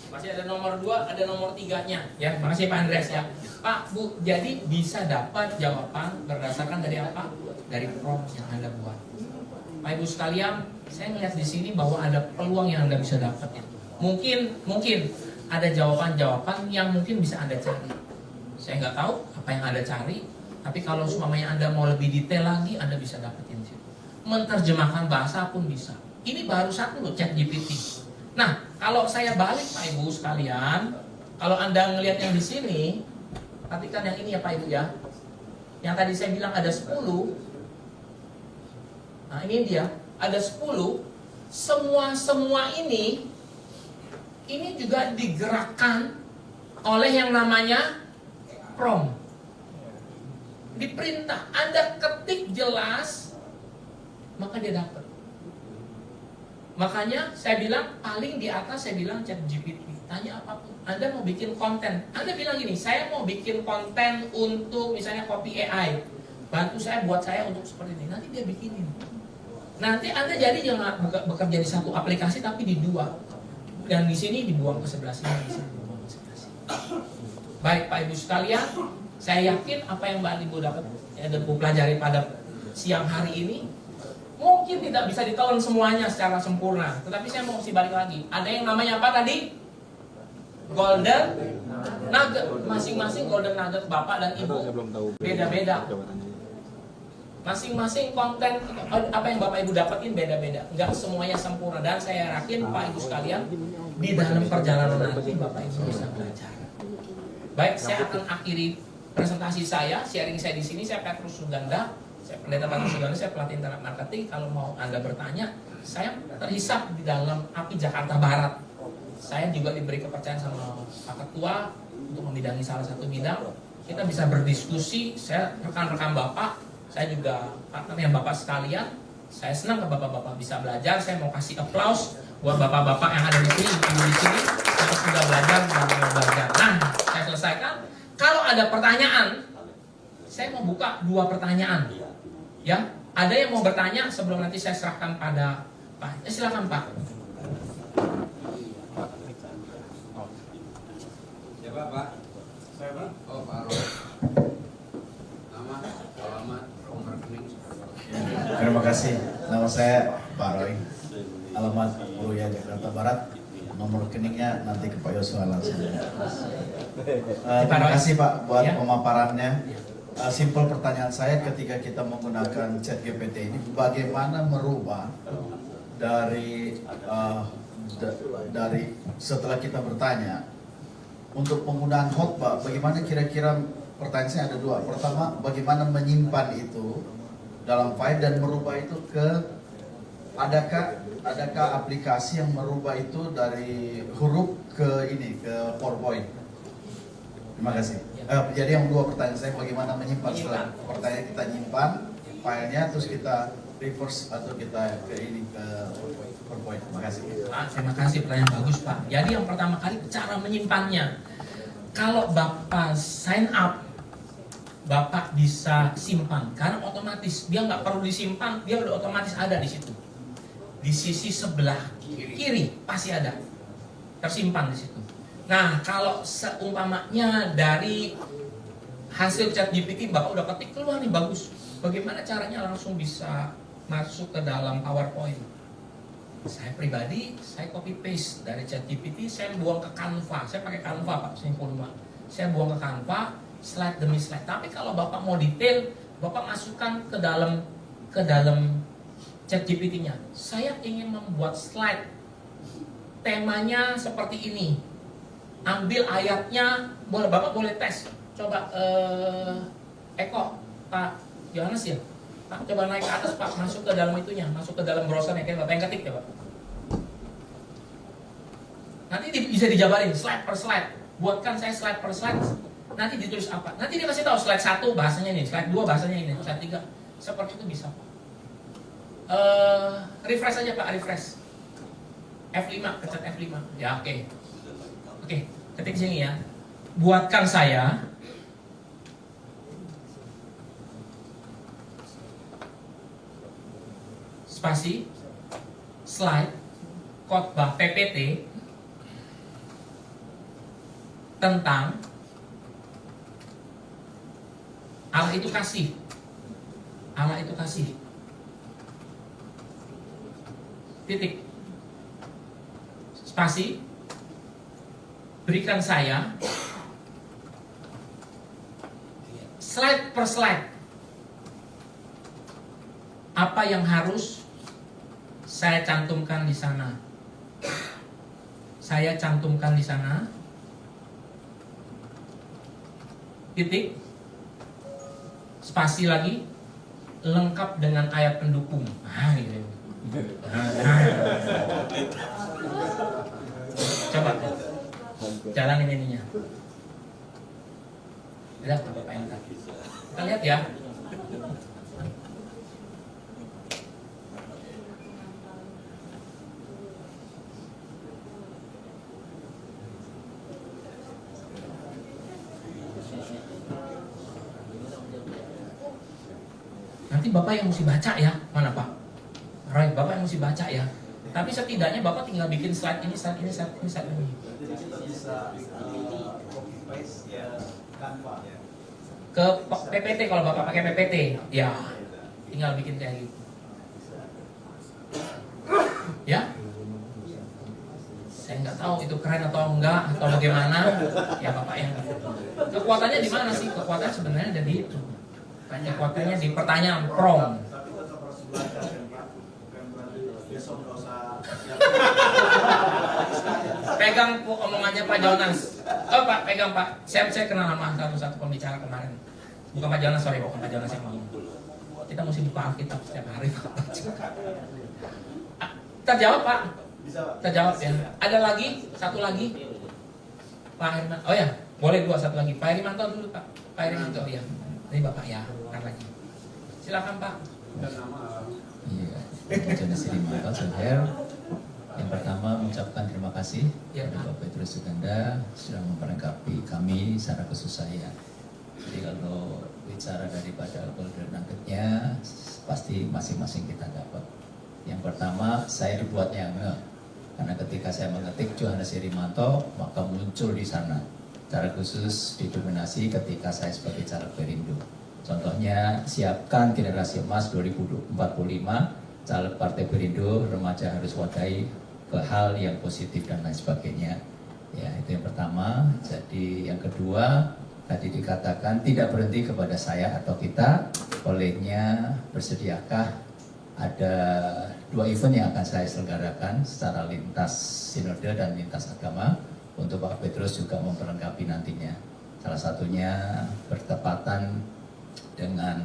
Speaker 2: Masih ada nomor 2, ada nomor 3-nya. Ya, makasih Pak Andreas ya. Pak, Bu, jadi bisa dapat jawaban berdasarkan dari apa? Dari prom yang Anda buat. Pak Ibu sekalian, saya melihat di sini bahwa ada peluang yang Anda bisa dapat. Mungkin ada jawaban-jawaban yang mungkin bisa Anda cari. Saya nggak tahu apa yang Anda cari, tapi kalau semuanya Anda mau lebih detail lagi, Anda bisa dapetin situ. Menerjemahkan bahasa pun bisa. Ini baru satu loh, ChatGPT. Nah, kalau saya balik Pak Ibu sekalian, kalau Anda ngelihat yang di sini, perhatikan yang ini ya Pak Ibu ya. Yang tadi saya bilang ada 10. Nah, ini dia, ada 10. Semua ini juga digerakkan oleh yang namanya prom. Diperintah, Anda ketik jelas, maka dia dapat. Makanya saya bilang paling di atas saya bilang ChatGPT, tanya apapun. Anda mau bikin konten, Anda bilang gini, saya mau bikin konten untuk misalnya copy AI, bantu saya buat saya untuk seperti ini. Nanti dia bikinin. Nanti Anda jadi jangan bekerja di satu aplikasi tapi di dua. Dan di sini dibuang ke sebelah sini, di sini dibuang ke sebelah sini. Baik Pak Ibu sekalian, saya yakin apa yang Mbak Ibu dapat dan pelajari pada siang hari ini mungkin tidak bisa ditelan semuanya secara sempurna, tetapi saya mau kasih balik lagi. Ada yang namanya apa tadi? Golden Nugget. Masing-masing Golden Nugget Bapak dan Ibu beda-beda. Masing-masing konten apa yang Bapak Ibu dapetin beda-beda. Enggak semuanya sempurna. Dan saya yakin Pak Ibu sekalian, di dalam perjalanan nanti Bapak Ibu bisa belajar. Baik, saya akan akhiri presentasi saya, sharing saya di sini. Saya Petrus Suganda. Saya Pendeta Petrus Suganda, saya pelatih internet marketing. Kalau mau Anda bertanya, saya terhisap di dalam API Jakarta Barat. Saya juga diberi kepercayaan sama Pak Ketua untuk membidangi salah satu bidang. Kita bisa berdiskusi. Saya rekan-rekan Bapak, saya juga partner Bapak sekalian. Saya senang ke Bapak-bapak bisa belajar. Saya mau kasih applause buat Bapak-bapak yang ada di sini, ibu di sini yang sudah belajar dan mau belajar. Nah, saya selesaikan. Kalau ada pertanyaan, saya mau buka 2 pertanyaan. Ya, ada yang mau bertanya sebelum nanti saya serahkan pada Pak. Silakan Pak.
Speaker 1: Siapa Pak?
Speaker 5: Saya Pak.
Speaker 1: Oh Pak Roy. Nama, alamat, nomor rekening.
Speaker 8: Terima kasih. Nama saya Pak Roy. Alamat Mulia Jakarta Barat. Nomor rekeningnya nanti ke Pak Yosua langsung. Terima kasih Pak buat pemaparannya. Simpel pertanyaan saya ketika kita menggunakan ChatGPT ini, bagaimana merubah dari setelah kita bertanya untuk penggunaan khotbah, bagaimana kira-kira pertanyaan saya ada 2. Pertama, bagaimana menyimpan itu dalam file dan merubah itu ke adakah aplikasi yang merubah itu dari huruf ke PowerPoint? Terima kasih. Jadi yang 2 pertanyaan saya, bagaimana menyimpan setelah pertanyaan kita nyimpan filenya terus kita reverse atau kita ke PowerPoint. Terima kasih.
Speaker 2: Pak, terima kasih, pertanyaan bagus Pak. Jadi yang pertama kali cara menyimpannya. Kalau Bapak sign up, Bapak bisa simpan karena otomatis dia nggak perlu disimpan, dia udah otomatis ada di situ. Di sisi sebelah kiri pasti ada tersimpan di situ. Nah, kalau seumpamanya dari hasil ChatGPT Bapak udah ketik keluar nih bagus, bagaimana caranya langsung bisa masuk ke dalam PowerPoint? Saya pribadi, saya copy paste dari ChatGPT, saya buang ke Canva. Saya pakai Canva Pak, Simple 5. Saya buang ke Canva, slide demi slide. Tapi kalau Bapak mau detail, Bapak masukkan ke dalam ChatGPT-nya. Saya ingin membuat slide, temanya seperti ini. Ambil ayatnya, Bapak boleh tes. Coba Eko, Pak Yohanes ya, Pak coba naik ke atas Pak, masuk ke dalam itunya, masuk ke dalam browsernya, kayak Bapak yang ketik ya Pak. Nanti bisa dijabarin slide per slide. Buatkan saya slide per slide. Nanti ditulis apa? Nanti dia kasih tahu slide 1 bahasanya ini, slide 2 bahasanya ini, slide 3. Seperti itu bisa Pak. Refresh aja Pak, refresh. F5, pencet F5. Ya oke. Oke, ketik sini ya. Buatkan saya spasi slide khotbah PPT tentang Allah itu kasih. Allah itu kasih. Titik. Spasi. Berikan saya slide per slide apa yang harus saya cantumkan di sana. Saya cantumkan di sana. Titik. Spasi lagi. Lengkap dengan ayat pendukung. Nah, gitu. Coba jalanin ininya. Lihat Bapak yang tadi. Kita lihat ya. Nanti Bapak yang mesti baca ya. Mana Pak? Roy, Bapak yang mesti baca ya. Tapi setidaknya Bapak tinggal bikin slide ini, slide ini, slide ini, slide ini. Ke PPT kalau Bapak pakai PPT, ya tinggal bikin kayak gitu. Ya, saya nggak tahu itu keren atau enggak atau bagaimana. Ya Bapak yang kekuatannya di mana sih? Kekuatannya sebenarnya ada di itu. Kekuatannya di pertanyaan prom. Pegang omongannya Pak Jonas. Oh Pak, pegang Pak. Saya kenal sama satu pembicara kemarin. Bukan Pak Jonas, sorry, bukan Pak Jonas yang ngomong. Kita mesti buka Alkitab setiap hari Pak. Terjawab Pak. Terjawab ya. Ada lagi, satu lagi. Pak Herimanto. Oh ya, boleh dua, satu lagi. Pak Herimanto dulu Pak. Pak Herimanto ya. Ini Bapak ya, ntar lagi. Silakan Pak.
Speaker 9: Iya, Jonas Herimanto, Soher. Yang pertama mengucapkan terima kasih kepada Pak Petrus Suganda sudah memperlengkapi kami secara khusus saya. Jadi kalau bicara daripada golden nuggetnya pasti masing-masing kita dapat. Yang pertama saya dibuatnya karena ketika saya mengetik Jonas Herimanto maka muncul di sana. Secara khusus didominasi ketika saya sebagai caleg Perindo. Contohnya siapkan generasi emas 2045, caleg Partai Perindo, remaja harus wadai ke hal yang positif dan lain sebagainya. Ya, itu yang pertama. Jadi yang kedua, tadi dikatakan tidak berhenti kepada saya atau kita, olehnya bersediakah ada 2 event yang akan saya selenggarakan secara lintas sinode dan lintas agama untuk Pak Petrus juga memperlengkapi nantinya. Salah satunya bertepatan dengan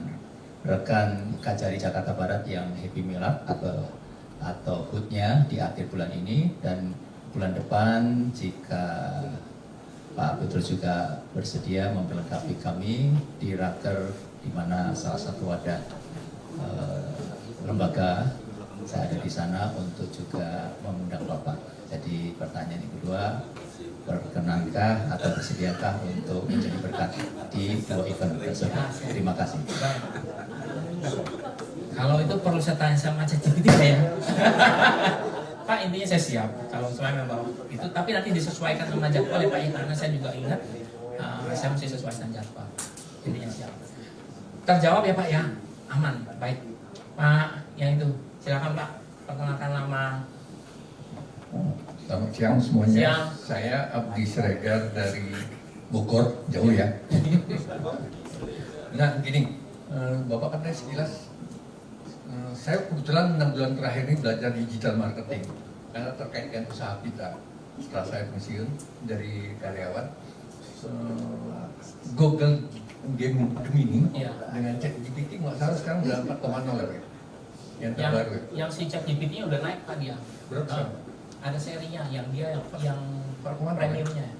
Speaker 9: rekan Kajari Jakarta Barat yang Happy Milad atau HUT-nya di akhir bulan ini, dan bulan depan jika Pak Petrus juga bersedia memperlengkapi kami di Raker, di mana salah satu wadah lembaga saya ada di sana untuk juga mengundang Bapak. Jadi pertanyaan yang kedua, berkenankah atau bersediakah untuk menjadi berkat di 2 event tersebut? Terima kasih.
Speaker 2: Kalau itu perlu saya tanya sama ChatGPT ya. Pak, intinya saya siap kalau saya membawa itu, tapi nanti disesuaikan sama jadwal ya Pak ya, karena saya juga ingat saya mesti sesuaikan jadwal. Intinya siap. Terjawab ya Pak ya, aman, baik. Pak, yang itu silakan Pak, perkenalkan nama.
Speaker 10: Selamat siang semuanya.
Speaker 2: Siang.
Speaker 10: Saya Abdi Siregar dari Bogor, jauh ya. Nah, gini, Bapak kan sekilas. Saya kebetulan 6 bulan terakhir ini belajar digital marketing karena terkait dengan usaha kita. Setelah saya pensiun dari karyawan, Google Gemini dengan ChatGPT nggak salah sekarang udah 4,0 ya, yang terbaru.
Speaker 2: Yang si ChatGPT-nya udah naik Pak dia.
Speaker 10: Berapa?
Speaker 2: Ada serinya yang dia yang premiumnya.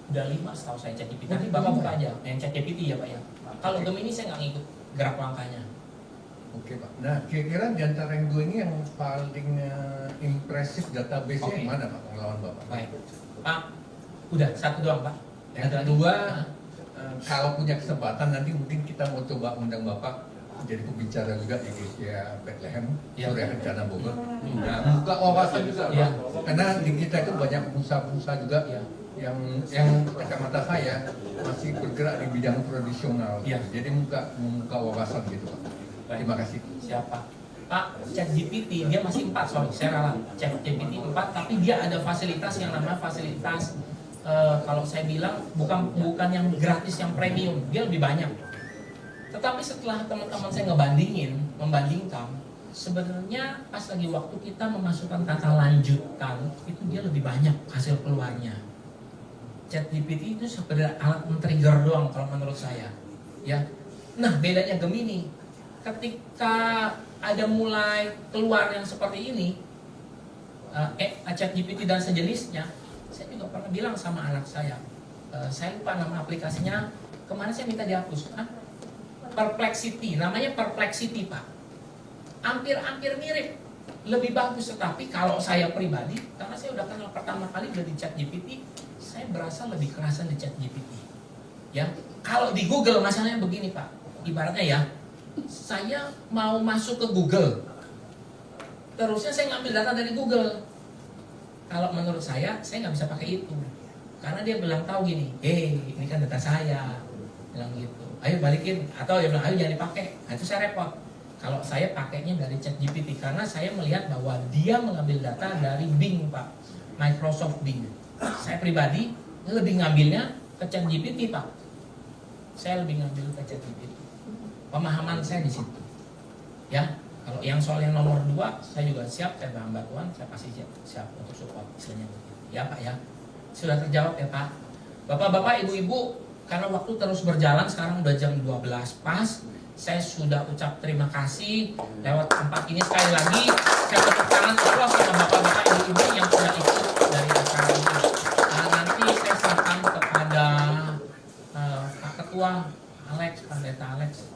Speaker 2: Udah 5 setahu saya ChatGPT. Nanti Bapak buka aja yang ChatGPT ya Pak ya. Kalau Gemini saya nggak ngikut gerak langkahnya.
Speaker 10: Oke Pak. Nah kira-kira di antara yang 2 ini yang paling impresif database-nya yang mana Pak pengalaman Bapak?
Speaker 2: Baik. Pak, udah satu doang Pak.
Speaker 10: Yang kedua, kalau punya kesempatan nanti mungkin kita mau coba undang Bapak jadi pembicara juga di Gereja Bethlehem, Surya Kencana Bogor. Nah, buka wawasan juga Pak. Karena di kita itu banyak pengusaha-pengusaha juga yang kacamata saya masih bergerak di bidang tradisional. Jadi membuka wawasan gitu Pak. Terima kasih.
Speaker 2: Siapa? Pak, ChatGPT dia masih 4, sorry, saya ralat. ChatGPT 4, tapi dia ada fasilitas yang namanya fasilitas kalau saya bilang bukan yang gratis, yang premium, dia lebih banyak. Tetapi setelah teman-teman saya membandingkan, sebenarnya pas lagi waktu kita memasukkan kata lanjutan, itu dia lebih banyak hasil keluarnya. ChatGPT itu sebenarnya alat men-trigger doang kalau menurut saya. Ya. Nah, bedanya Gemini, ketika ada mulai keluar yang seperti ini, ChatGPT dan sejenisnya, saya juga pernah bilang sama anak saya lupa nama aplikasinya, kemarin saya minta dihapus. Perplexity, namanya Perplexity Pak. Hampir mirip, lebih bagus, tetapi kalau saya pribadi, karena saya udah kenal pertama kali udah di ChatGPT, saya berasa lebih kerasan di ChatGPT. Ya, kalau di Google masalahnya begini Pak, ibaratnya ya, saya mau masuk ke Google, terusnya saya ngambil data dari Google. Kalau menurut saya nggak bisa pakai itu, karena dia bilang tahu gini, ini kan data saya, bilang gitu. Ayo balikin, atau dia bilang ayo jangan dipakai. Nah, itu saya repot. Kalau saya pakainya dari ChatGPT, karena saya melihat bahwa dia mengambil data dari Bing, Pak, Microsoft Bing. Saya pribadi lebih ngambilnya ke ChatGPT, Pak. Saya lebih ngambil ke ChatGPT. Pemahaman saya di situ. Ya, kalau yang soal yang nomor 2, saya juga siap, saya berhamba Tuhan, saya pasti siap untuk support istilahnya. Ya, Pak ya. Sudah terjawab ya, Pak. Bapak-bapak, ibu-ibu, karena waktu terus berjalan, sekarang udah jam 12 pas. Saya sudah ucap terima kasih lewat tempat ini. Sekali lagi saya tepuk tangan aplaus sama bapak-bapak ibu-ibu yang sudah ikut dari acara ini. Nah, nanti saya serahkan kepada Pak Ketua Alex, Pendeta Alex,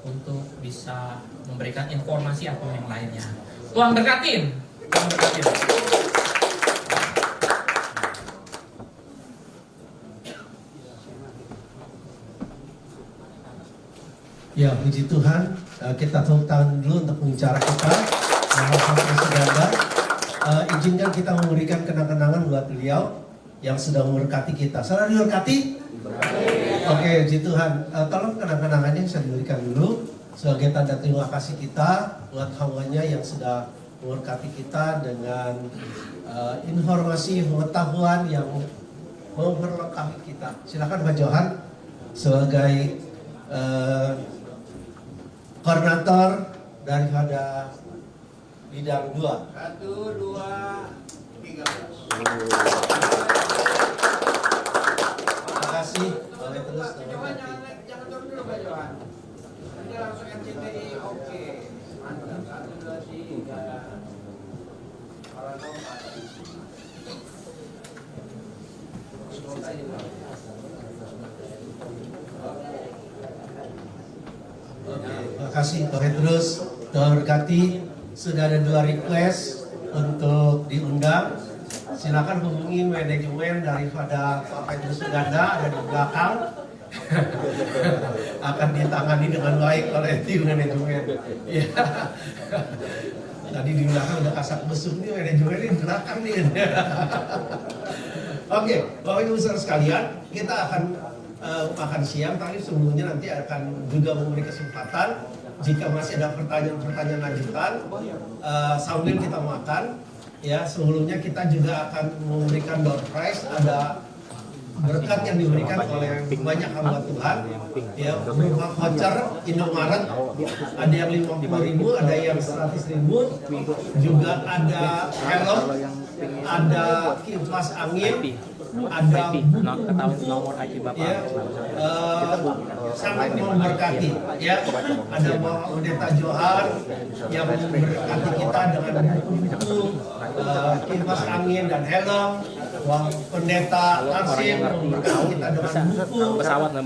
Speaker 2: untuk bisa memberikan informasi atau yang lainnya. Tuhan berkatin. Tuhan berkatin.
Speaker 11: Ya, puji Tuhan, kita tepuk tangan dulu untuk pembicara kita, Bapak Suganda. Izinkan kita memberikan kenang-kenangan buat beliau yang sudah memberkati kita. Saudara diberkati? Oke, puji Tuhan. Tolong kenang-kenangannya bisa diberikan dulu sebagai tanda terima kasih kita buat hambanya yang sudah memberkati kita dengan informasi pengetahuan yang memperlengkapi kita. Silakan Pak Johan sebagai koordinator daripada bidang 2. 1, 2, 3. Terima kasih. Boleh terus.
Speaker 12: Jangan turun dulu Pak Johan. Nanti langsung RCTI. Oke. Mantap. 1, 2, 3.
Speaker 11: Terima kasih Pak Petrus. Tuhan berkati. Sudah ada 2 request untuk diundang. Silakan hubungi manajemen daripada Pak Petrus Suganda, ada di belakang. Akan ditangani dengan baik oleh tim manajemen. Ya. Tadi di belakang udah kasak besuk nih, manajemen di belakang nih. Oke, Bapak Ibu saudara sekalian, kita akan makan siang, tapi sebelumnya nanti akan juga memberi kesempatan jika masih ada pertanyaan-pertanyaan lanjutan sambil kita makan. Ya, sebelumnya kita juga akan memberikan door prize, ada berkat yang diberikan oleh banyak hamba Tuhan, ya, berupa voucher Indomaret, ada yang 50.000, ada yang 100.000, juga ada helm, ada kipas angin, ada buku, ya, sangat memberkati, ya. Ada Bapak Pendeta Johan yang memberkati kita dengan buku, kipas angin dan helm. Bang Pendeta Arsim memberkati kita dengan buku,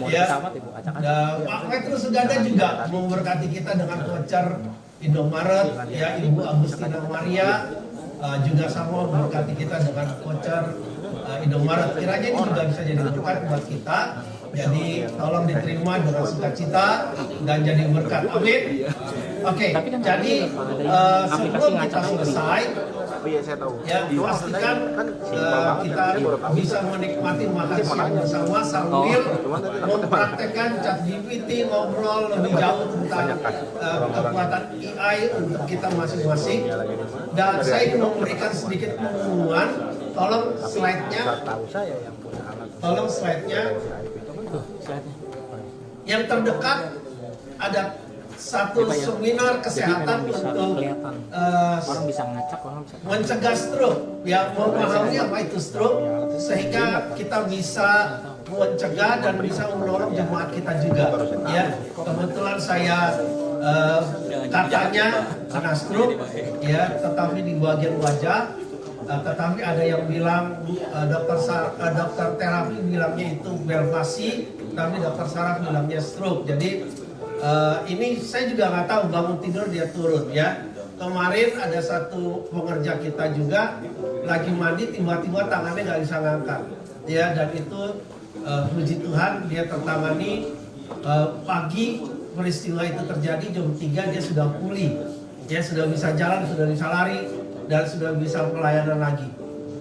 Speaker 11: ya. Pak Petrus Suganda juga memberkati kita dengan voucher Indomaret, ya. Ibu Agustina Maria juga sama memberkati kita dengan voucher Indomaret. Kiranya ini juga bisa jadi berkat buat kita. Jadi tolong diterima dengan sukacita dan jadi berkat. Amin. Oke, jadi sebelum kita selesai, ya pastikan kita bisa menikmati makan siang bersama sambil mempraktekkan ChatGPT, ngobrol lebih jauh tentang kekuatan AI untuk kita masing-masing. Dan saya ingin memberikan sedikit pengumuman. Tolong slide-nya. Yang terdekat ada satu seminar kesehatan untuk mencegah stroke, ya, memahami apa itu stroke sehingga kita bisa mencegah dan bisa menolong jemaat kita juga, ya. Kebetulan saya katanya kena stroke, ya, tetapi di bagian wajah. Tetapi ada yang bilang dokter terapi bilangnya itu belvasi, tapi dokter saraf bilangnya stroke. Jadi ini saya juga nggak tahu, bangun tidur dia turun, ya. Kemarin ada satu pengerja kita juga lagi mandi, tiba-tiba tangannya nggak bisa ngangkat, ya. Dan itu puji Tuhan dia tertangani pagi peristiwa itu terjadi jam 3 dia sudah pulih, ya sudah bisa jalan, sudah bisa lari, dan sudah bisa pelayanan lagi,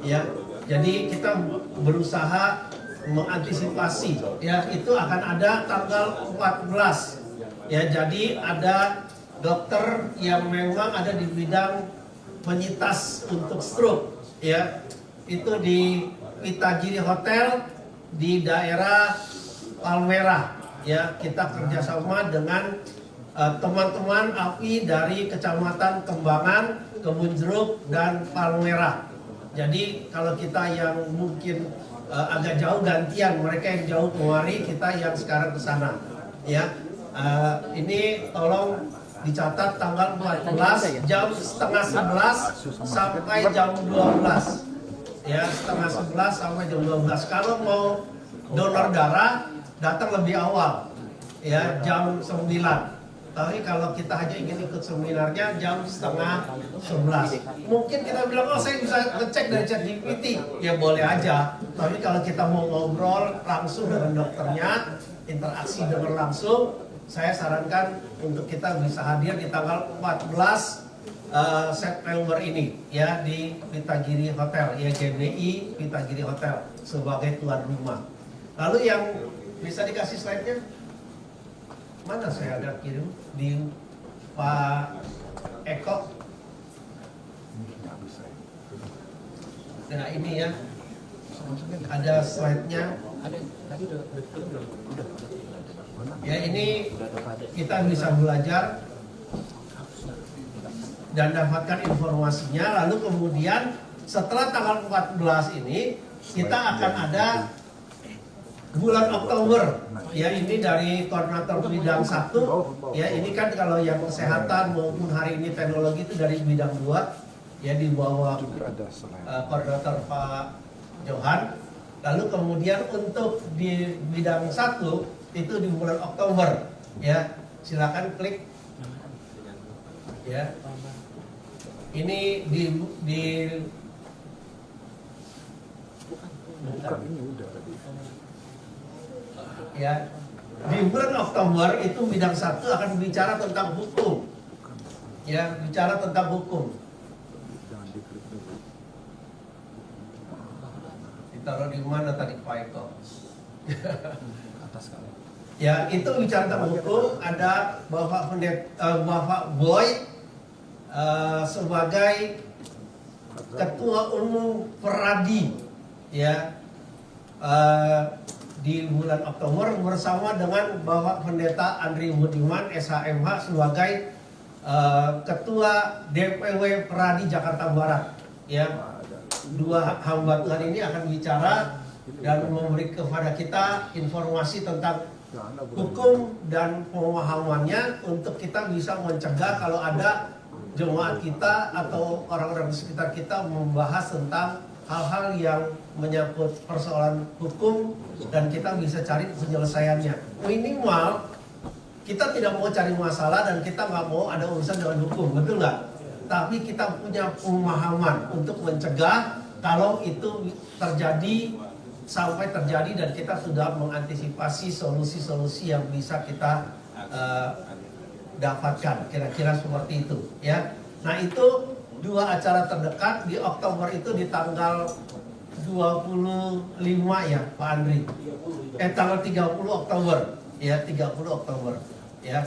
Speaker 11: ya. Jadi kita berusaha mengantisipasi, ya itu akan ada tanggal 14, ya. Jadi ada dokter yang memang ada di bidang penyintas untuk stroke, ya. Itu di Pitagiri Hotel di daerah Palmerah, ya. Kita kerjasama dengan teman-teman API dari Kecamatan Kembangan, Kebun Jeruk, dan Palmerah. Jadi kalau kita yang mungkin agak jauh gantian, mereka yang jauh kemari, kita yang sekarang ke sana, ya. Ini tolong dicatat tanggal 14 jam setengah 11 sampai jam 12, ya, setengah 11 sampai jam 12. Kalau mau donor darah datang lebih awal, ya, jam 9. Tapi kalau kita hanya ingin ikut seminarnya jam setengah 11. Mungkin kita bilang, oh saya bisa ngecek dari ChatGPT, ya boleh aja. Tapi kalau kita mau ngobrol langsung dengan dokternya, interaksi dengan langsung, saya sarankan untuk kita bisa hadir di tanggal 14 September ini, ya, di Pitagiri Hotel, ya, GBI Pitagiri Hotel sebagai tuan rumah. Lalu yang bisa dikasih slide-nya, mana saya ada kirim di Pak Eko. Nah ini ya, ada slide-nya. Ya ini kita bisa belajar dan dapatkan informasinya. Lalu kemudian setelah tanggal 14 ini kita akan ada bulan Oktober, ya, ini dari koordinator bidang 1, ya, ini kan kalau yang kesehatan maupun hari ini teknologi itu dari bidang 2, ya, di bawah koordinator Pak Johan. Lalu kemudian untuk di bidang 1 itu di bulan Oktober, ya, silakan klik, ya, ini ya, di bulan Oktober itu bidang 1 akan bicara tentang hukum, ya, bicara tentang hukum. Ditaruh di mana tadi Pak Eko? Ya, itu bicara tentang hukum. Ada Bapak Boy sebagai Ketua Umum Peradi, ya, di bulan Oktober bersama dengan Bapak Pendeta Andri Budiman SHMH sebagai Ketua DPW Peradi Jakarta Barat, ya. Dua hamba Tuhan ini akan bicara dan memberi kepada kita informasi tentang hukum dan pemahamannya untuk kita bisa mencegah kalau ada jemaat kita atau orang-orang di sekitar kita membahas tentang hal-hal yang menyangkut persoalan hukum dan kita bisa cari penyelesaiannya. Minimal kita tidak mau cari masalah dan kita nggak mau ada urusan dengan hukum, betul nggak? Tapi kita punya pemahaman untuk mencegah kalau itu terjadi, sampai terjadi, dan kita sudah mengantisipasi solusi-solusi yang bisa kita dapatkan, kira-kira seperti itu, ya. Nah itu dua acara terdekat di Oktober itu di tanggal 25 ya Pak Andri, tanggal 30 Oktober, ya, 30 Oktober, ya.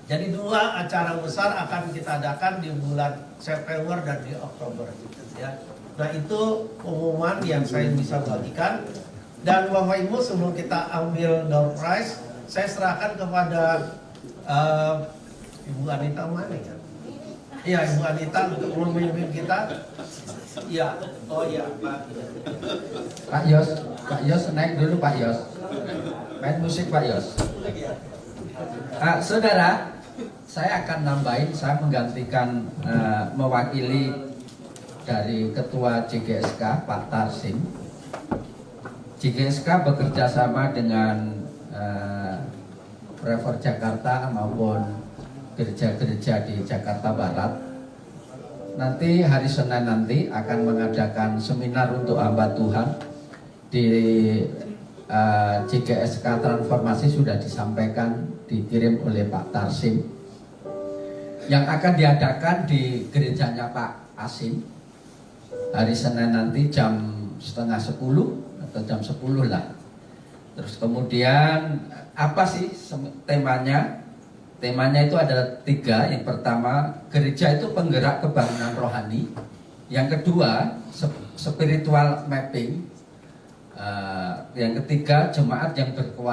Speaker 11: Jadi dua acara besar akan kita adakan di bulan September dan di Oktober, ya. Nah itu pengumuman yang saya bisa bagikan. Dan Bapak Ibu, sebelum kita ambil door prize, saya serahkan kepada Ibu Anita mana ya? Iya, Ibu Anita untuk memimpin kita. Iya, oh iya Pak.
Speaker 1: Pak Yos naik dulu Pak Yos. Main musik Pak Yos. Saudara, saya akan nambahin, saya menggantikan mewakili dari Ketua JGSK Pak Tarsim. JGSK bekerja sama dengan Prefer Jakarta maupun gereja-gereja di Jakarta Barat. Nanti hari Senin nanti akan mengadakan seminar untuk hamba Tuhan di JGSK transformasi sudah disampaikan, dikirim oleh Pak Tarsim, yang akan diadakan di gerejanya Pak Asim hari Senin nanti jam setengah 10 atau jam 10 lah. Terus kemudian apa sih temanya? Temanya itu ada 3. Yang pertama, gereja itu penggerak kebangunan rohani. Yang kedua, spiritual mapping. Yang ketiga, jemaat yang berkualitas.